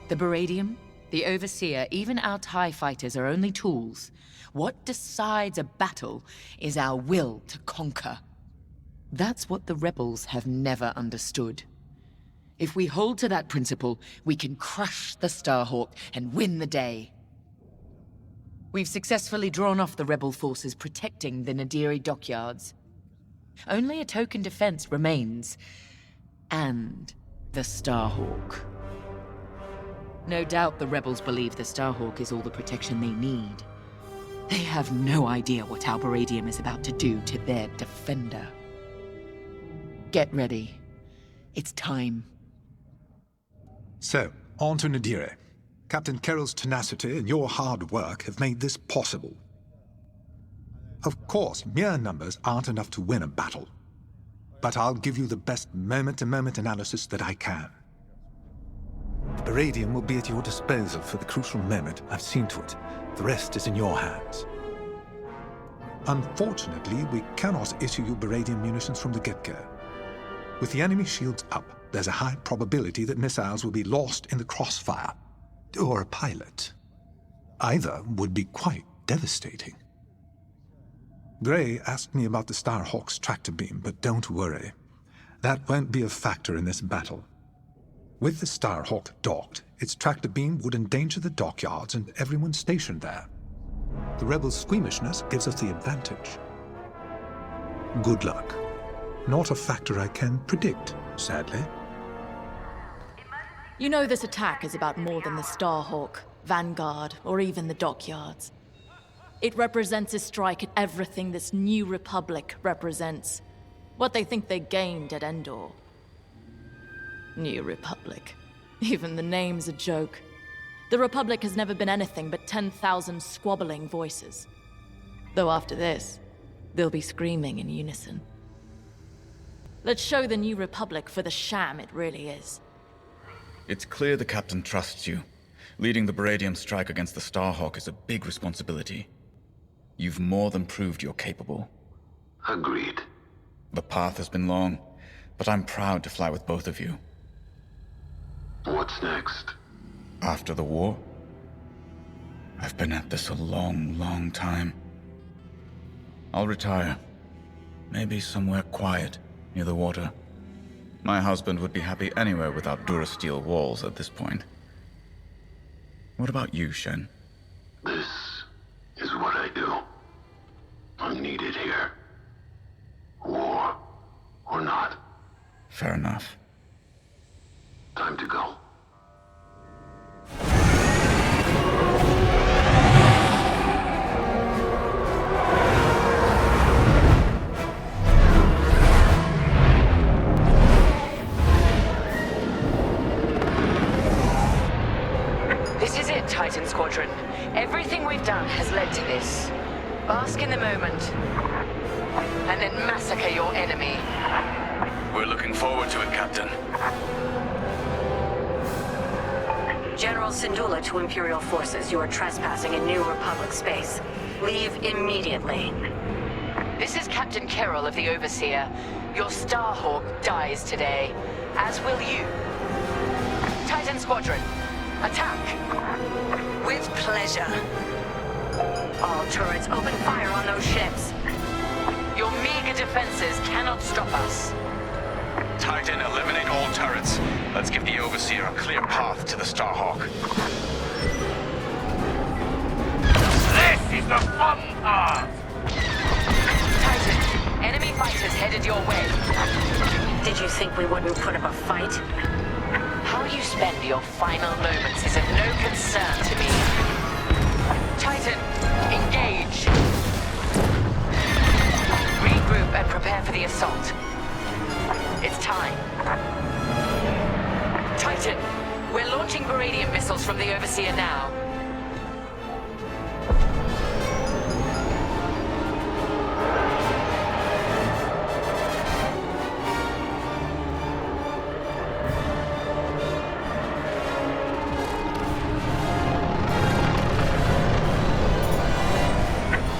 The Baradium, the Overseer, even our TIE fighters are only tools. What decides a battle is our will to conquer. That's what the rebels have never understood. If we hold to that principle, we can crush the Starhawk and win the day. We've successfully drawn off the rebel forces protecting the Nadiri dockyards. Only a token defense remains, and the Starhawk. No doubt the rebels believe the Starhawk is all the protection they need. They have no idea what our Baradium is about to do to their defender. Get ready. It's time. So, on to Nadiri. Captain Carroll's tenacity and your hard work have made this possible. Of course, mere numbers aren't enough to win a battle. But I'll give you the best moment-to-moment analysis that I can. The Baradium will be at your disposal for the crucial moment. I've seen to it. The rest is in your hands. Unfortunately, we cannot issue you Baradium munitions from the get-go. With the enemy shields up, there's a high probability that missiles will be lost in the crossfire. Or a pilot. Either would be quite devastating. Gray asked me about the Starhawk's tractor beam, but don't worry. That won't be a factor in this battle. With the Starhawk docked, its tractor beam would endanger the dockyards and everyone stationed there. The rebels' squeamishness gives us the advantage. Good luck. Not a factor I can predict, sadly. You know this attack is about more than the Starhawk, Vanguard, or even the dockyards. It represents a strike at everything this new Republic represents. What they think they gained at Endor. New Republic. Even the name's a joke. The Republic has never been anything but 10,000 squabbling voices. Though after this, they'll be screaming in unison. Let's show the New Republic for the sham it really is. It's clear the captain trusts you. Leading the Baradium strike against the Starhawk is a big responsibility. You've more than proved you're capable. Agreed. The path has been long, but I'm proud to fly with both of you. What's next? After the war? I've been at this a long, long time. I'll retire. Maybe somewhere quiet, near the water. My husband would be happy anywhere without Durasteel walls at this point. What about you, Shen? This is what I do. I'm needed here. War or not. Fair enough. Time to go. This is it, Titan Squadron. Everything we've done has led to this. Bask in the moment, and then massacre your enemy. We're looking forward to it, Captain. General Syndulla to Imperial forces. You are trespassing in New Republic space. Leave immediately. This is Captain Carroll of the Overseer. Your Starhawk dies today, as will you. Titan Squadron, attack! With pleasure. All turrets open fire on those ships. Your meager defenses cannot stop us. Titan, eliminate all turrets. Let's give the Overseer a clear path to the Starhawk. This is the fun part! Titan, enemy fighters headed your way. Did you think we wouldn't put up a fight? How you spend your final moments is of no concern to me. Titan, engage! Regroup and prepare for the assault. It's time. Titan, we're launching Baradium missiles from the Overseer now.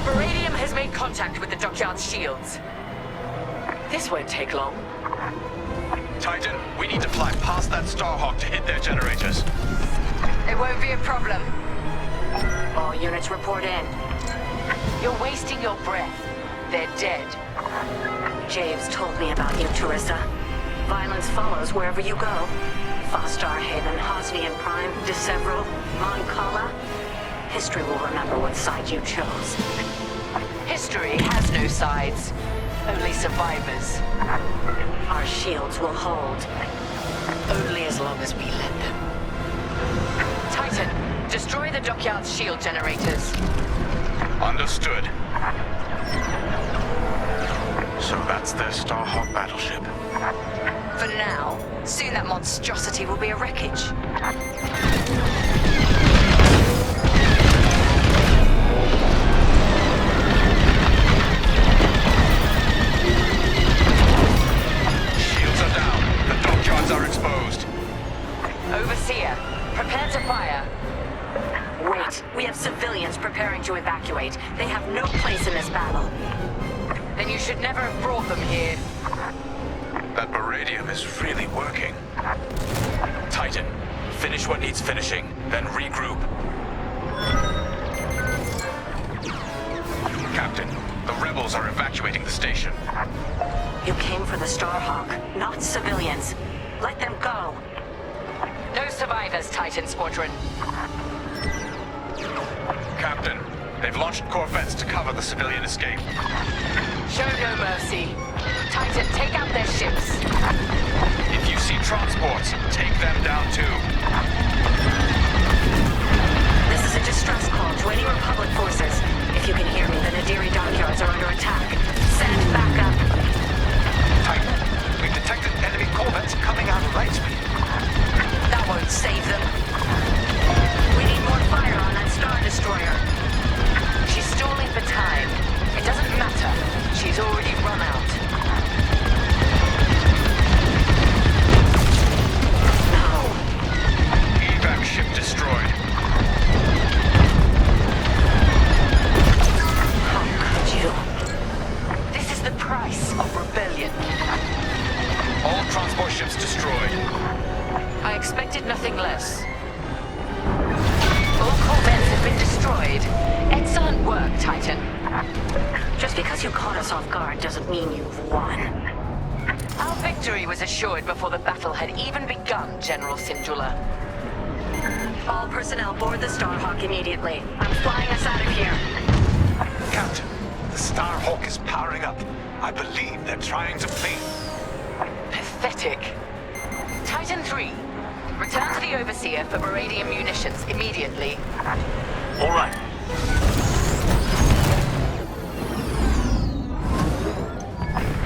Baradium has made contact with the dockyard's shields. This won't take long. Titan, we need to fly past that Starhawk to hit their generators. It won't be a problem. All units report in. You're wasting your breath. They're dead. Javes told me about you, Teresa. Violence follows wherever you go. Fostar Haven, Hosnian Prime, Severo, Mon Cala. History will remember what side you chose. History has no sides, only survivors. Our shields will hold. Only as long as we let them. Titan, destroy the dockyard's shield generators. Understood. So that's their Starhawk battleship. For now, soon that monstrosity will be a wreckage. Shields are down. The dockyards are exposed. Overseer, prepare to fire. Wait, we have civilians preparing to evacuate. They have no place in this battle. Then you should never have brought them here. That Baradium is really working. Titan, finish what needs finishing, then regroup. Captain, the rebels are evacuating the station. You came for the Starhawk, not civilians. Let them go. No survivors, Titan Squadron. Captain, They've launched corvettes to cover the civilian escape. Show no mercy. Titan, take out their ships. If you see transports, take them down too. This is a distress call to any Republic forces. If you can hear me, the Nadiri dockyards are under attack. Send backup. Titan, we've detected enemy corvettes coming out of Lightspeed. That won't save them. We need more fire on that Star Destroyer. She's stalling for time. It doesn't matter. She's already run out. Evac ship destroyed. How could you? This is the price of rebellion. All transport ships destroyed. I expected nothing less. All corvettes have been destroyed. Excellent work, Titan. Just because you caught us off guard doesn't mean you've won. Our victory was assured before the battle had even begun, General Syndulla. All personnel board the Starhawk immediately. I'm flying us out of here. Captain, the Starhawk is powering up. I believe they're trying to flee. Pathetic. Titan 3, return to the Overseer for Meridian Munitions immediately. All right.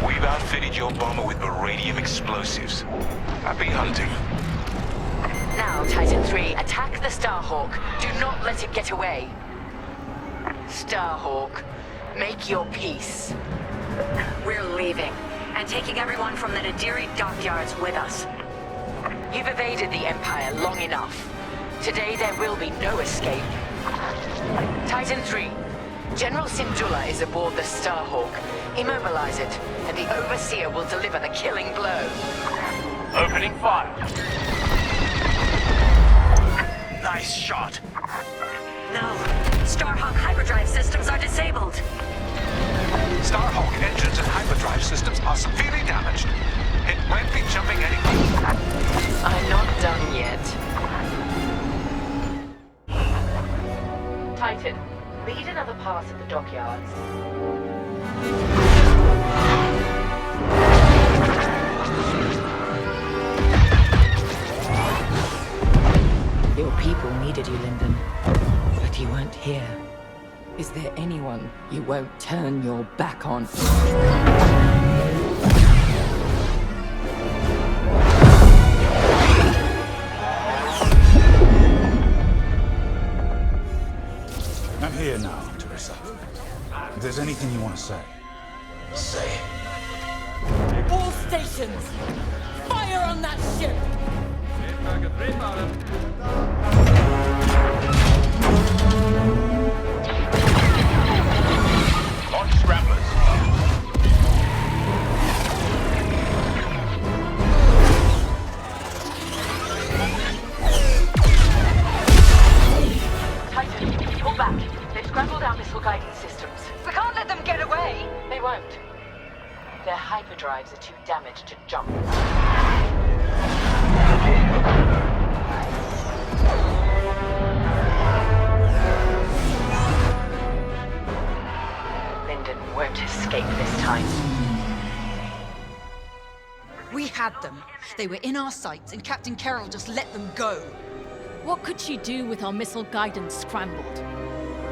We've outfitted your bomber with beradium explosives. Happy hunting. Now, Titan 3, attack the Starhawk. Do not let it get away. Starhawk, make your peace. We're leaving, and taking everyone from the Nadiri dockyards with us. You've evaded the Empire long enough. Today there will be no escape. Titan 3, General Syndulla is aboard the Starhawk. Immobilize it, and the Overseer will deliver the killing blow. Opening fire. Nice shot. No, Starhawk hyperdrive systems are disabled. Starhawk engines and hyperdrive systems are severely damaged. It won't be jumping anymore. I'm not done yet. Titan, lead another pass at the dockyards. Your people needed you, Lyndon. But you weren't here. Is there anyone you won't turn your back on? I'm here now, Teresa. If there's anything you want to say, say it. All stations! Fire on that ship! Launch scramblers. Titan, pull back. They've scrambled our missile guidance systems. We can't let them get away! They won't. Their hyperdrives are too damaged to jump. Lyndon won't escape this time. We had them. They were in our sights, and Captain Carroll just let them go. What could she do with our missile guidance scrambled?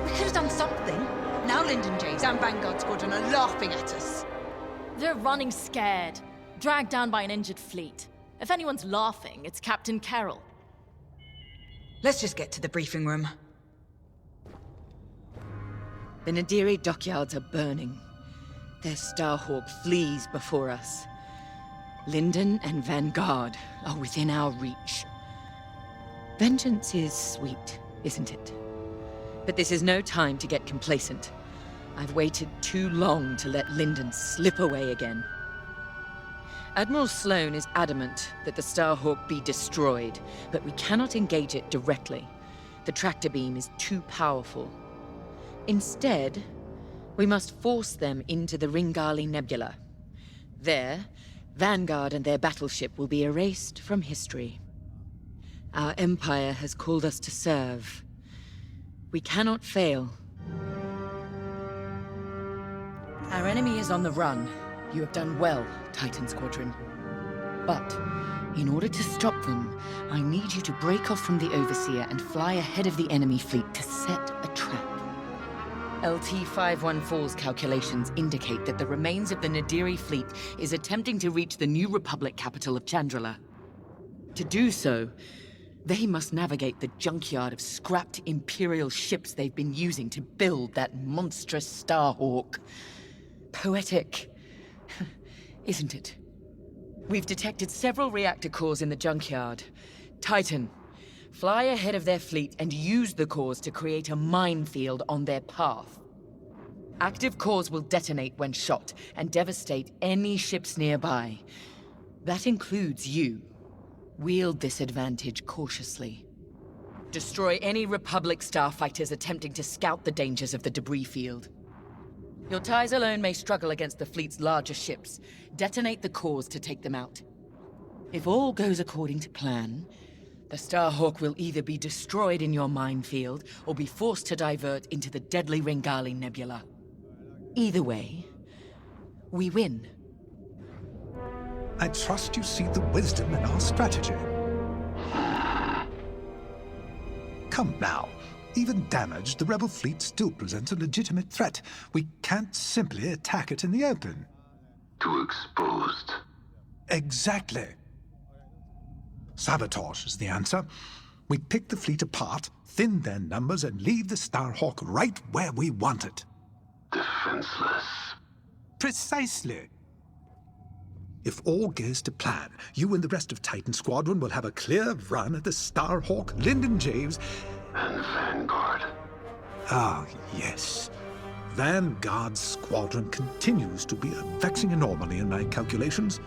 We could have done something. Now Lyndon James and Vanguard Squadron are laughing at us. They're running scared, dragged down by an injured fleet. If anyone's laughing, it's Captain Carroll. Let's just get to the briefing room. The Nadiri dockyards are burning. Their Starhawk flees before us. Lyndon and Vanguard are within our reach. Vengeance is sweet, isn't it? But this is no time to get complacent. I've waited too long to let Lyndon slip away again. Admiral Sloane is adamant that the Starhawk be destroyed, but we cannot engage it directly. The tractor beam is too powerful. Instead, we must force them into the Ringali Nebula. There, Vanguard and their battleship will be erased from history. Our Empire has called us to serve. We cannot fail. Our enemy is on the run. You have done well, Titan Squadron. But, in order to stop them, I need you to break off from the Overseer and fly ahead of the enemy fleet to set a trap. LT-514's calculations indicate that the remains of the Nadiri fleet is attempting to reach the New Republic capital of Chandrila. To do so, they must navigate the junkyard of scrapped Imperial ships they've been using to build that monstrous Starhawk. Poetic, isn't it? We've detected several reactor cores in the junkyard. Titan, fly ahead of their fleet and use the cores to create a minefield on their path. Active cores will detonate when shot and devastate any ships nearby. That includes you. Wield this advantage cautiously. Destroy any Republic starfighters attempting to scout the dangers of the debris field. Your ties alone may struggle against the fleet's larger ships. Detonate the cores to take them out. If all goes according to plan, the Starhawk will either be destroyed in your minefield or be forced to divert into the deadly Ringali Nebula. Either way, we win. I trust you see the wisdom in our strategy. Come now. Even damaged, the rebel fleet still presents a legitimate threat. We can't simply attack it in the open. Too exposed. Exactly. Sabotage is the answer. We pick the fleet apart, thin their numbers, and leave the Starhawk right where we want it. Defenseless. Precisely. If all goes to plan, you and the rest of Titan Squadron will have a clear run at the Starhawk, Lyndon James, and Vanguard. Ah, yes. Vanguard Squadron continues to be a vexing anomaly in my calculations.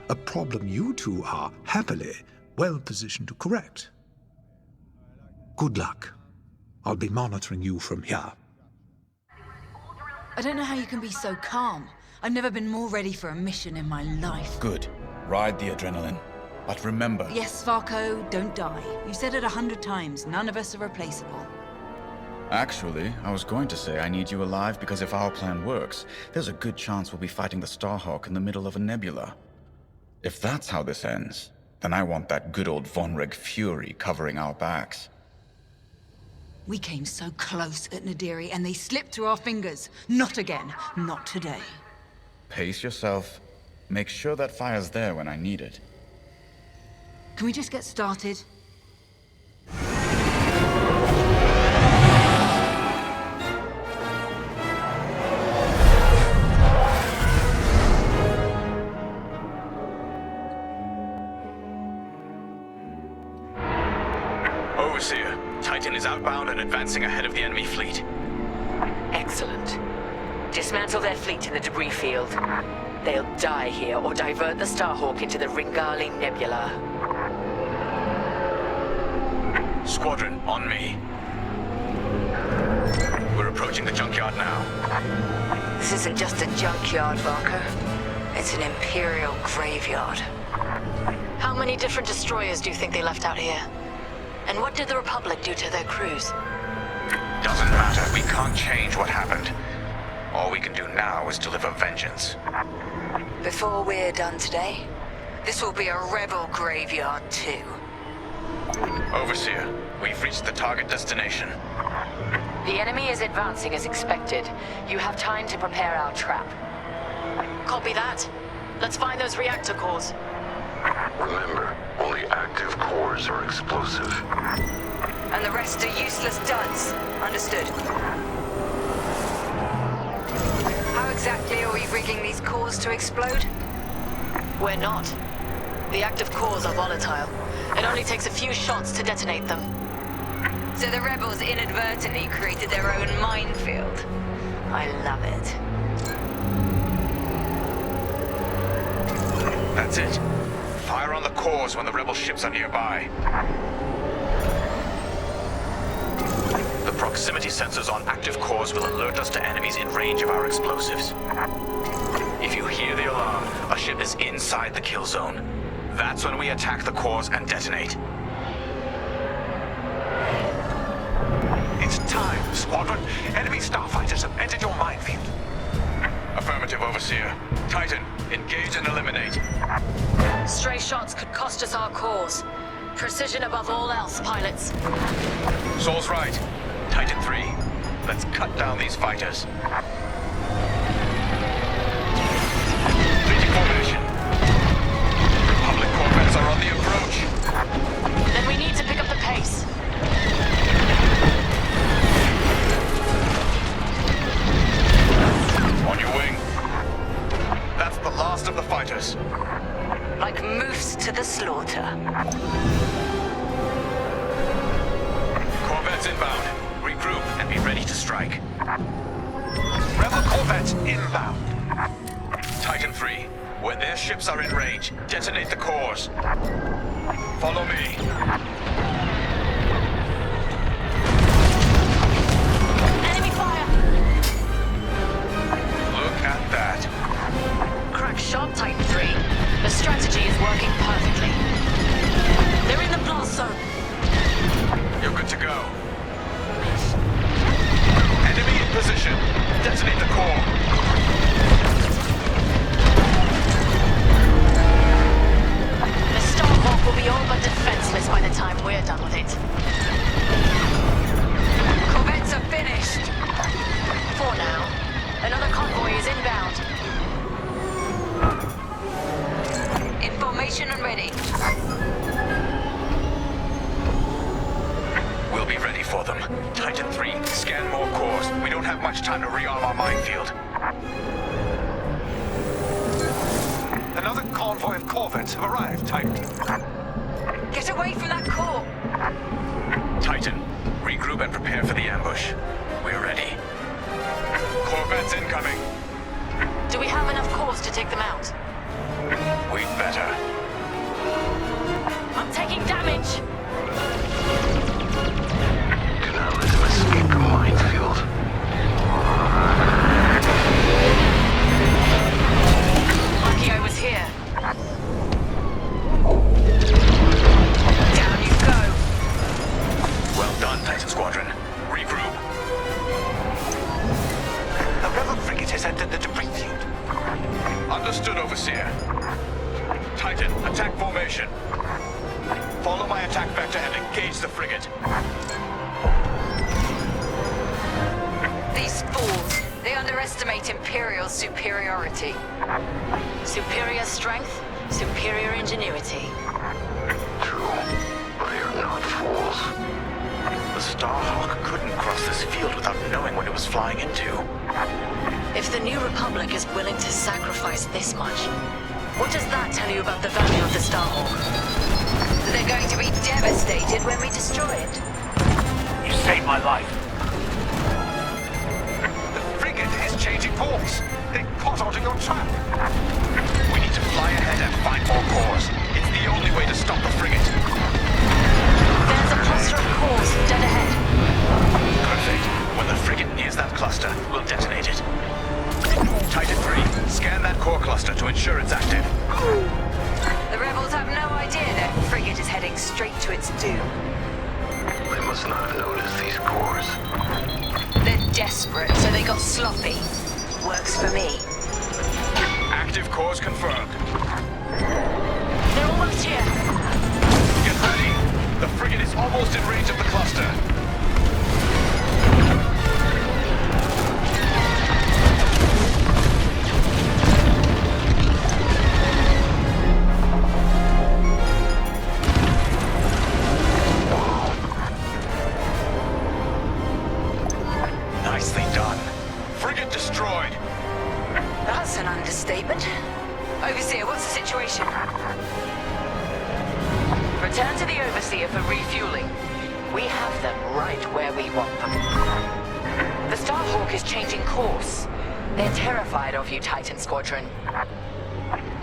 A problem you two are, happily, well positioned to correct. Good luck. I'll be monitoring you from here. I don't know how you can be so calm. I've never been more ready for a mission in my life. Good. Ride the adrenaline. But remember... Yes, Varko, don't die. You've said it 100 times. None of us are replaceable. Actually, I was going to say I need you alive because if our plan works, there's a good chance we'll be fighting the Starhawk in the middle of a nebula. If that's how this ends, then I want that good old Vonreg fury covering our backs. We came so close at Nadiri and they slipped through our fingers. Not again. Not today. Pace yourself. Make sure that fire's there when I need it. Can we just get started? Overseer, Titan is outbound and advancing ahead of the enemy fleet. Excellent. Dismantle their fleet in the debris field. They'll die here or divert the Starhawk into the Ringali Nebula. Squadron, on me. We're approaching the junkyard now. This isn't just a junkyard, Varko. It's an Imperial graveyard. How many different destroyers do you think they left out here? And what did the Republic do to their crews? Doesn't matter. We can't change what happened. All we can do now is deliver vengeance. Before we're done today, this will be a rebel graveyard too. Overseer, we've reached the target destination. The enemy is advancing as expected. You have time to prepare our trap. Copy that. Let's find those reactor cores. Remember, only active cores are explosive. And the rest are useless duds. Understood. How exactly are we rigging these cores to explode? We're not. The active cores are volatile. It only takes a few shots to detonate them. So the rebels inadvertently created their own minefield. I love it. That's it. Fire on the cores when the rebel ships are nearby. The proximity sensors on active cores will alert us to enemies in range of our explosives. If you hear the alarm, a ship is inside the kill zone. That's when we attack the cores and detonate. It's time, Squadron. Enemy starfighters have entered your minefield. Affirmative, Overseer. Titan, engage and eliminate. Stray shots could cost us our cause. Precision above all else, pilots. Sol's right. Titan 3, let's cut down these fighters. Leading formation. Republic corvettes are on the approach. Then we need to pick up the pace. On your wing. That's the last of the fighters. Like moose to the slaughter. Corvettes inbound. Regroup and be ready to strike. Rebel corvettes inbound. Titan 3, when their ships are in range, detonate the cores. Follow me. Enemy fire! Look at that. Crack shot, Titan 3. The strategy is working perfectly. They're in the blast zone. You're good to go. Enemy in position. Detonate the core. The Starhawk will be all but defenseless by the time we're done with it. Corvettes are finished. For now. Another convoy is inbound. In formation and ready. We'll be ready for them. Titan 3, scan more cores. We don't have much time to rearm our minefield. Another convoy of corvettes have arrived, Titan. Get away from that core! Titan, regroup and prepare for the ambush. We're ready. Corvettes incoming. Do we have enough cores to take them out? We'd better. I'm taking damage! Do not let them escape the minefield. Lucky I was here. Down you go. Well done, Titan Squadron. Regroup. A rebel frigate has entered the debris field. Understood, Overseer. Titan, attack formation. Follow my attack vector and engage the frigate. These fools, they underestimate Imperial's superiority. Superior strength, superior ingenuity. True, but they are not fools. The Starhawk couldn't cross this field without knowing what it was flying into. If the New Republic is willing to sacrifice this much, what does that tell you about the value of the Starhawk? They're going to be devastated when we destroy it. You saved my life. The frigate is changing course. They caught onto your trap. We need to fly ahead and find more cores. It's the only way to stop the frigate. There's a cluster of cores dead ahead. Perfect. When the frigate nears that cluster, we'll detonate it. Titan 3, scan that core cluster to ensure it's active. The rebels have no idea their frigate is heading straight to its doom. They must not have noticed these cores. They're desperate, so they got sloppy. Works for me. Active cores confirmed. They're almost here. Get ready. The frigate is almost in range of the cluster. Nicely done. Frigate destroyed. That's an understatement. Overseer, what's the situation? Return to the Overseer for refueling. We have them right where we want them. The Starhawk is changing course. They're terrified of you, Titan Squadron.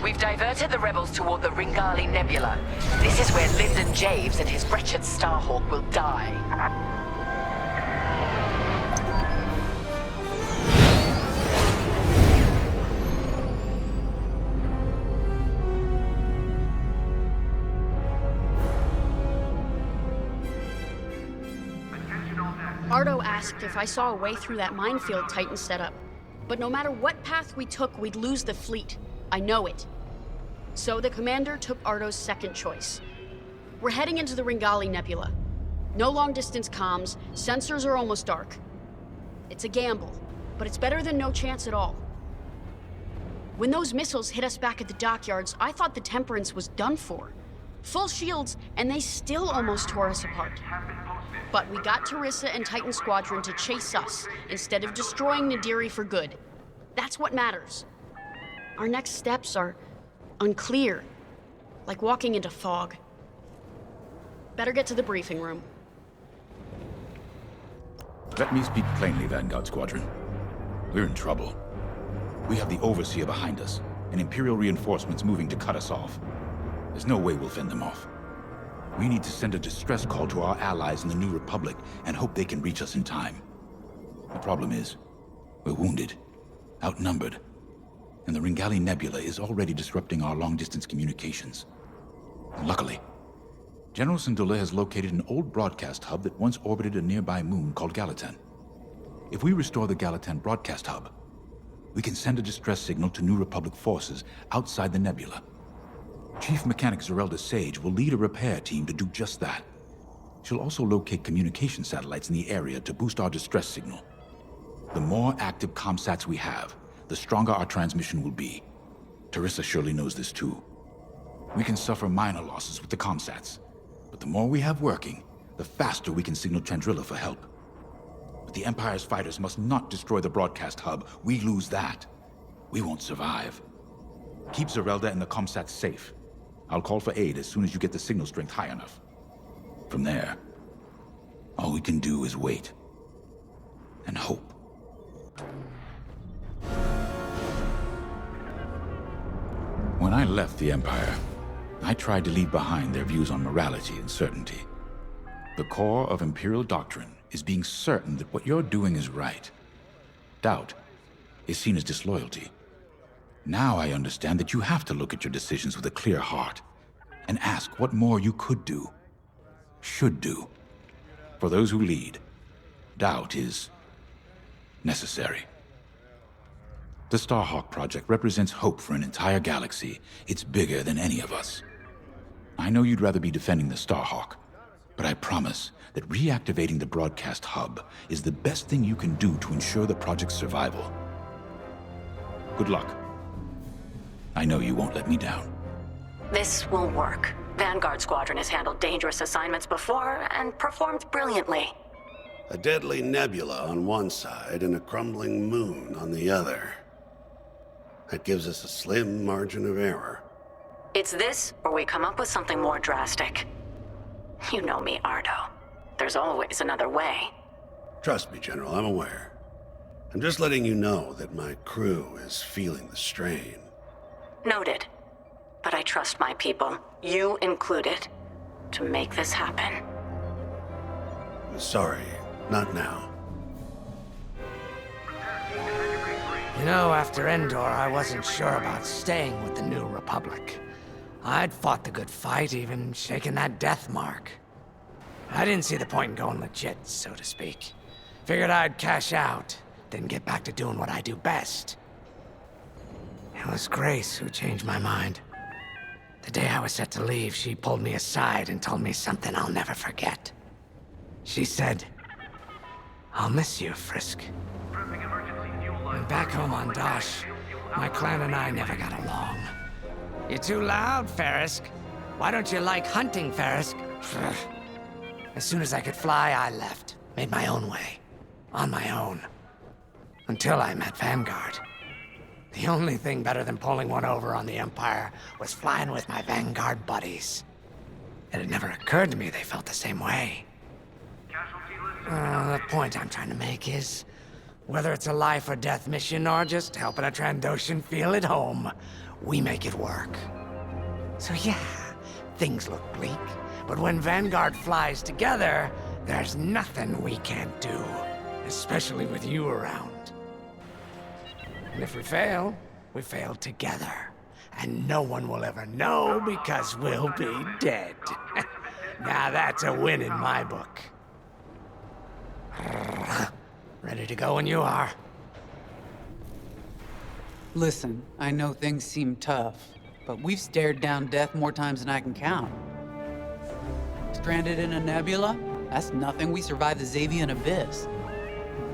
We've diverted the rebels toward the Ringali Nebula. This is where Lyndon Javes and his wretched Starhawk will die. Ardo asked if I saw a way through that minefield Titan set up. But no matter what path we took, we'd lose the fleet. I know it. So the commander took Ardo's second choice. We're heading into the Ringali Nebula. No long-distance comms, sensors are almost dark. It's a gamble, but it's better than no chance at all. When those missiles hit us back at the dockyards, I thought the Temperance was done for. Full shields, and they still almost tore us apart. But we got Teresa and Titan Squadron to chase us, instead of destroying Nadiri for good. That's what matters. Our next steps are unclear, like walking into fog. Better get to the briefing room. Let me speak plainly, Vanguard Squadron. We're in trouble. We have the Overseer behind us, and Imperial reinforcements moving to cut us off. There's no way we'll fend them off. We need to send a distress call to our allies in the New Republic and hope they can reach us in time. The problem is, we're wounded, outnumbered, and the Ringali Nebula is already disrupting our long-distance communications. And luckily, General Syndulla has located an old broadcast hub that once orbited a nearby moon called Gallatin. If we restore the Gallatin broadcast hub, we can send a distress signal to New Republic forces outside the nebula. Chief Mechanic Zerelda Sage will lead a repair team to do just that. She'll also locate communication satellites in the area to boost our distress signal. The more active comsats we have, the stronger our transmission will be. Teresa surely knows this too. We can suffer minor losses with the comsats, but the more we have working, the faster we can signal Chandrilla for help. But the Empire's fighters must not destroy the broadcast hub. We lose that, we won't survive. Keep Zerelda and the comsats safe. I'll call for aid as soon as you get the signal strength high enough. From there, all we can do is wait and hope. When I left the Empire, I tried to leave behind their views on morality and certainty. The core of Imperial doctrine is being certain that what you're doing is right. Doubt is seen as disloyalty. Now I understand that you have to look at your decisions with a clear heart and ask what more you could do, should do. For those who lead, doubt is necessary. The Starhawk project represents hope for an entire galaxy. It's bigger than any of us. I know you'd rather be defending the Starhawk, but I promise that reactivating the broadcast hub is the best thing you can do to ensure the project's survival. Good luck. I know you won't let me down. This will work. Vanguard Squadron has handled dangerous assignments before and performed brilliantly. A deadly nebula on one side and a crumbling moon on the other. That gives us a slim margin of error. It's this, or we come up with something more drastic. You know me, Ardo. There's always another way. Trust me, General, I'm aware. I'm just letting you know that my crew is feeling the strain. Noted. But I trust my people, you included, to make this happen. Sorry, not now. You know, after Endor, I wasn't sure about staying with the New Republic. I'd fought the good fight, even shaken that death mark. I didn't see the point in going legit, so to speak. Figured I'd cash out, then get back to doing what I do best. It was Grace who changed my mind. The day I was set to leave, she pulled me aside and told me something I'll never forget. She said, "I'll miss you, Frisk." And back home on Dosh, my clan and I never got along. "You're too loud, Farisk. Why don't you like hunting, Farisk?" As soon as I could fly, I left. Made my own way. On my own. Until I met Vanguard. The only thing better than pulling one over on the Empire was flying with my Vanguard buddies. It had never occurred to me they felt the same way. The point I'm trying to make is, whether it's a life or death mission or just helping a Trandoshan feel at home, we make it work. So yeah, things look bleak, but when Vanguard flies together, there's nothing we can't do, especially with you around. And if we fail together. And no one will ever know because we'll be dead. Now that's a win in my book. Ready to go when you are. Listen, I know things seem tough, but we've stared down death more times than I can count. Stranded in a nebula? That's nothing. We survived the Xavian Abyss.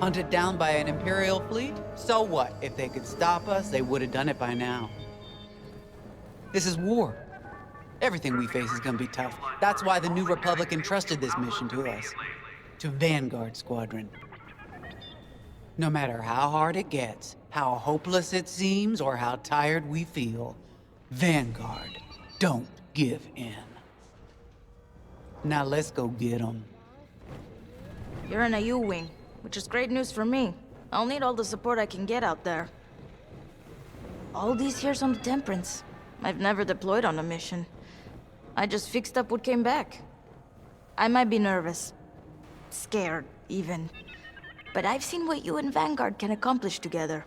Hunted down by an Imperial fleet? So what? If they could stop us, they would have done it by now. This is war. Everything we face is gonna be tough. That's why the New Republic entrusted this mission to us. To Vanguard Squadron. No matter how hard it gets, how hopeless it seems, or how tired we feel, Vanguard don't give in. Now let's go get them. You're in a U-wing, which is great news for me. I'll need all the support I can get out there. All these years on the Temperance, I've never deployed on a mission. I just fixed up what came back. I might be nervous. Scared, even. But I've seen what you and Vanguard can accomplish together.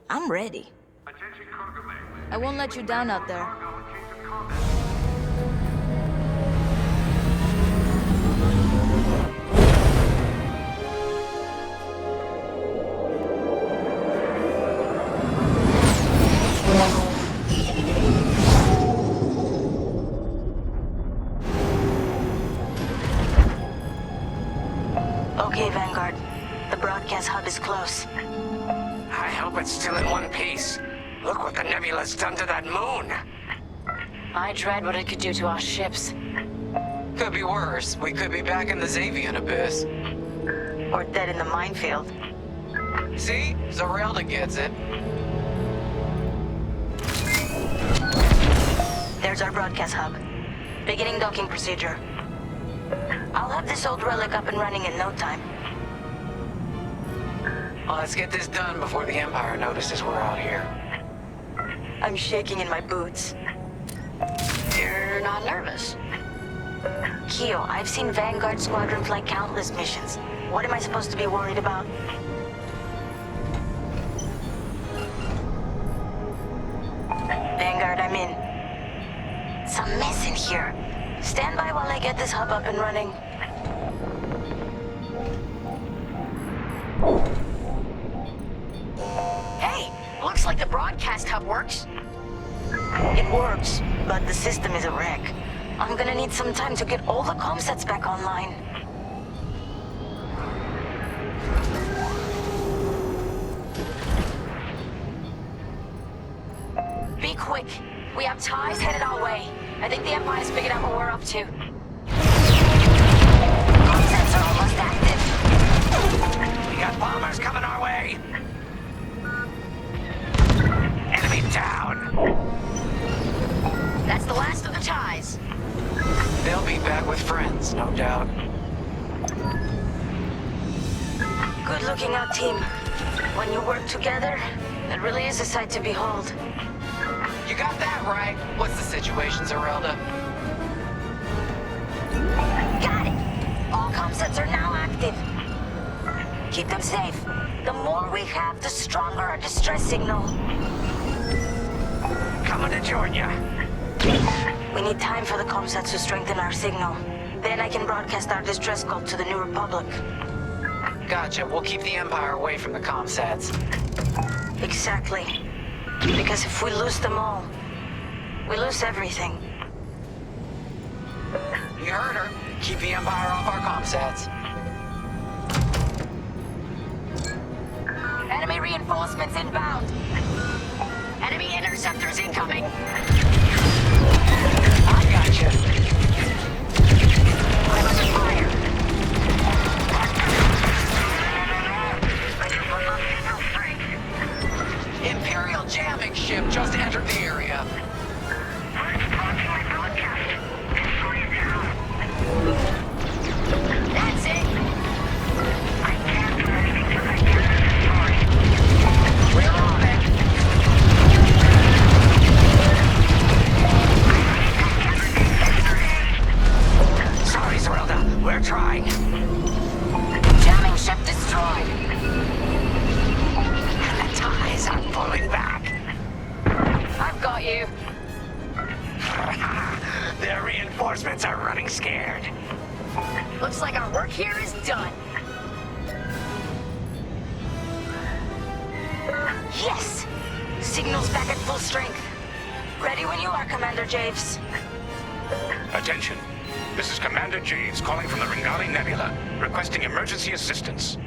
I'm ready. I won't let you down out there. Okay, Vanguard. The broadcast hub is close. I hope it's still in one piece. Look what the nebula's done to that moon. I dread what it could do to our ships. Could be worse. We could be back in the Xavian Abyss. Or dead in the minefield. See? Zerelda gets it. There's our broadcast hub. Beginning docking procedure. I'll have this old relic up and running in no time. Well, let's get this done before the Empire notices we're out here. I'm shaking in my boots. You're not nervous. Keo, I've seen Vanguard Squadron fly countless missions. What am I supposed to be worried about? Vanguard, I'm in. It's a mess in here. Stand by while I get this hub up and running. Hey! Looks like the broadcast hub works. It works, but the system is a wreck. I'm gonna need some time to get all the comm sets back online. Be quick. We have ties headed our way. I think the Empire's figured out what we're up to. Comm sets are almost active. We got bombers coming our way. Enemy down. That's the last of the ties. They'll be back with friends, no doubt. Good looking out, team. When you work together, it really is a sight to behold. You got that right. What's the situation, Zerelda? Got it! All comm sets are now active. Keep them safe. The more we have, the stronger our distress signal. Coming to join ya. We need time for the comm sets to strengthen our signal. Then I can broadcast our distress call to the New Republic. Gotcha. We'll keep the Empire away from the comm sets. Exactly. Because if we lose them all, we lose everything. You heard her. Keep the Empire off our comm sets. Enemy reinforcements inbound. Enemy interceptors incoming. I gotcha. I'm under fire. Imperial jamming ship just entered the area. That's it. I can't do anything till I get this story. We're on it. Sorry, Zerelda. We're trying. Jamming ship destroyed. The ties are pulling back. I've got you. Their reinforcements are running scared. Looks like our work here is done. Yes! Signal's back at full strength. Ready when you are, Commander Javes. Attention. This is Commander Javes calling from the Ringali Nebula, requesting emergency assistance.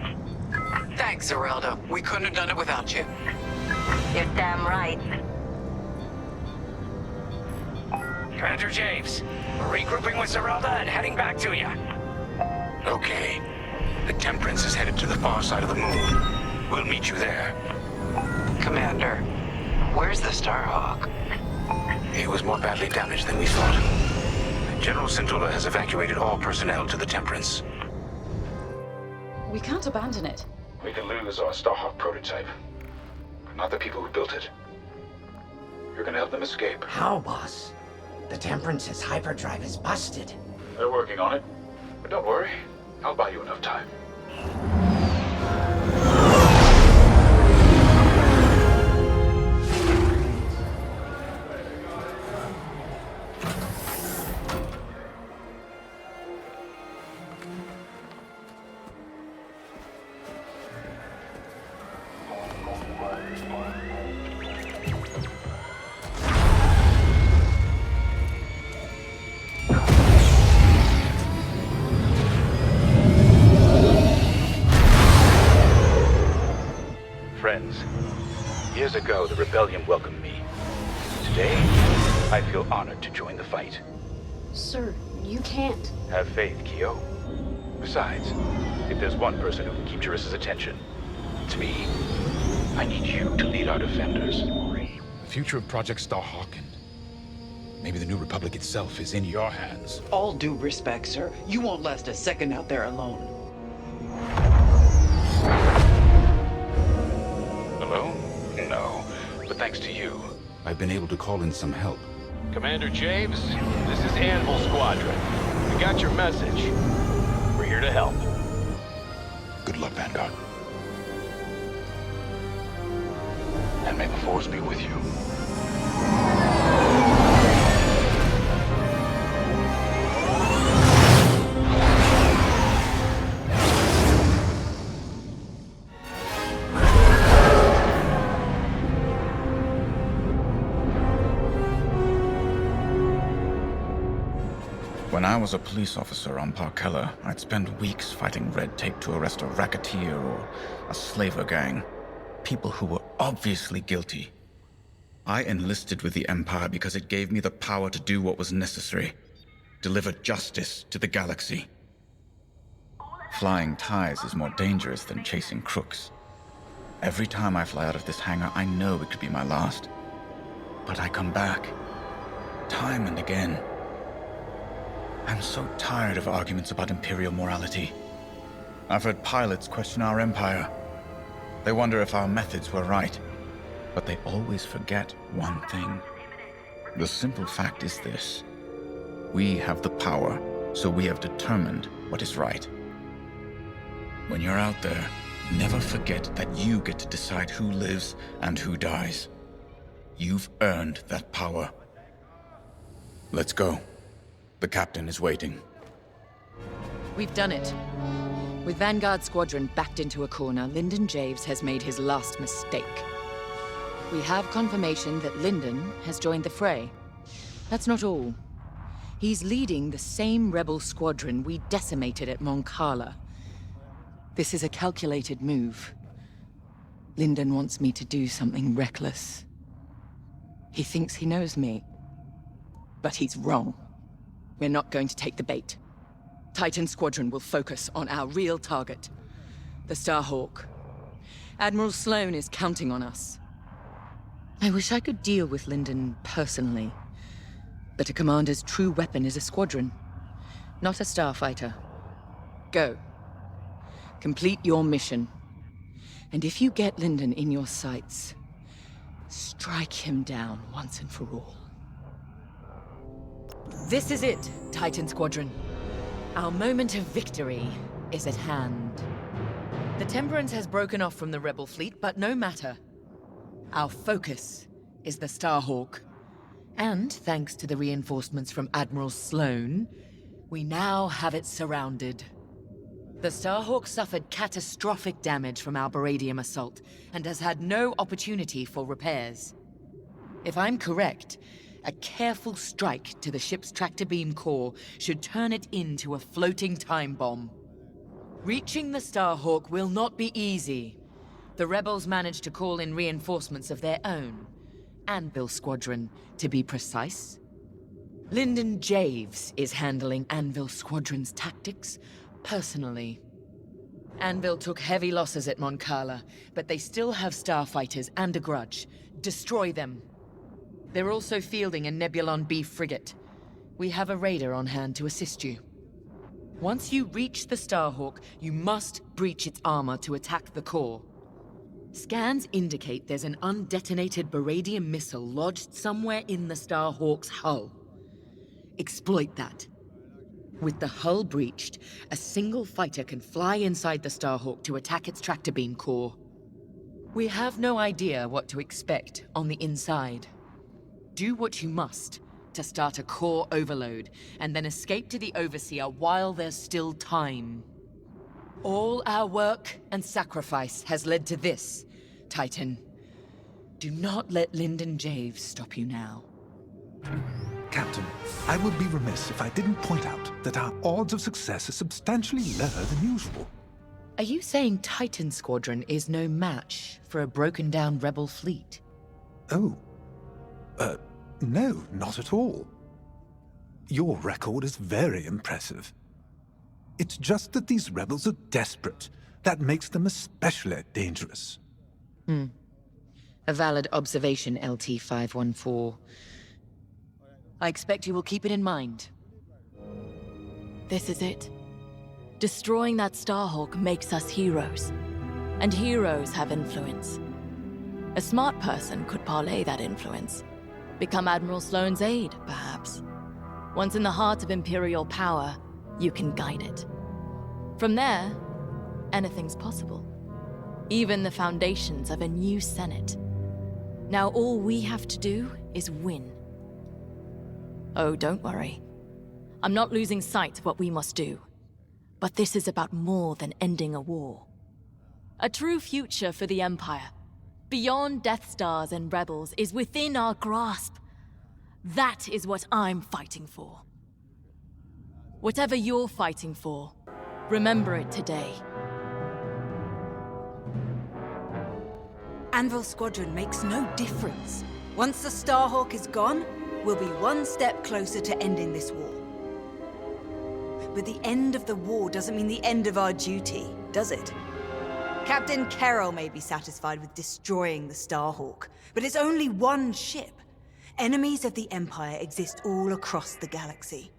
Thanks, Zeraldo. We couldn't have done it without you. You're damn right. Commander Javes, regrouping with Zeralda and heading back to you. Okay. The Temperance is headed to the far side of the moon. We'll meet you there. Commander, where's the Starhawk? It was more badly damaged than we thought. General Scintilla has evacuated all personnel to the Temperance. We can't abandon it. We can lose our Starhawk prototype, but not the people who built it. You're gonna help them escape. How, boss? The Temperance's hyperdrive is busted. They're working on it, but don't worry. I'll buy you enough time. Friends, years ago the Rebellion welcomed me. Today, I feel honored to join the fight. Sir, you can't. Have faith, Kyo. Besides, if there's one person who can keep Jarissa's attention, it's me. I need you to lead our defenders. The future of Project Starhawk and maybe the New Republic itself is in your hands. All due respect, sir. You won't last a second out there alone. Alone? No. But thanks to you, I've been able to call in some help. Commander Javes, this is Anvil Squadron. We got your message. We're here to help. Good luck, Vanguard. And may the Force be with you. When I was a police officer on Mon Cala, I'd spend weeks fighting red tape to arrest a racketeer or a slaver gang. People who were obviously guilty. I enlisted with the Empire because it gave me the power to do what was necessary. Deliver justice to the galaxy. Flying ties is more dangerous than chasing crooks. Every time I fly out of this hangar, I know it could be my last. But I come back. Time and again. I'm so tired of arguments about Imperial morality. I've heard pilots question our Empire. They wonder if our methods were right. But they always forget one thing. The simple fact is this. We have the power, so we have determined what is right. When you're out there, never forget that you get to decide who lives and who dies. You've earned that power. Let's go. The captain is waiting. We've done it. With Vanguard Squadron backed into a corner, Lyndon Javes has made his last mistake. We have confirmation that Lyndon has joined the fray. That's not all. He's leading the same rebel squadron we decimated at Mon Cala. This is a calculated move. Lyndon wants me to do something reckless. He thinks he knows me. But he's wrong. We're not going to take the bait. Titan Squadron will focus on our real target, the Starhawk. Admiral Sloane is counting on us. I wish I could deal with Lyndon personally, but a commander's true weapon is a squadron, not a starfighter. Go. Complete your mission. And if you get Lyndon in your sights, strike him down once and for all. This is it, Titan Squadron. Our moment of victory is at hand. The Temperance has broken off from the rebel fleet, but no matter. Our focus is the Starhawk. And thanks to the reinforcements from Admiral Sloane, we now have it surrounded. The Starhawk suffered catastrophic damage from our Baradium assault, and has had no opportunity for repairs. If I'm correct, a careful strike to the ship's tractor beam core should turn it into a floating time bomb. Reaching the Starhawk will not be easy. The rebels managed to call in reinforcements of their own. Anvil Squadron, to be precise. Lyndon Javes is handling Anvil Squadron's tactics personally. Anvil took heavy losses at Mon Cala, but they still have starfighters and a grudge. Destroy them. They're also fielding a Nebulon B frigate. We have a raider on hand to assist you. Once you reach the Starhawk, you must breach its armor to attack the core. Scans indicate there's an undetonated Baradium missile lodged somewhere in the Starhawk's hull. Exploit that. With the hull breached, a single fighter can fly inside the Starhawk to attack its tractor beam core. We have no idea what to expect on the inside. Do what you must to start a core overload, and then escape to the Overseer while there's still time. All our work and sacrifice has led to this, Titan. Do not let Lyndon Javes stop you now. Captain, I would be remiss if I didn't point out that our odds of success are substantially lower than usual. Are you saying Titan Squadron is no match for a broken-down rebel fleet? Oh. No, not at all. Your record is very impressive. It's just that these rebels are desperate. That makes them especially dangerous. A valid observation, LT-514. I expect you will keep it in mind. This is it. Destroying that Starhawk makes us heroes. And heroes have influence. A smart person could parlay that influence. Become Admiral Sloane's aide, perhaps. Once in the heart of Imperial power, you can guide it. From there, anything's possible. Even the foundations of a new Senate. Now all we have to do is win. Oh, don't worry. I'm not losing sight of what we must do. But this is about more than ending a war. A true future for the Empire, beyond Death Stars and rebels, is within our grasp. That is what I'm fighting for. Whatever you're fighting for, remember it today. Anvil Squadron makes no difference. Once the Starhawk is gone, we'll be one step closer to ending this war. But the end of the war doesn't mean the end of our duty, does it? Captain Carroll may be satisfied with destroying the Starhawk, but it's only one ship. Enemies of the Empire exist all across the galaxy.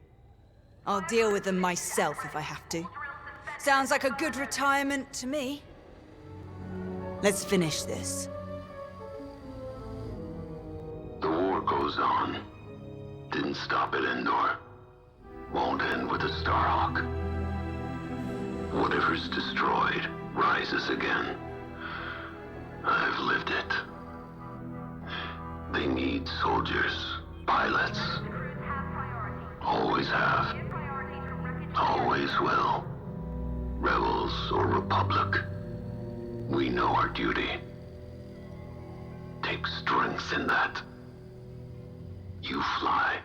I'll deal with them myself if I have to. Sounds like a good retirement to me. Let's finish this. The war goes on. Didn't stop at Endor. Won't end with the Starhawk. Whatever's destroyed rises again. I've lived it. They need soldiers, pilots. Always have. Always will. Rebels or Republic. We know our duty. Take strength in that. You fly.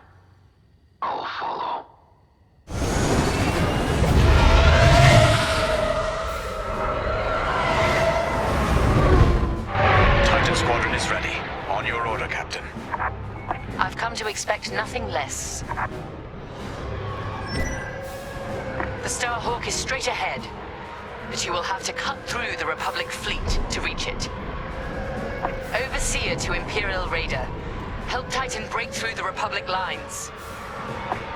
I'll follow. Titan Squadron is ready. On your order, Captain. I've come to expect nothing less. The Starhawk is straight ahead, but you will have to cut through the Republic fleet to reach it. Overseer to Imperial Raider. Help Titan break through the Republic lines.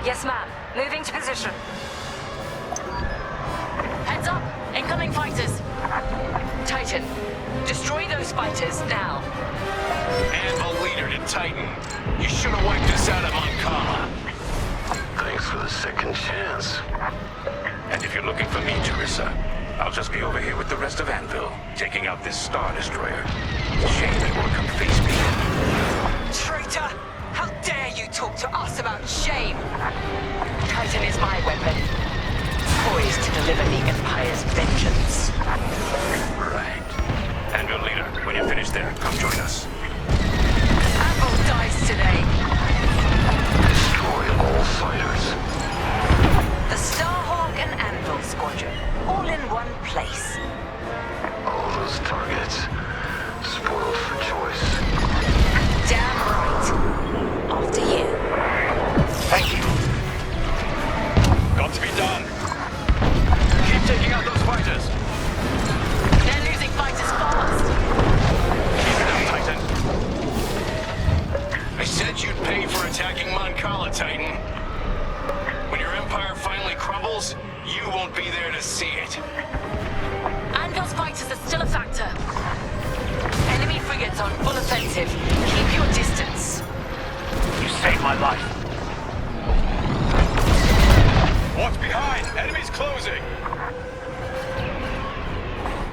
Yes, ma'am. Moving to position. Heads up! Incoming fighters! Titan, destroy those fighters now. Anvil leader to Titan. You should have wiped us out of Mon Cala. Thanks for the second chance. And if you're looking for me, Teresa, I'll just be over here with the rest of Anvil, taking out this Star Destroyer. Shame you won't come face me. Traitor! How dare you talk to us about shame? Titan is my weapon. poised to deliver the Empire's vengeance. Right. Anvil leader, when you're finished there, come join us. Anvil dies today. Destroy all fighters. The Starhawk and Anvil Squadron, all in one place. All those targets, spoiled for choice. Damn right. After you. Thank you. Got to be done. Keep taking out those fighters. They're losing fighters fast. Keep it up, Titan. I said you'd pay for attacking Mon Cala, Titan. When your empire finally crumbles, you won't be there to see it. Anvil's fighters are still a factor. Enemy frigates on full offensive. Keep your distance. You saved my life. What's behind? Enemies closing.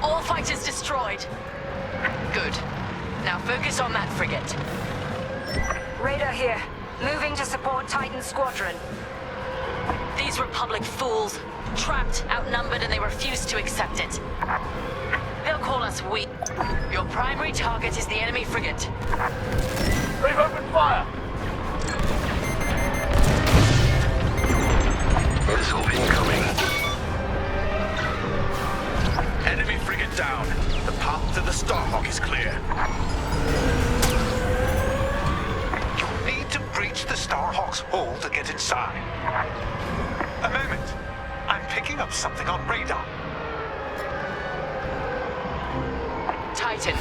All fighters destroyed. Good. Now focus on that frigate. Radar here. Moving to support Titan Squadron. These Republic fools. Trapped, outnumbered, and they refuse to accept it. They'll call us weak. Your primary target is the enemy frigate. They've opened fire! Missile incoming. Enemy frigate down. The path to the Starhawk is clear. You need to breach the Starhawk's hull to get inside. A moment. I'm picking up something on radar. Titan,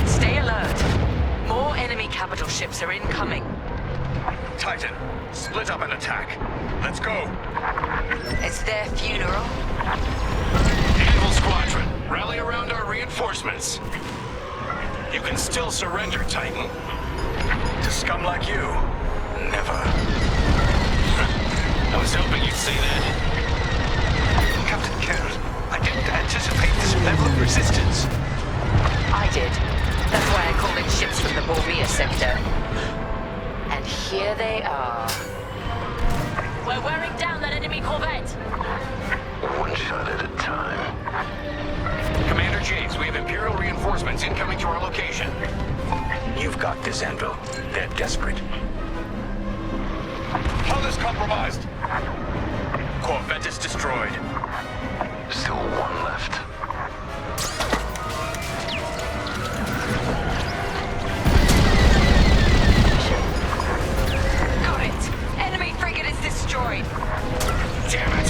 stay alert. More enemy capital ships are incoming. Titan, split up and attack. Let's go. It's their funeral. Anvil Squadron, rally around our reinforcements. You can still surrender, Titan. To scum like you, never. I was hoping you'd say that. Captain Kerr, I didn't anticipate this level of resistance. I did. That's why I called in ships from the Bormia sector. And here they are. We're wearing down that enemy corvette. One shot at a time. Commander James, we have Imperial reinforcements incoming to our location. You've got this, Anvil. They're desperate. Hull is compromised. Corvette is destroyed. Still one left. Got it. Enemy frigate is destroyed. Damn it.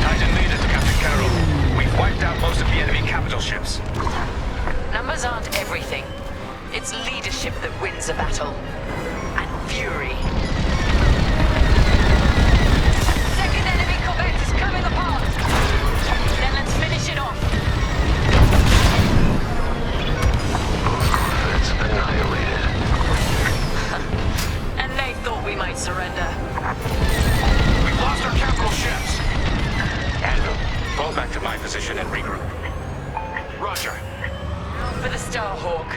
Titan leader to Captain Carroll. We've wiped out most of the enemy capital ships. Numbers aren't everything. It's leadership that wins a battle. And fury. Second enemy corvette is coming apart. Then let's finish it off. Both corvettes annihilated. And they thought we might surrender. We've lost our capital ships. Anvil, fall back to my position and regroup. Roger. For the Starhawk.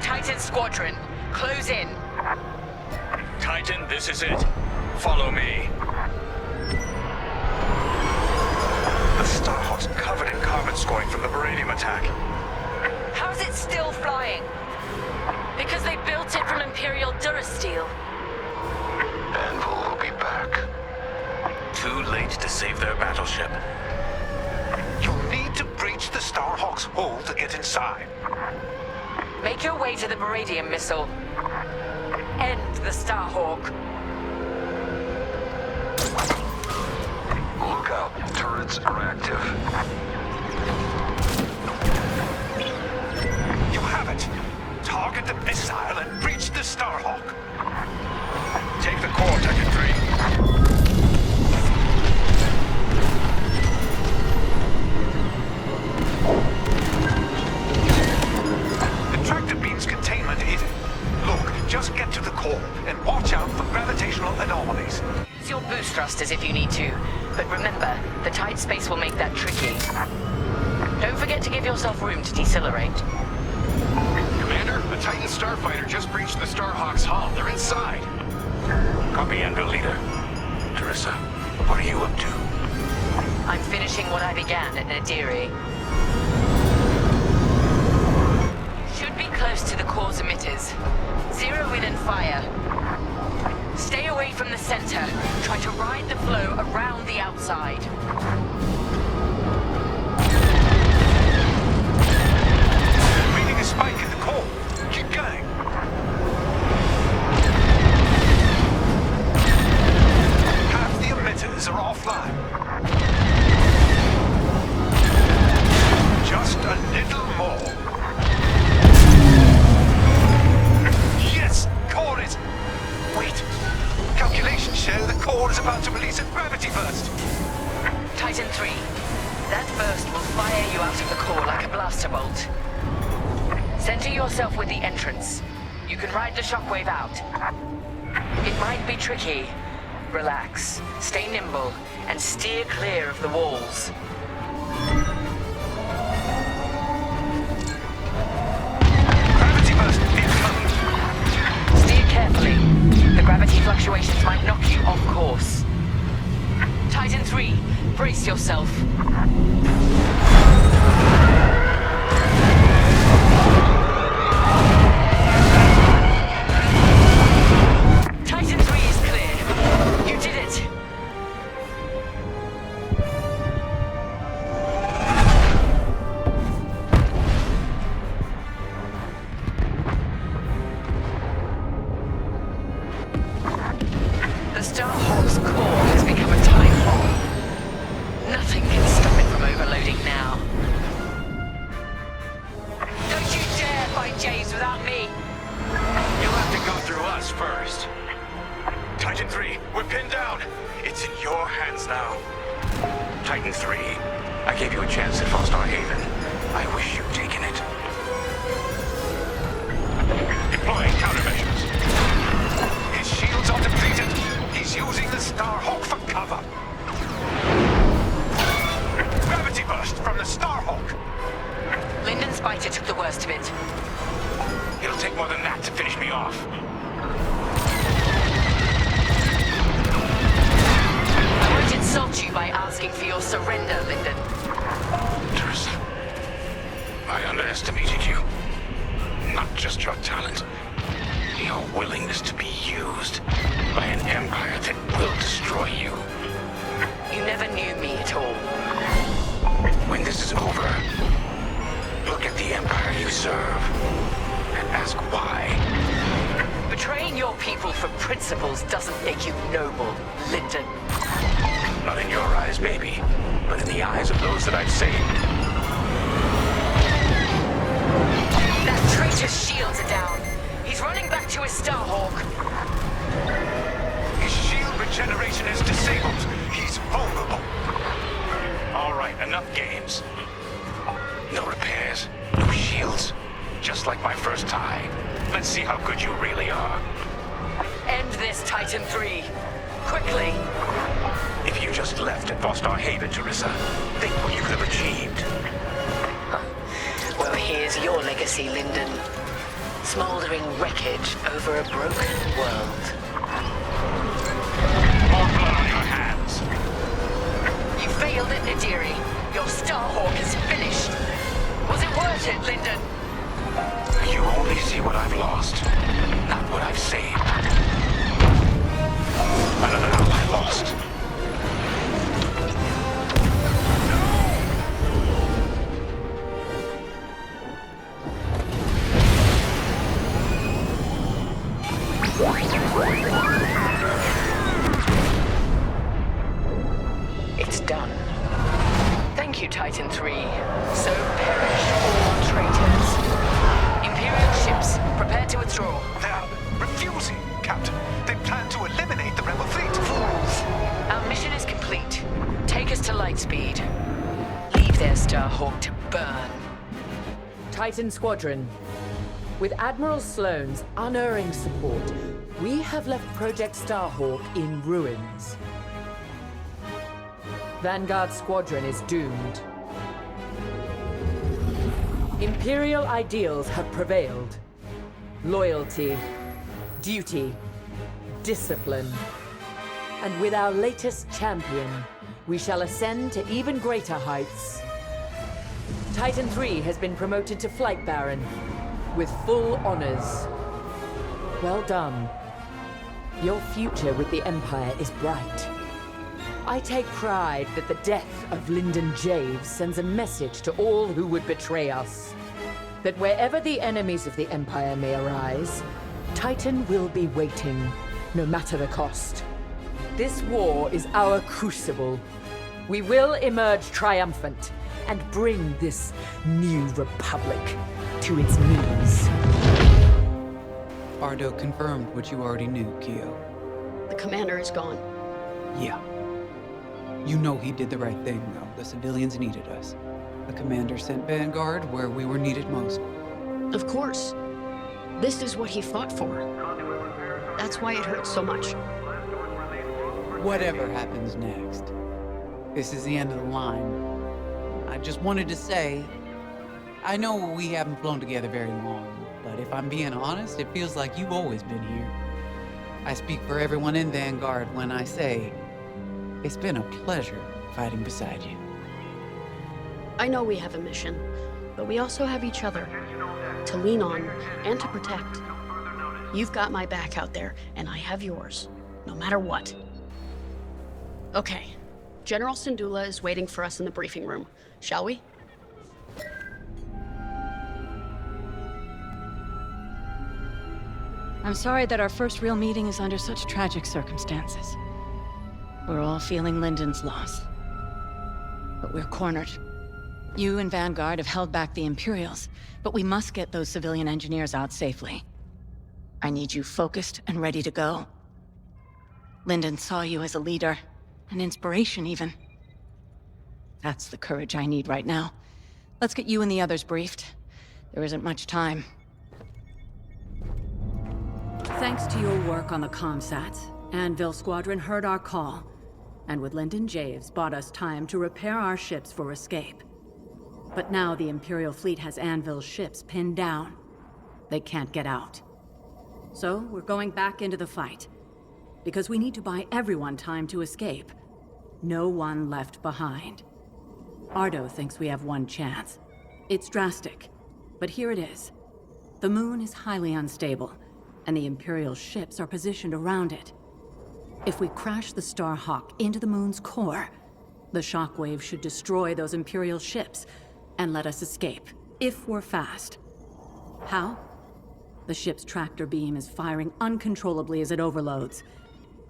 Titan Squadron, close in. Titan, this is it. Follow me. The Starhawk's covered in carbon scoring from the Beranium attack. How's it still flying? Because they built it from Imperial Durasteel. Anvil will be back. Too late to save their battleship. You'll need to breach the Starhawk's hull to get inside. Make your way to the Beranium missile. End the Starhawk. Look out. Turrets are active. You have it. Target the missile and breach the Starhawk. Take the core, Titan 3. The tractor beam's containment is... Look, just get to the core and watch out for gravitational anomalies. Use your boost thrusters if you need to. But remember, the tight space will make that tricky. Don't forget to give yourself room to decelerate. Commander, a Titan starfighter just breached the Starhawk's hull. They're inside. Copy, Anvil leader. Teresa, what are you up to? I'm finishing what I began at Nadiri. Should be close to the core's emitters. Zero in and fire. Stay away from the center. Try to ride the flow around the outside. Reading a spike in the core. Keep going. Half the emitters are offline. Just a little more. Yes, core is... Wait. Calculations show the core is about to release a gravity burst. Titan 3. That burst will fire you out of the core like a blaster bolt. Center yourself with the entrance. You can ride the shockwave out. It might be tricky. Relax, stay nimble, and steer clear of the walls. Gravity burst incoming. Steer carefully. The gravity fluctuations might knock you off course. Titan 3, brace yourself. Titan 3 is clear. You did it. The Starhawk's core has become a time bomb. Nothing can stop it from overloading now. Don't you dare fight James without me! You'll have to go through us first. Titan 3, we're pinned down. It's in your hands now. Titan 3, I gave you a chance at Star Haven. I wish you'd taken it. Deploying countermeasures. His shields are depleted. He's using the Starhawk for cover. Gravity burst from the Starhawk. Lyndon's fighter took the worst of it. It'll take more than that to finish me off. I won't insult you by asking for your surrender, Lyndon. Teresa, I underestimated you. Not just your talent, your willingness to be used by an empire that will destroy you. You never knew me at all. When this is over, look at the empire you serve and ask why. Betraying your people for principles doesn't make you noble, Lyndon. Not in your eyes, maybe, but in the eyes of those that I've saved. That traitor's shields are down. He's running back to his Starhawk. His shield regeneration is disabled. He's vulnerable. All right, enough games. No repairs, no shields. Just like my first tie. Let's see how good you really are. End this, Titan 3. Quickly. If you just left at Star Haven, Teresa, think what you could have achieved. Well, here's your legacy, Lyndon. Smoldering wreckage over a broken world. More blood on your hands. You failed at Nadiri. Your Starhawk is finished. Was it worth it, Lyndon? You only see what I've lost, not what I've saved. Another ally lost. It's done. Thank you, Titan 3. So perish all traitors. Imperial ships, prepare to withdraw. They're refusing, Captain. They plan to eliminate the rebel fleet. Fools! Our mission is complete. Take us to Lightspeed. Leave their Starhawk to burn. Titan Squadron. With Admiral Sloane's unerring support, we have left Project Starhawk in ruins. Vanguard Squadron is doomed. Imperial ideals have prevailed. Loyalty, duty, discipline. And with our latest champion, we shall ascend to even greater heights. Titan 3 has been promoted to Flight Baron, with full honors. Well done. Your future with the Empire is bright. I take pride that the death of Lyndon Javes sends a message to all who would betray us. That wherever the enemies of the Empire may arise, Titan will be waiting, no matter the cost. This war is our crucible. We will emerge triumphant and bring this new republic to its knees. Ardo confirmed what you already knew, Keo. The commander is gone. Yeah. You know he did the right thing, though. The civilians needed us. The commander sent Vanguard where we were needed most. Of course. This is what he fought for. That's why it hurts so much. Whatever happens next, this is the end of the line. I just wanted to say, I know we haven't flown together very long, but if I'm being honest, it feels like you've always been here. I speak for everyone in Vanguard when I say, it's been a pleasure fighting beside you. I know we have a mission, but we also have each other to lean on and to protect. You've got my back out there, and I have yours, no matter what. Okay, General Syndulla is waiting for us in the briefing room. Shall we? I'm sorry that our first real meeting is under such tragic circumstances. We're all feeling Lyndon's loss. But we're cornered. You and Vanguard have held back the Imperials, but we must get those civilian engineers out safely. I need you focused and ready to go. Lyndon saw you as a leader, an inspiration even. That's the courage I need right now. Let's get you and the others briefed. There isn't much time. Thanks to your work on the comsats, Anvil Squadron heard our call, and with Lyndon Javes bought us time to repair our ships for escape. But now the Imperial fleet has Anvil's ships pinned down. They can't get out. So we're going back into the fight, because we need to buy everyone time to escape. No one left behind. Ardo thinks we have one chance. It's drastic, but here it is. The moon is highly unstable, and the Imperial ships are positioned around it. If we crash the Starhawk into the moon's core, the shockwave should destroy those Imperial ships and let us escape, if we're fast. How? The ship's tractor beam is firing uncontrollably as it overloads.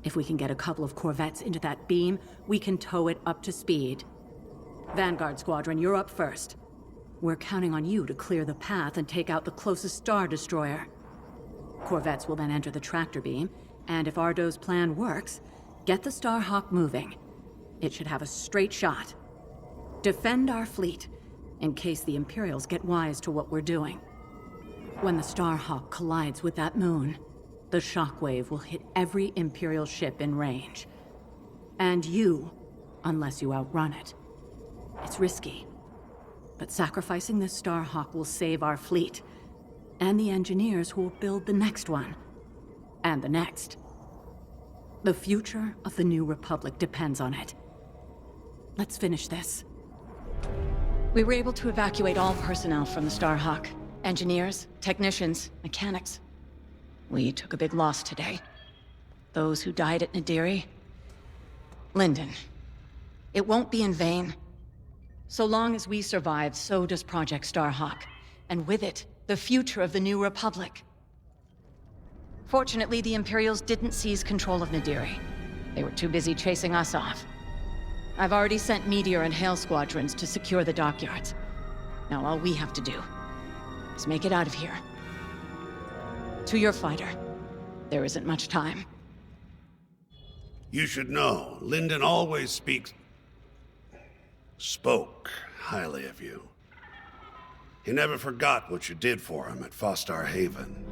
If we can get a couple of corvettes into that beam, we can tow it up to speed. Vanguard Squadron, you're up first. We're counting on you to clear the path and take out the closest Star Destroyer. Corvettes will then enter the tractor beam, and if Ardo's plan works, get the Starhawk moving. It should have a straight shot. Defend our fleet, in case the Imperials get wise to what we're doing. When the Starhawk collides with that moon, the shockwave will hit every Imperial ship in range. And you, unless you outrun it. It's risky, but sacrificing this Starhawk will save our fleet, and the engineers who will build the next one, and the next. The future of the New Republic depends on it. Let's finish this. We were able to evacuate all personnel from the Starhawk. Engineers, technicians, mechanics. We took a big loss today. Those who died at Nadiri. Lyndon. It won't be in vain. So long as we survive, so does Project Starhawk. And with it, the future of the New Republic. Fortunately, the Imperials didn't seize control of Nadiri. They were too busy chasing us off. I've already sent Meteor and Hail Squadrons to secure the dockyards. Now all we have to do is make it out of here. To your fighter. There isn't much time. You should know, Lyndon always spoke highly of you. He never forgot what you did for him at Fostar Haven.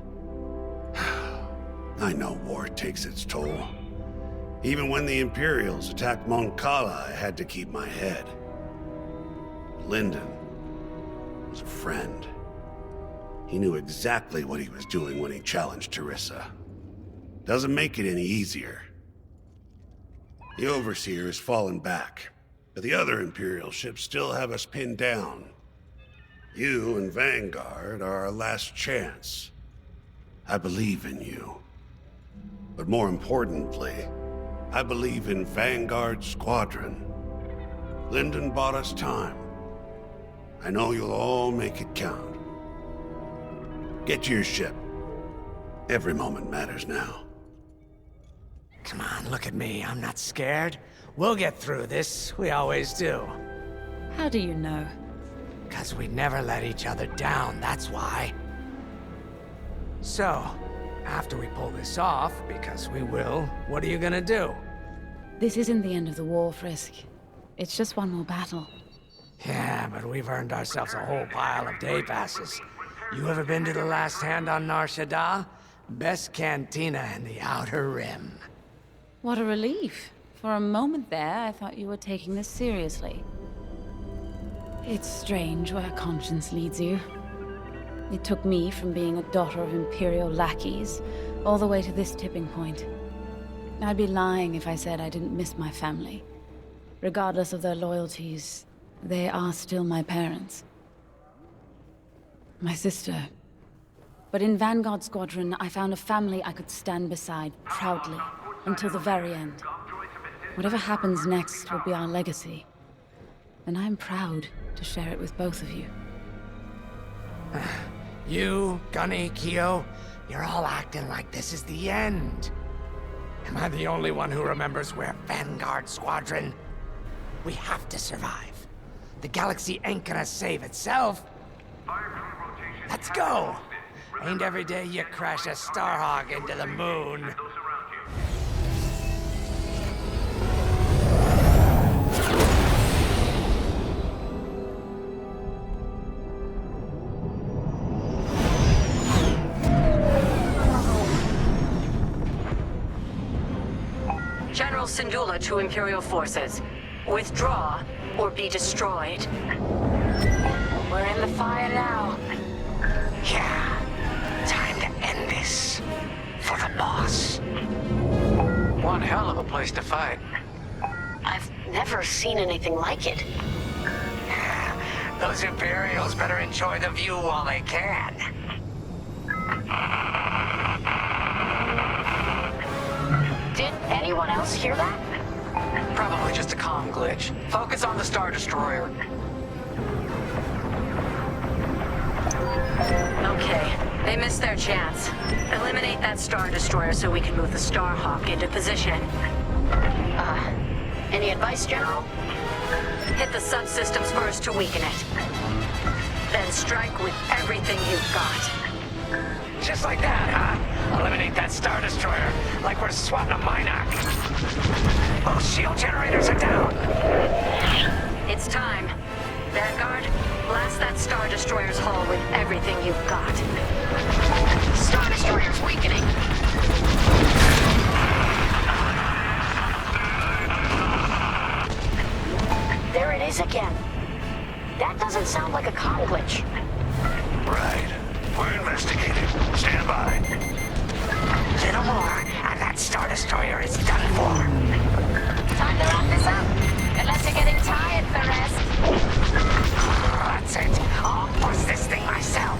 I know war takes its toll. Even when the Imperials attacked Mon Cala, I had to keep my head. Lyndon was a friend. He knew exactly what he was doing when he challenged Teresa. Doesn't make it any easier. The Overseer has fallen back, But the other Imperial ships still have us pinned down. You and Vanguard are our last chance. I believe in you. But more importantly, I believe in Vanguard Squadron. Lyndon bought us time. I know you'll all make it count. Get to your ship. Every moment matters now. Come on, look at me. I'm not scared. We'll get through this. We always do. How do you know? 'Cause we never let each other down, that's why. So, after we pull this off, because we will, what are you gonna do? This isn't the end of the war, Frisk. It's just one more battle. Yeah, but we've earned ourselves a whole pile of day passes. You ever been to the Last Hand on Nar Shaddaa? Best cantina in the Outer Rim. What a relief. For a moment there, I thought you were taking this seriously. It's strange where conscience leads you. It took me from being a daughter of Imperial lackeys all the way to this tipping point. I'd be lying if I said I didn't miss my family. Regardless of their loyalties, they are still my parents. My sister. But in Vanguard Squadron, I found a family I could stand beside proudly until the very end. Whatever happens next will be our legacy. And I'm proud to share it with both of you. You, Gunny, Keo, you're all acting like this is the end. Am I the only one who remembers we're Vanguard Squadron? We have to survive. The galaxy ain't gonna save itself. Let's go! Ain't every day you crash a Starhawk into the moon. General Syndulla to Imperial forces. Withdraw or be destroyed. We're in the fire now. Yeah. Time to end this. For the boss. One hell of a place to fight. I've never seen anything like it. Those Imperials better enjoy the view while they can. Did anyone else hear that? Probably just a comm glitch. Focus on the Star Destroyer. Okay, they missed their chance. Eliminate that Star Destroyer so we can move the Starhawk into position. Any advice, General? Hit the subsystems first to weaken it. Then strike with everything you've got. Just like that, huh? Eliminate that Star Destroyer, like we're swatting a Minoc. Both shield generators are down. It's time. Vanguard, blast that Star Destroyer's hull with everything you've got. Star Destroyer's weakening. There it is again. That doesn't sound like a comm glitch. Right. We're investigating. Stand by. Little more, and that Star Destroyer is done for. Time to wrap this up. Unless you're getting tired, Perez. That's it. I'll bust this thing myself.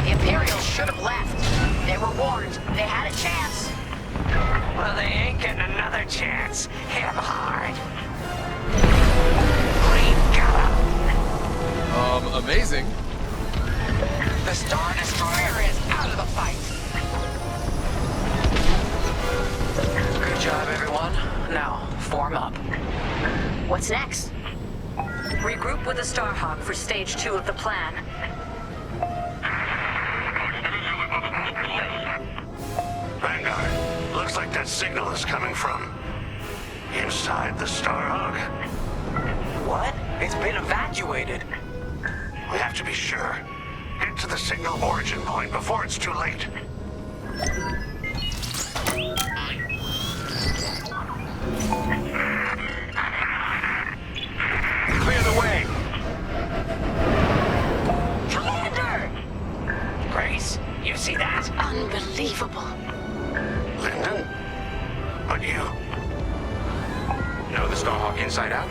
The Imperials should have left. They were warned. They had a chance. Well, they ain't getting another chance. Hit 'em hard. Amazing. The Star Destroyer is out of the fight. Good job, everyone. Now, form up. What's next? Regroup with the Starhawk for stage 2 of the plan. Vanguard, looks like that signal is coming from inside the Starhawk. What? It's been evacuated. We have to be sure. Get to the signal origin point before it's too late. Clear the way. Commander! Grace, you see that? Unbelievable. Lyndon? But you? No, the Starhawk inside out?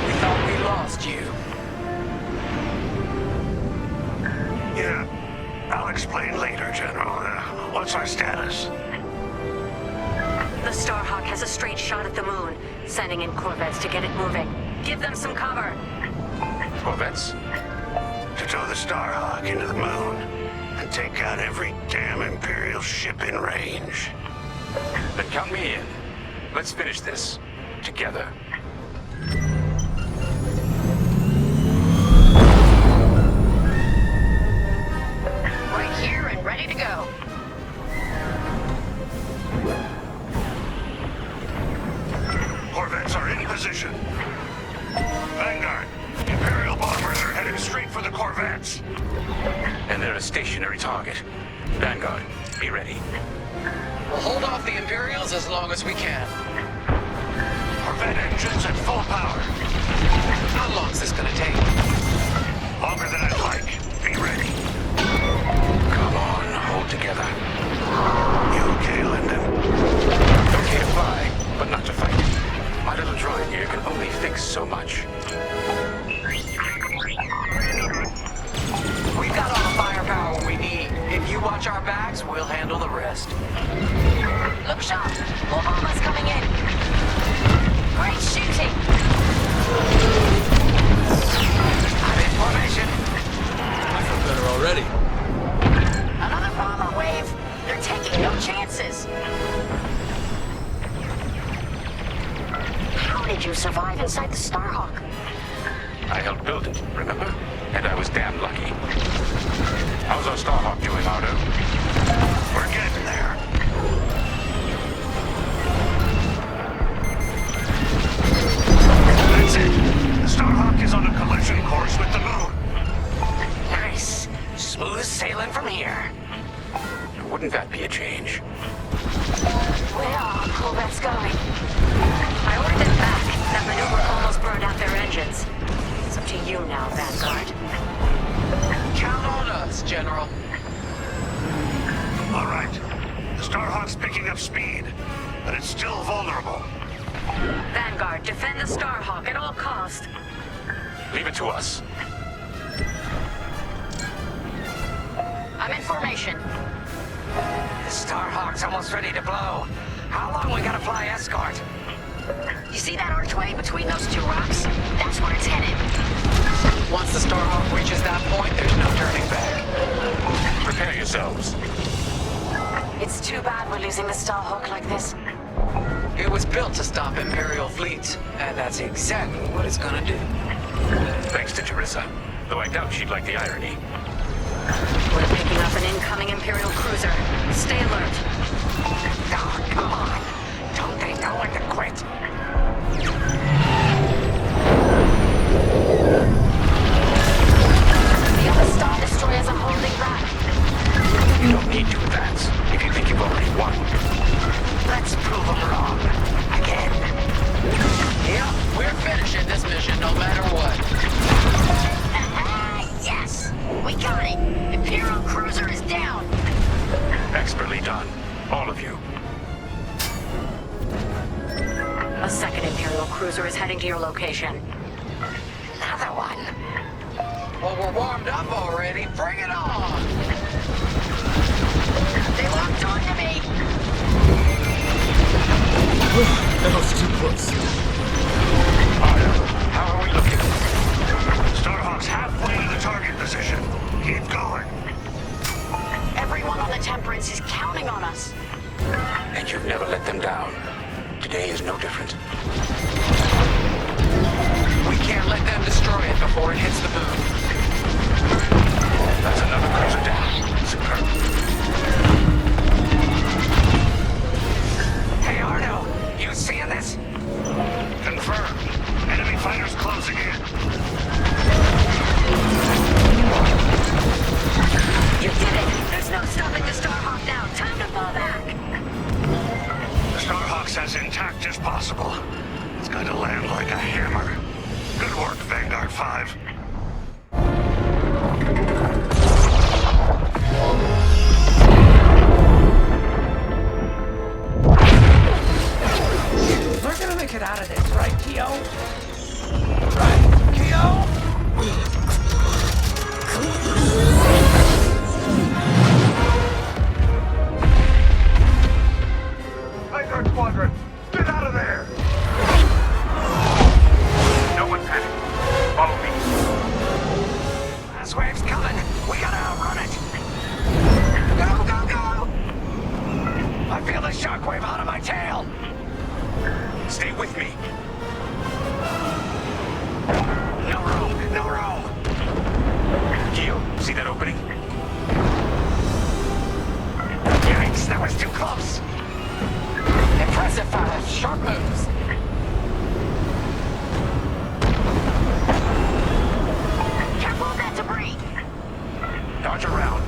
We thought we lost you. Yeah. I'll explain later, General. What's our status? The Starhawk has a straight shot at the moon, sending in corvettes to get it moving. Give them some cover. Corvettes? To tow the Starhawk into the moon and take out every damn Imperial ship in range. Then count me in. Let's finish this. Together. Right here and ready to go. Corvettes are in position. Vanguard, Imperial bombers are heading straight for the Corvettes. And they're a stationary target. Vanguard, be ready. We'll hold off the Imperials as long as we can. Corvette engines at full power. How long's this gonna take? Longer than I'd like. Be ready. Come on, hold together. You okay, Lyndon? Okay to fly, but not to fight. My little droid here can only fix so much. We've got all the firepower we need. If you watch our backs, we'll handle the rest. Look sharp! More bombers coming in! Great shooting! I'm in formation. I feel better already. Another bomber wave! They're taking no chances! How did you survive inside the Starhawk? I helped build it, remember? And I was damn lucky. How's our Starhawk doing, Ardo? We're getting there. That's it. The Starhawk is on a collision course with the moon. Nice. Smooth sailing from here. Wouldn't that be a change? Where are our corvettes going? I ordered them back. That maneuver almost burned out their engines. It's up to you now, Vanguard. Count on us, General. All right. The Starhawk's picking up speed, but it's still vulnerable. Vanguard, defend the Starhawk at all costs. Leave it to us. I'm in formation. The Starhawk's almost ready to blow. How long we gotta fly escort? You see that archway between those two rocks? That's where it's headed. Once the Starhawk reaches that point, there's no turning back. Prepare yourselves. It's too bad we're losing the Starhawk like this. It was built to stop Imperial fleets, and that's exactly what it's gonna do. Thanks to Teresa, though I doubt she'd like the irony. We're picking up an incoming Imperial cruiser. Stay alert. Oh, come on. Don't they know when to quit? The other Star Destroyers are holding back. You don't need to advance if you think you've already won. Let's prove them wrong. Again. Yep, we're finishing this mission no matter what. Yes! We got it! Imperial cruiser is down! Expertly done. All of you. A second Imperial cruiser is heading to your location. Another one. Well, we're warmed up already. Bring it on! They locked onto me! That was too close. Ardo, how are we looking? Starhawk's halfway to the target position. Keep going. Everyone on the Temperance is counting on us. And you've never let them down. Today is no different. We can't let them destroy it before it hits the moon. That's another cruiser down. Superb. Hey, Ardo, you seeing this? Confirmed. Enemy fighters closing in. You did it! There's no stopping the Starhawk now! Time to fall back! The Starhawk's as intact as possible. It's going to land like a hammer. Good work, Vanguard 5. Stay with me. No room! No room! Keo, see that opening? Yikes, that was too close! Impressive, fella. Sharp moves. Careful of that debris. Dodge around.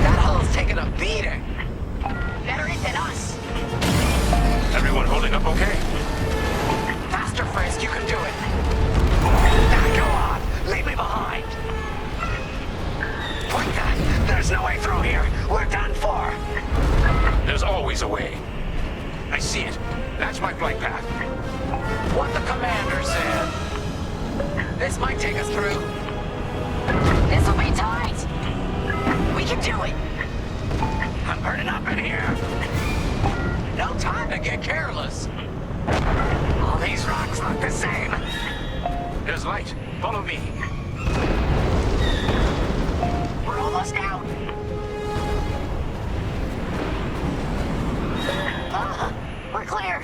That hull's taking a beating. Better it than us. Everyone holding up okay? Faster, Frisk. You can do it. Now go on! Leave me behind! What the? There's no way through here! We're done for! There's always a way. I see it. That's my flight path. What the commander said. This might take us through. This'll be tight. We can do it. I'm burning up in here! No time to get careless. All these rocks look the same! There's light. Follow me. We're almost out. We're clear.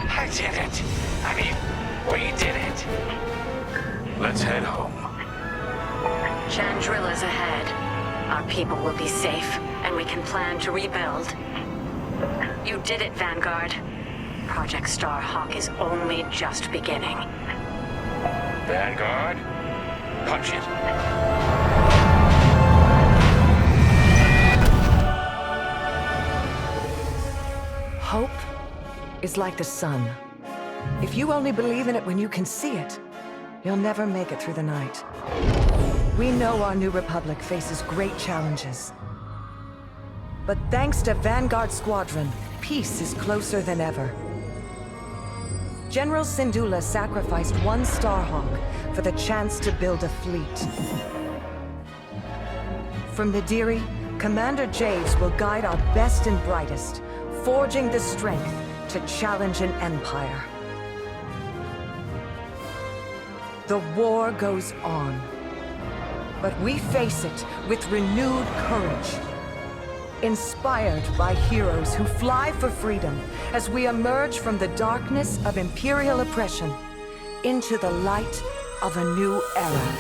I did it! I mean, we did it! Let's head home. Chandrilla's ahead. Our people will be safe, and we can plan to rebuild. You did it, Vanguard. Project Starhawk is only just beginning. Vanguard, punch it. Hope is like the sun. If you only believe in it when you can see it, you'll never make it through the night. We know our new republic faces great challenges. But thanks to Vanguard Squadron, peace is closer than ever. General Syndulla sacrificed one Starhawk for the chance to build a fleet. From Nadiri, Commander Javes will guide our best and brightest, forging the strength to challenge an empire. The war goes on, but we face it with renewed courage. Inspired by heroes who fly for freedom as we emerge from the darkness of Imperial oppression into the light of a new era.